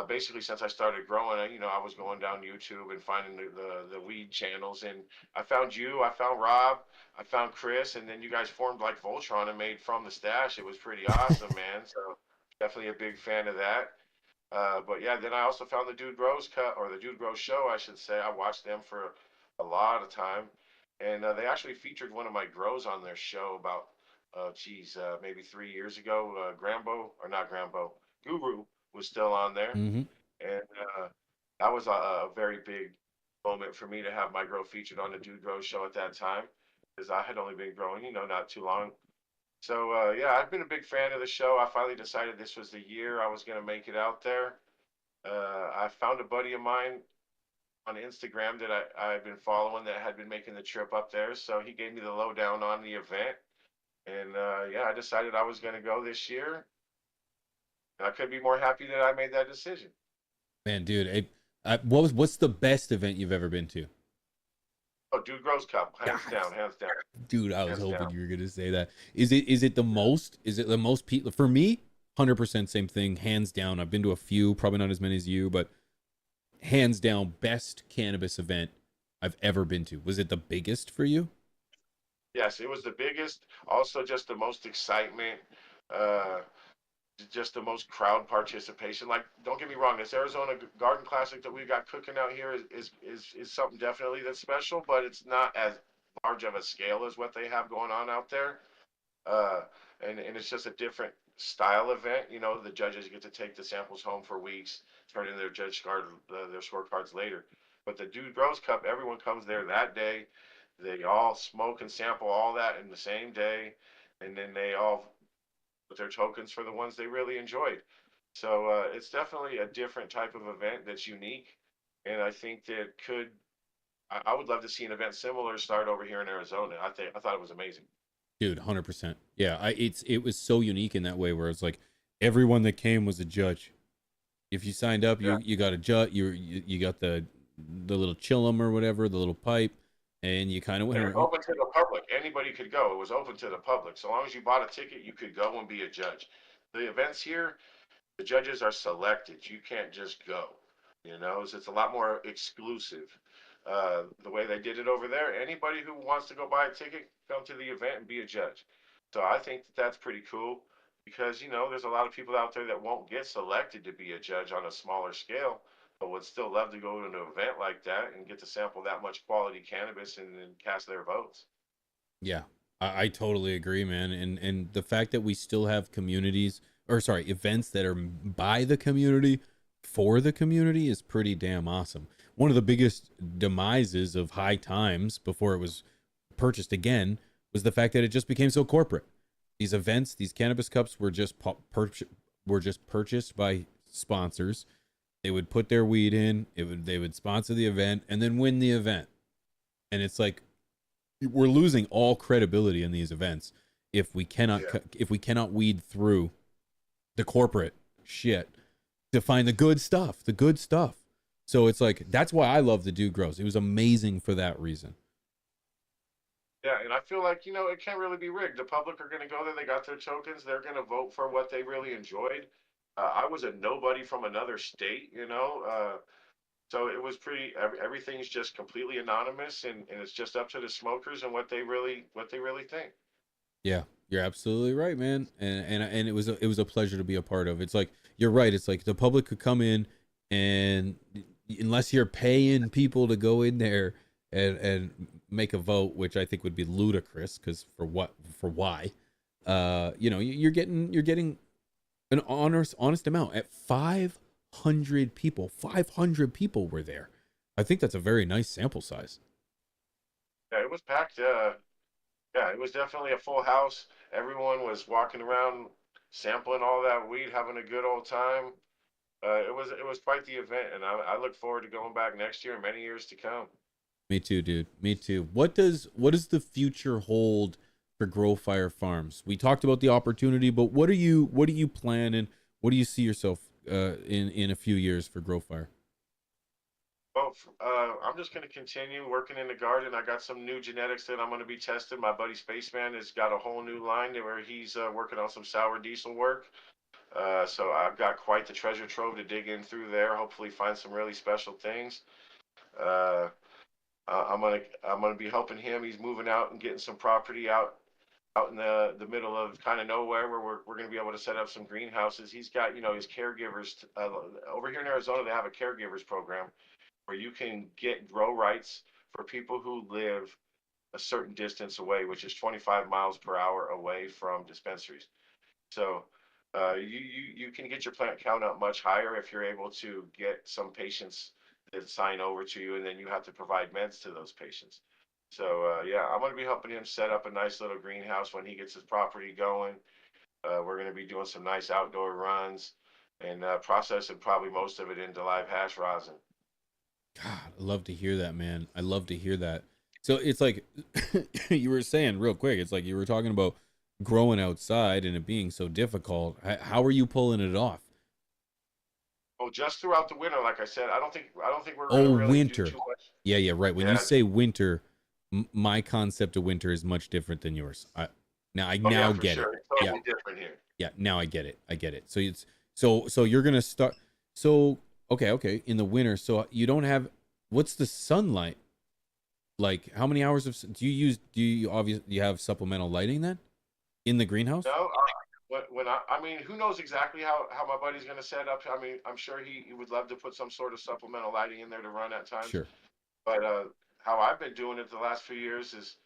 Basically, since I started growing, I was going down YouTube and finding the weed channels, and I found you, I found Rob, I found Chris, and then you guys formed like Voltron and made From the Stash. It was pretty awesome, man. So definitely a big fan of that. But yeah, then I also found the Dude Grows cut or the Dude Grows show, I should say. I watched them for a lot of time, and they actually featured one of my grows on their show about, maybe 3 years ago. Grambo or not Grambo, Guru was still on there, Mm-hmm. and that was a very big moment for me to have my grow featured on the Dude Grows show at that time, because I had only been growing, not too long. So yeah, I've been a big fan of the show. I finally decided this was the year I was going to make it out there. I found a buddy of mine on Instagram that I've been following that had been making the trip up there. So he gave me the lowdown on the event. And yeah, I decided I was going to go this year. And I couldn't be more happy that I made that decision. Man, dude, what's the best event you've ever been to? Oh, Dude Grows Cup, hands down, hands down. Dude, I was Hands hoping down. you were gonna say that. Is it the most? Is it the most people for me? 100% same thing, hands down. I've been to a few, probably not as many as you, but hands down, best cannabis event I've ever been to. Was it the biggest for you? Yes, it was the biggest. Also, just the most excitement. Uh, just the most crowd participation. Like, don't get me wrong, this Arizona Garden Classic that we got cooking out here is something definitely that's special, but it's not as large of a scale as what they have going on out there. Uh, and it's just a different style event. The judges get to take the samples home for weeks, turn in their their scorecards later. But the Dude Grows Cup, everyone comes there that day. They all smoke and sample all that in the same day, and then they all with their tokens for the ones they really enjoyed. So it's definitely a different type of event that's unique, and I think that I would love to see an event similar start over here in Arizona. I thought it was amazing. Dude, 100%. Yeah, it was so unique in that way where it's like everyone that came was a judge. If you signed up, Yeah. you got a judge. You got the little chillum or whatever, the little pipe, and you kind of went And around. open to the public. Anybody could go. It was open to the public. So long as you bought a ticket, you could go and be a judge. The events here, the judges are selected. You can't just go. So it's a lot more exclusive. The way they did it over there, anybody who wants to go buy a ticket, come to the event and be a judge. So I think that that's pretty cool because, there's a lot of people out there that won't get selected to be a judge on a smaller scale, but would still love to go to an event like that and get to sample that much quality cannabis and cast their votes. Yeah, I totally agree, man. And the fact that we still have communities, or sorry, events that are by the community for the community is pretty damn awesome. One of the biggest demises of High Times before it was purchased again was the fact that it just became so corporate. These events, these cannabis cups were just purchased by sponsors. They would put their weed in, they would sponsor the event and then win the event. And it's like we're losing all credibility in these events if we cannot Yeah. if we cannot weed through the corporate shit to find the good stuff, the good stuff. So it's like that's why I love the Dude Grows. It was amazing for that reason. Yeah, and I feel like, it can't really be rigged. The public are going to go there. They got their tokens. They're going to vote for what they really enjoyed. I was a nobody from another state. So it was everything's just completely anonymous, and it's just up to the smokers and what they really think. Yeah, you're absolutely right, man. And it was a pleasure to be a part of. It's like you're right. It's like the public could come in and unless you're paying people to go in there and make a vote, which I think would be ludicrous because for why? You're getting an honest amount at 500 people. 500 people were there. I think that's a very nice sample size. Yeah, it was packed. Yeah, it was definitely a full house. Everyone was walking around, sampling all that weed, having a good old time. It was quite the event, and I look forward to going back next year and many years to come. Me too, dude. Me too. What does the future hold for Grow Fire Farms? We talked about the opportunity, but what are you planning? What do you see yourself in a few years for Grow Fire? Well, I'm just going to continue working in the garden. I got some new genetics that I'm going to be testing. My buddy Spaceman has got a whole new line where he's working on some sour diesel work. So I've got quite the treasure trove to dig in through there. Hopefully, find some really special things. Uh, I'm gonna be helping him. He's moving out and getting some property out in the middle of kind of nowhere where we're going to be able to set up some greenhouses. He's got his caregivers over here in Arizona. They have a caregivers program where you can get grow rights for people who live a certain distance away, which is 25 miles per hour away from dispensaries. So you can get your plant count up much higher if you're able to get some patients that sign over to you, and then you have to provide meds to those patients. So yeah, I'm going to be helping him set up a nice little greenhouse when he gets his property going. We're going to be doing some nice outdoor runs and processing probably most of it into live hash rosin. God, I love to hear that, man. I love to hear that. So it's like you were saying real quick. It's like you were talking about growing outside and it being so difficult. How are you pulling it off? Oh, just throughout the winter, like I said, I don't think we're going to Oh, really do winter. too much. Yeah, yeah, right. When you Yeah. say winter, my concept of winter is much different than yours. I Oh now yeah, for get it. sure. It's Yeah, totally different here. yeah. Now I get it. I get it. So it's so you're gonna start. So okay. In the winter, so you don't have. What's the sunlight like? How many hours of do you use? Do you have supplemental lighting then in the greenhouse? No, when I mean, who knows exactly how my buddy's going to set up? I mean, I'm sure he would love to put some sort of supplemental lighting in there to run at times. Sure. But how I've been doing it the last few years is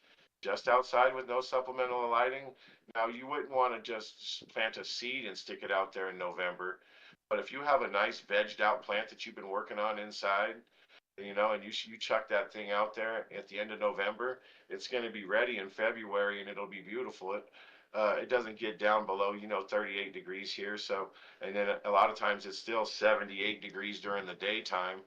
just outside with no supplemental lighting. Now, you wouldn't want to just plant a seed and stick it out there in November. But if you have a nice vegged out plant that you've been working on inside, and you chuck that thing out there at the end of November, it's going to be ready in February and it'll be beautiful. It doesn't get down below 38 degrees here, so and then a lot of times it's still 78 degrees during the daytime.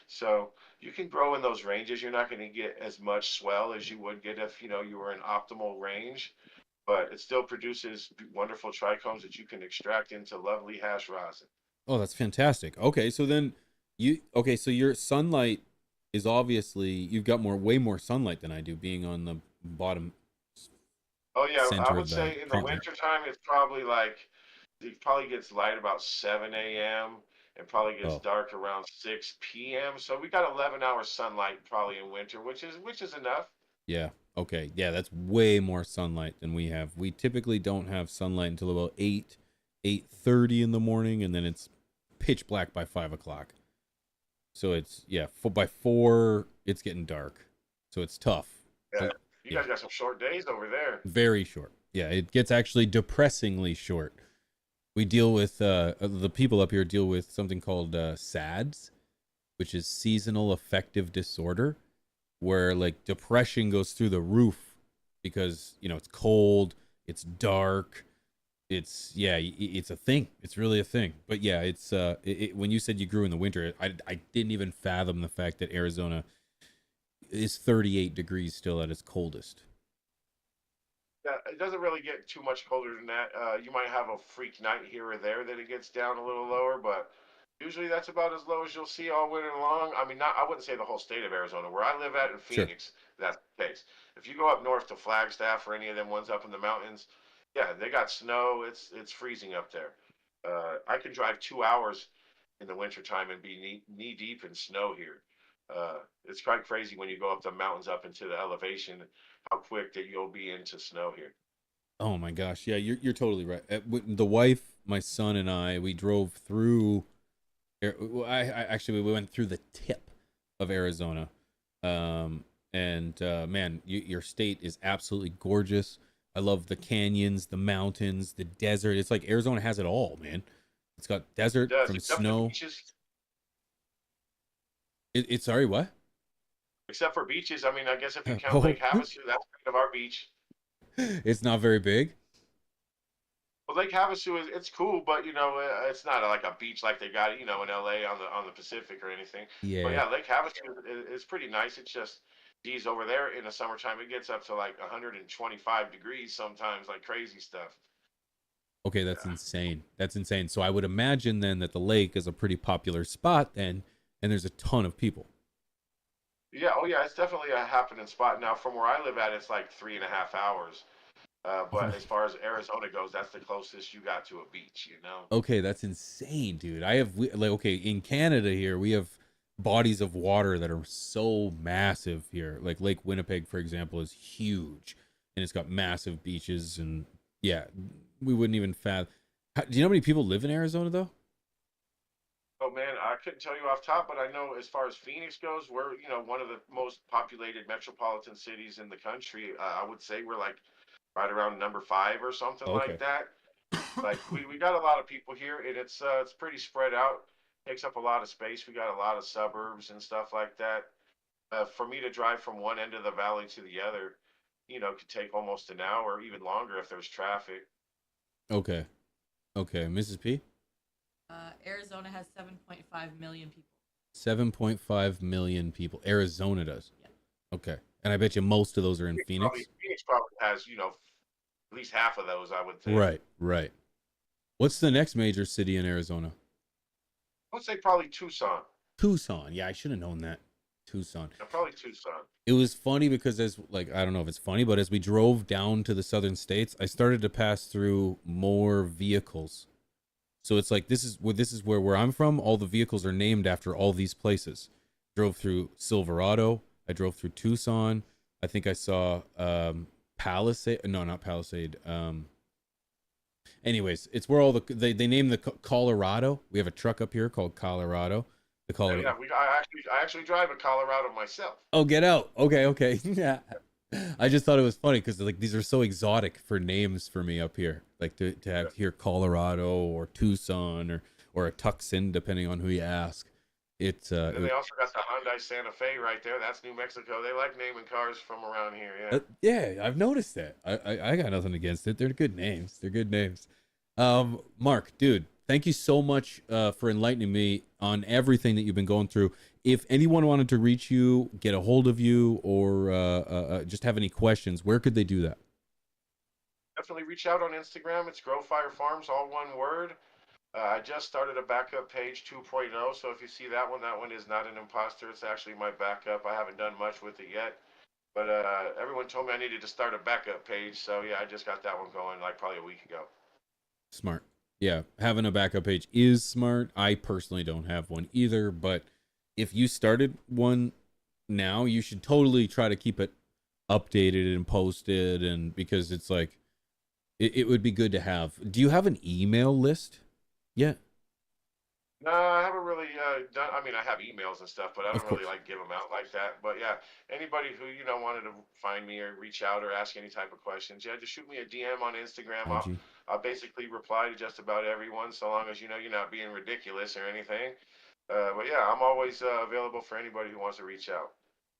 So you can grow in those ranges. You're not going to get as much swell as you would get if you were in optimal range, but it still produces wonderful trichomes that you can extract into lovely hash rosin. Oh, that's fantastic. Okay, so then so your sunlight is obviously you've got way more sunlight than I do, being on the bottom Oh yeah, I center would of the say in the treatment. winter time it's probably like it probably gets light about 7 a.m. and probably gets Oh, dark around 6 p.m. So we got 11 hours sunlight probably in winter, which is enough. yeah. Okay. Yeah, that's way more sunlight than we have. We typically don't have sunlight until about 8:30 in the morning, and then it's pitch black by 5 o'clock. So it's yeah, by 4 it's getting dark. So it's tough. Yeah, Uh, you Yeah, guys got some short days over there. very short. Yeah, it gets actually depressingly short. We deal with the people up here deal with something called SADS, which is seasonal affective disorder, where like depression goes through the roof because it's cold, it's dark, it's a thing. It's really a thing. But yeah, when you said you grew in the winter, I didn't even fathom the fact that Arizona is 38 degrees still at its coldest. Yeah, it doesn't really get too much colder than that. You might have a freak night here or there that it gets down a little lower, but usually that's about as low as you'll see all winter long. I mean, I wouldn't say the whole state of Arizona. Where I live at in Sure. Phoenix, that's the case. If you go up north to Flagstaff or any of them ones up in the mountains, yeah, they got snow. It's freezing up there. I can drive 2 hours in the wintertime and be knee deep in snow here. It's quite crazy when you go up the mountains up into the elevation, how quick that you'll be into snow here. Oh my gosh, yeah, you're totally right. The wife, my son, and we drove through. I actually we went through the tip of Arizona, and man, your state is absolutely gorgeous. I love the canyons, the mountains, the desert. It's like Arizona has it all, man. It's got It desert does, from except for snow. beaches. It's sorry, what? Except for beaches. I mean, I guess if you count Oh, Lake Havasu, that's kind of our beach. It's not very big. Well, Lake Havasu is it's cool, but it's not like a beach like they got in LA on the Pacific or anything. But Yeah. yeah, Lake Havasu is pretty nice. It's just geez, over there in the summertime it gets up to like 125 degrees sometimes, like crazy stuff. Okay, that's insane. That's insane. So I would imagine then that the lake is a pretty popular spot then, and there's a ton of people. Yeah, oh yeah, it's definitely a happening spot. Now, from where I live at, it's like 3.5 hours. Oh But my. as far as Arizona goes, that's the closest you got to a beach. Okay, that's insane, dude. Like, okay, in Canada here, we have bodies of water that are so massive here. Like Lake Winnipeg, for example, is huge, and it's got massive beaches, and yeah, we wouldn't even fathom. Do you know how many people live in Arizona though? Oh man, I couldn't tell you off top, but I know as far as Phoenix goes, we're one of the most populated metropolitan cities in the country. I would say we're like right around number 5 or something like Okay. that. Like we got a lot of people here, and it's pretty spread out. Takes up a lot of space. We got a lot of suburbs and stuff like that. For me to drive from one end of the valley to the other, could take almost an hour, or even longer if there's traffic. Okay. Okay, Mrs. P. Arizona has 7.5 million people. 7.5 million people. Arizona does. Yeah. Okay, and I bet you most of those are in Phoenix. Phoenix probably has at least half of those, I would think. Right. Right. What's the next major city in Arizona? I would say probably Tucson. Tucson. Yeah, I should have known that. Tucson. Yeah, probably Tucson. It was funny because I don't know if it's funny, but as we drove down to the southern states, I started to pass through more vehicles. So it's like this is where I'm from. All the vehicles are named after all these places. Drove through Silverado. I drove through Tucson. I think I saw Palisade. No, not Palisade. Anyways, it's where all they name the Colorado. We have a truck up here called Colorado. The Colorado. Yeah, I actually drive a Colorado myself. Oh, get out. Okay. Yeah. I just thought it was funny because like these are so exotic for names for me up here. Like to have here Colorado or Tucson or a Tucson, depending on who you ask. It's And they also got the Hyundai Santa Fe right there. That's New Mexico. They like naming cars from around here. Yeah. Yeah, I've noticed that. I got nothing against it. They're good names. They're good names. Mark, dude, thank you so much for enlightening me on everything that you've been going through. If anyone wanted to reach you, get a hold of you, or just have any questions, where could they do that? Definitely reach out on Instagram. It's Grow Fire Farms, all one word. I just started a backup page 2.0, so if you see that one is not an imposter. It's actually my backup. I haven't done much with it yet, but everyone told me I needed to start a backup page, so yeah, I just got that one going like probably a week ago. Smart. Yeah, having a backup page is smart. I personally don't have one either, but if you started one now, you should totally try to keep it updated and posted, and because it's like it would be good to have. Do you have an email list yet? No, I haven't really done. I mean, I have emails and stuff, but I don't really like give them out like that. But yeah, anybody who wanted to find me or reach out or ask any type of questions, yeah, just shoot me a DM on Instagram. IG. I'll basically reply to just about everyone, so long as you're not being ridiculous or anything. But yeah, I'm always available for anybody who wants to reach out.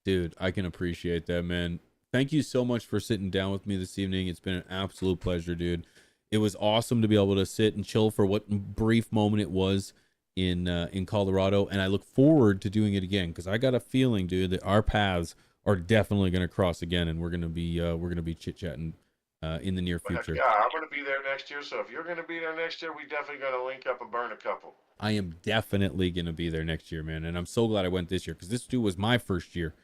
Dude, I can appreciate that, man. Thank you so much for sitting down with me this evening. It's been an absolute pleasure, dude. It was awesome to be able to sit and chill for what brief moment it was in Colorado, and I look forward to doing it again because I got a feeling, dude, that our paths are definitely going to cross again, and we're gonna be chit chatting in the near future. Yeah, I'm gonna be there next year. So if you're gonna be there next year, we definitely gonna link up and burn a couple. I am definitely gonna be there next year, man, and I'm so glad I went this year because this too was my first year,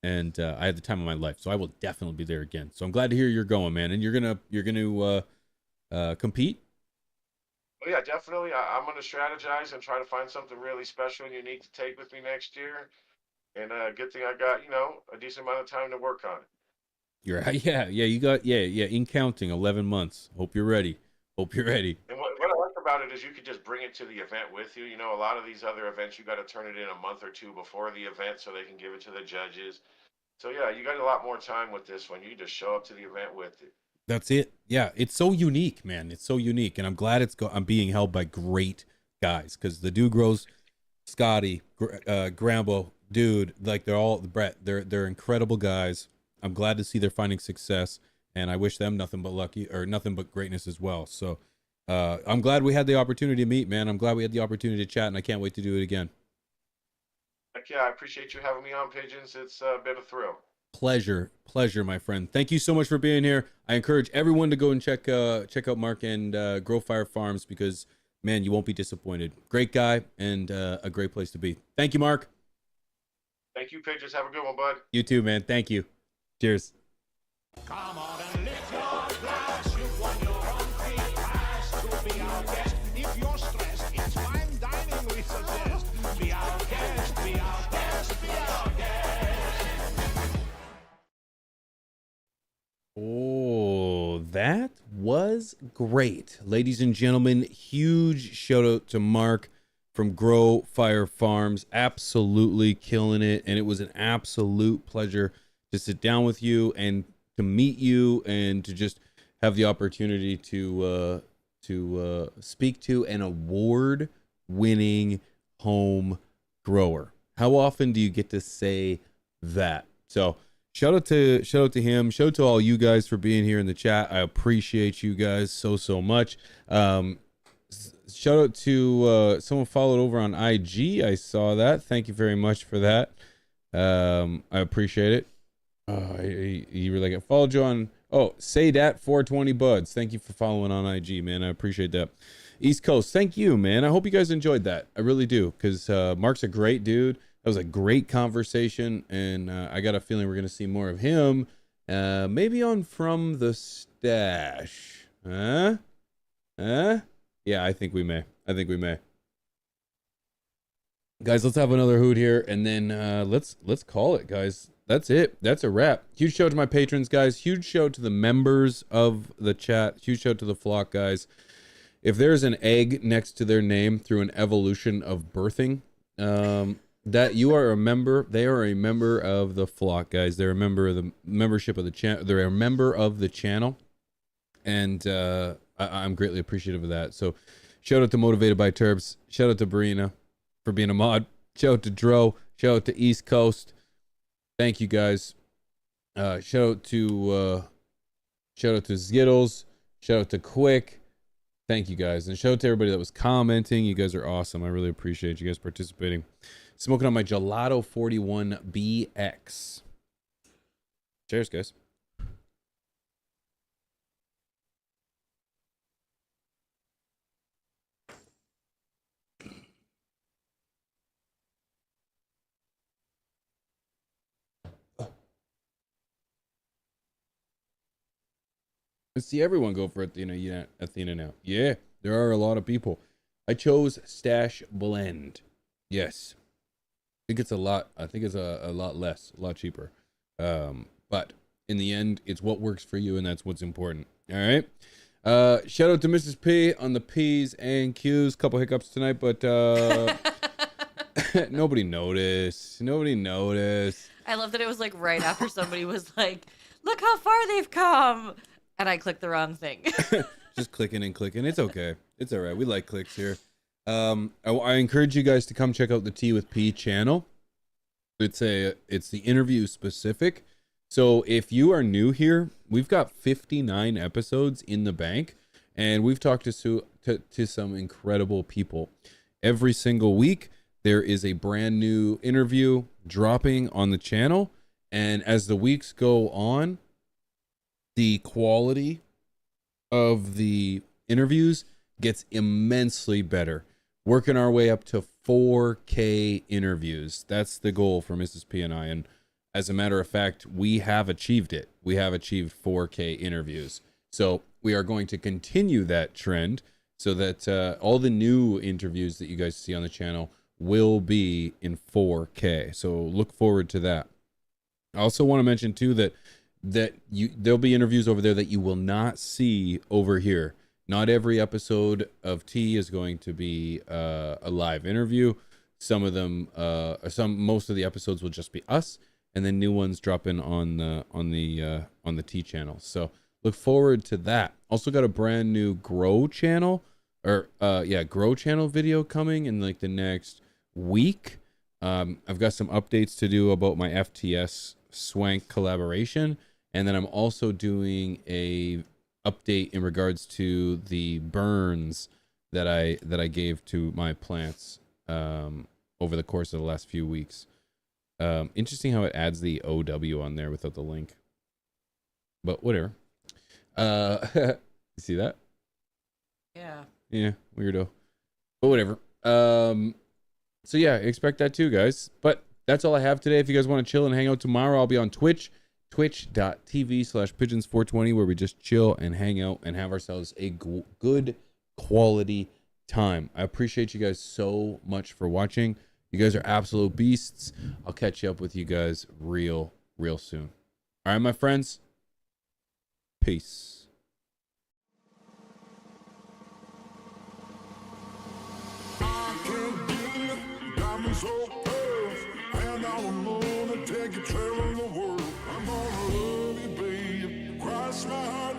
and I had the time of my life. So I will definitely be there again. So I'm glad to hear you're going, man, and you're gonna compete. Well, yeah, definitely. I'm going to strategize and try to find something really special and unique to take with me next year. And good thing I got, a decent amount of time to work on it. You got in counting 11 months. Hope you're ready. And what I like about it is you could just bring it to the event with you. A lot of these other events, you got to turn it in a month or two before the event so they can give it to the judges. So yeah, you got a lot more time with this one. You just show up to the event with it. That's it. Yeah, it's so unique, man. It's so unique, and I'm glad I'm being held by great guys because the dude grows, Scotty, Grambo, dude, like they're all Brett. They're incredible guys. I'm glad to see they're finding success, and I wish them nothing but lucky or nothing but greatness as well. So I'm glad we had the opportunity to meet, man. I'm glad we had the opportunity to chat, and I can't wait to do it again. Heck yeah, I appreciate you having me on, Pigeons. It's been a thrill. Pleasure, my friend. Thank you so much for being here. I encourage everyone to go and check out Mark and Grow Fire Farms, because man, you won't be disappointed. Great guy and a great place to be. Thank you, Mark. Thank you, Pigeons. Have a good one, bud. You too, man. Thank you. Cheers. Come on and lift your glass. You won your own free pass to be our guest. If you're stressed, it's fine dining we suggest. Be our guest, be our guest, be our guest. Oh, that was great. Ladies and gentlemen, huge shout out to Mark from Grow Fire Farms. Absolutely killing it. And it was an absolute pleasure to sit down with you and to meet you and to just have the opportunity to speak to an award-winning home grower. How often do you get to say that? So shout out to him. Shout out to all you guys for being here in the chat. I appreciate you guys so much. Shout out to someone followed over on IG. I saw that. Thank you very much for that. I appreciate it. You were like, I followed you on. Oh, say that 420 buds. Thank you for following on IG, man. I appreciate that. East Coast, thank you, man. I hope you guys enjoyed that. I really do, because Mark's a great dude. That was a great conversation, and I got a feeling we're gonna see more of him. Maybe on From the Stash. Huh? Yeah, I think we may. Guys, let's have another hoot here, and then let's call it, guys. That's it. That's a wrap. Huge shout to my patrons, guys. Huge shout to the members of the chat. Huge shout to the flock, guys. If there's an egg next to their name through an evolution of birthing, that you are a member. They are a member of the flock, guys. They're a member of the membership of the channel. They're a member of the channel, and I'm greatly appreciative of that. So shout out to Motivated by Turbs. Shout out to Brina for being a mod. Shout out to Dro. Shout out to East Coast. Thank you, guys. Shout out to Skittles. Shout out to Quick. Thank you, guys. And shout out to everybody that was commenting. You guys are awesome. I really appreciate you guys participating. Smoking on my Gelato 41 BX. Cheers, guys. Let's see everyone go for Athena now. Yeah, there are a lot of people. I chose Stash Blend. Yes. I think it's a lot less, a lot cheaper. But in the end, it's what works for you, and that's what's important. All right. Shout out to Mrs. P on the P's and Q's. Couple hiccups tonight, but nobody noticed. I love that it was like right after somebody was like, look how far they've come. And I clicked the wrong thing. Just clicking and clicking. It's okay. It's all right. We like clicks here. I encourage you guys to come check out the Tea with P channel. It's the interview specific. So if you are new here, we've got 59 episodes in the bank, and we've talked to some incredible people. Every single week, there is a brand new interview dropping on the channel, and as the weeks go on, the quality of the interviews gets immensely better. Working our way up to 4K interviews. That's the goal for Mrs. P and I. And as a matter of fact, we have achieved it. We have achieved 4K interviews. So we are going to continue that trend so that all the new interviews that you guys see on the channel will be in 4K. So look forward to that. I also want to mention too that there'll be interviews over there that you will not see over here. Not every episode of T is going to be a live interview. Some of them, most of the episodes will just be us, and then new ones drop in on the T channel. So look forward to that. Also got a brand new Grow channel, Grow channel video coming in like the next week. I've got some updates to do about my FTS Swank collaboration. And then I'm also doing a update in regards to the burns that I gave to my plants over the course of the last few weeks. Interesting how it adds the OW on there without the link. But whatever. You see that? Yeah. Yeah, weirdo. But whatever. So yeah, expect that too, guys. But that's all I have today. If you guys want to chill and hang out tomorrow, I'll be on Twitch, twitch.tv/pigeons420, where we just chill and hang out and have ourselves a good quality time. I appreciate you guys so much for watching. You guys are absolute beasts. I'll catch up with you guys real soon. All right, my friends. Peace. Diamonds on earth, and I'm gonna take you traveling the world. I'm gonna love you, babe. Cross my heart.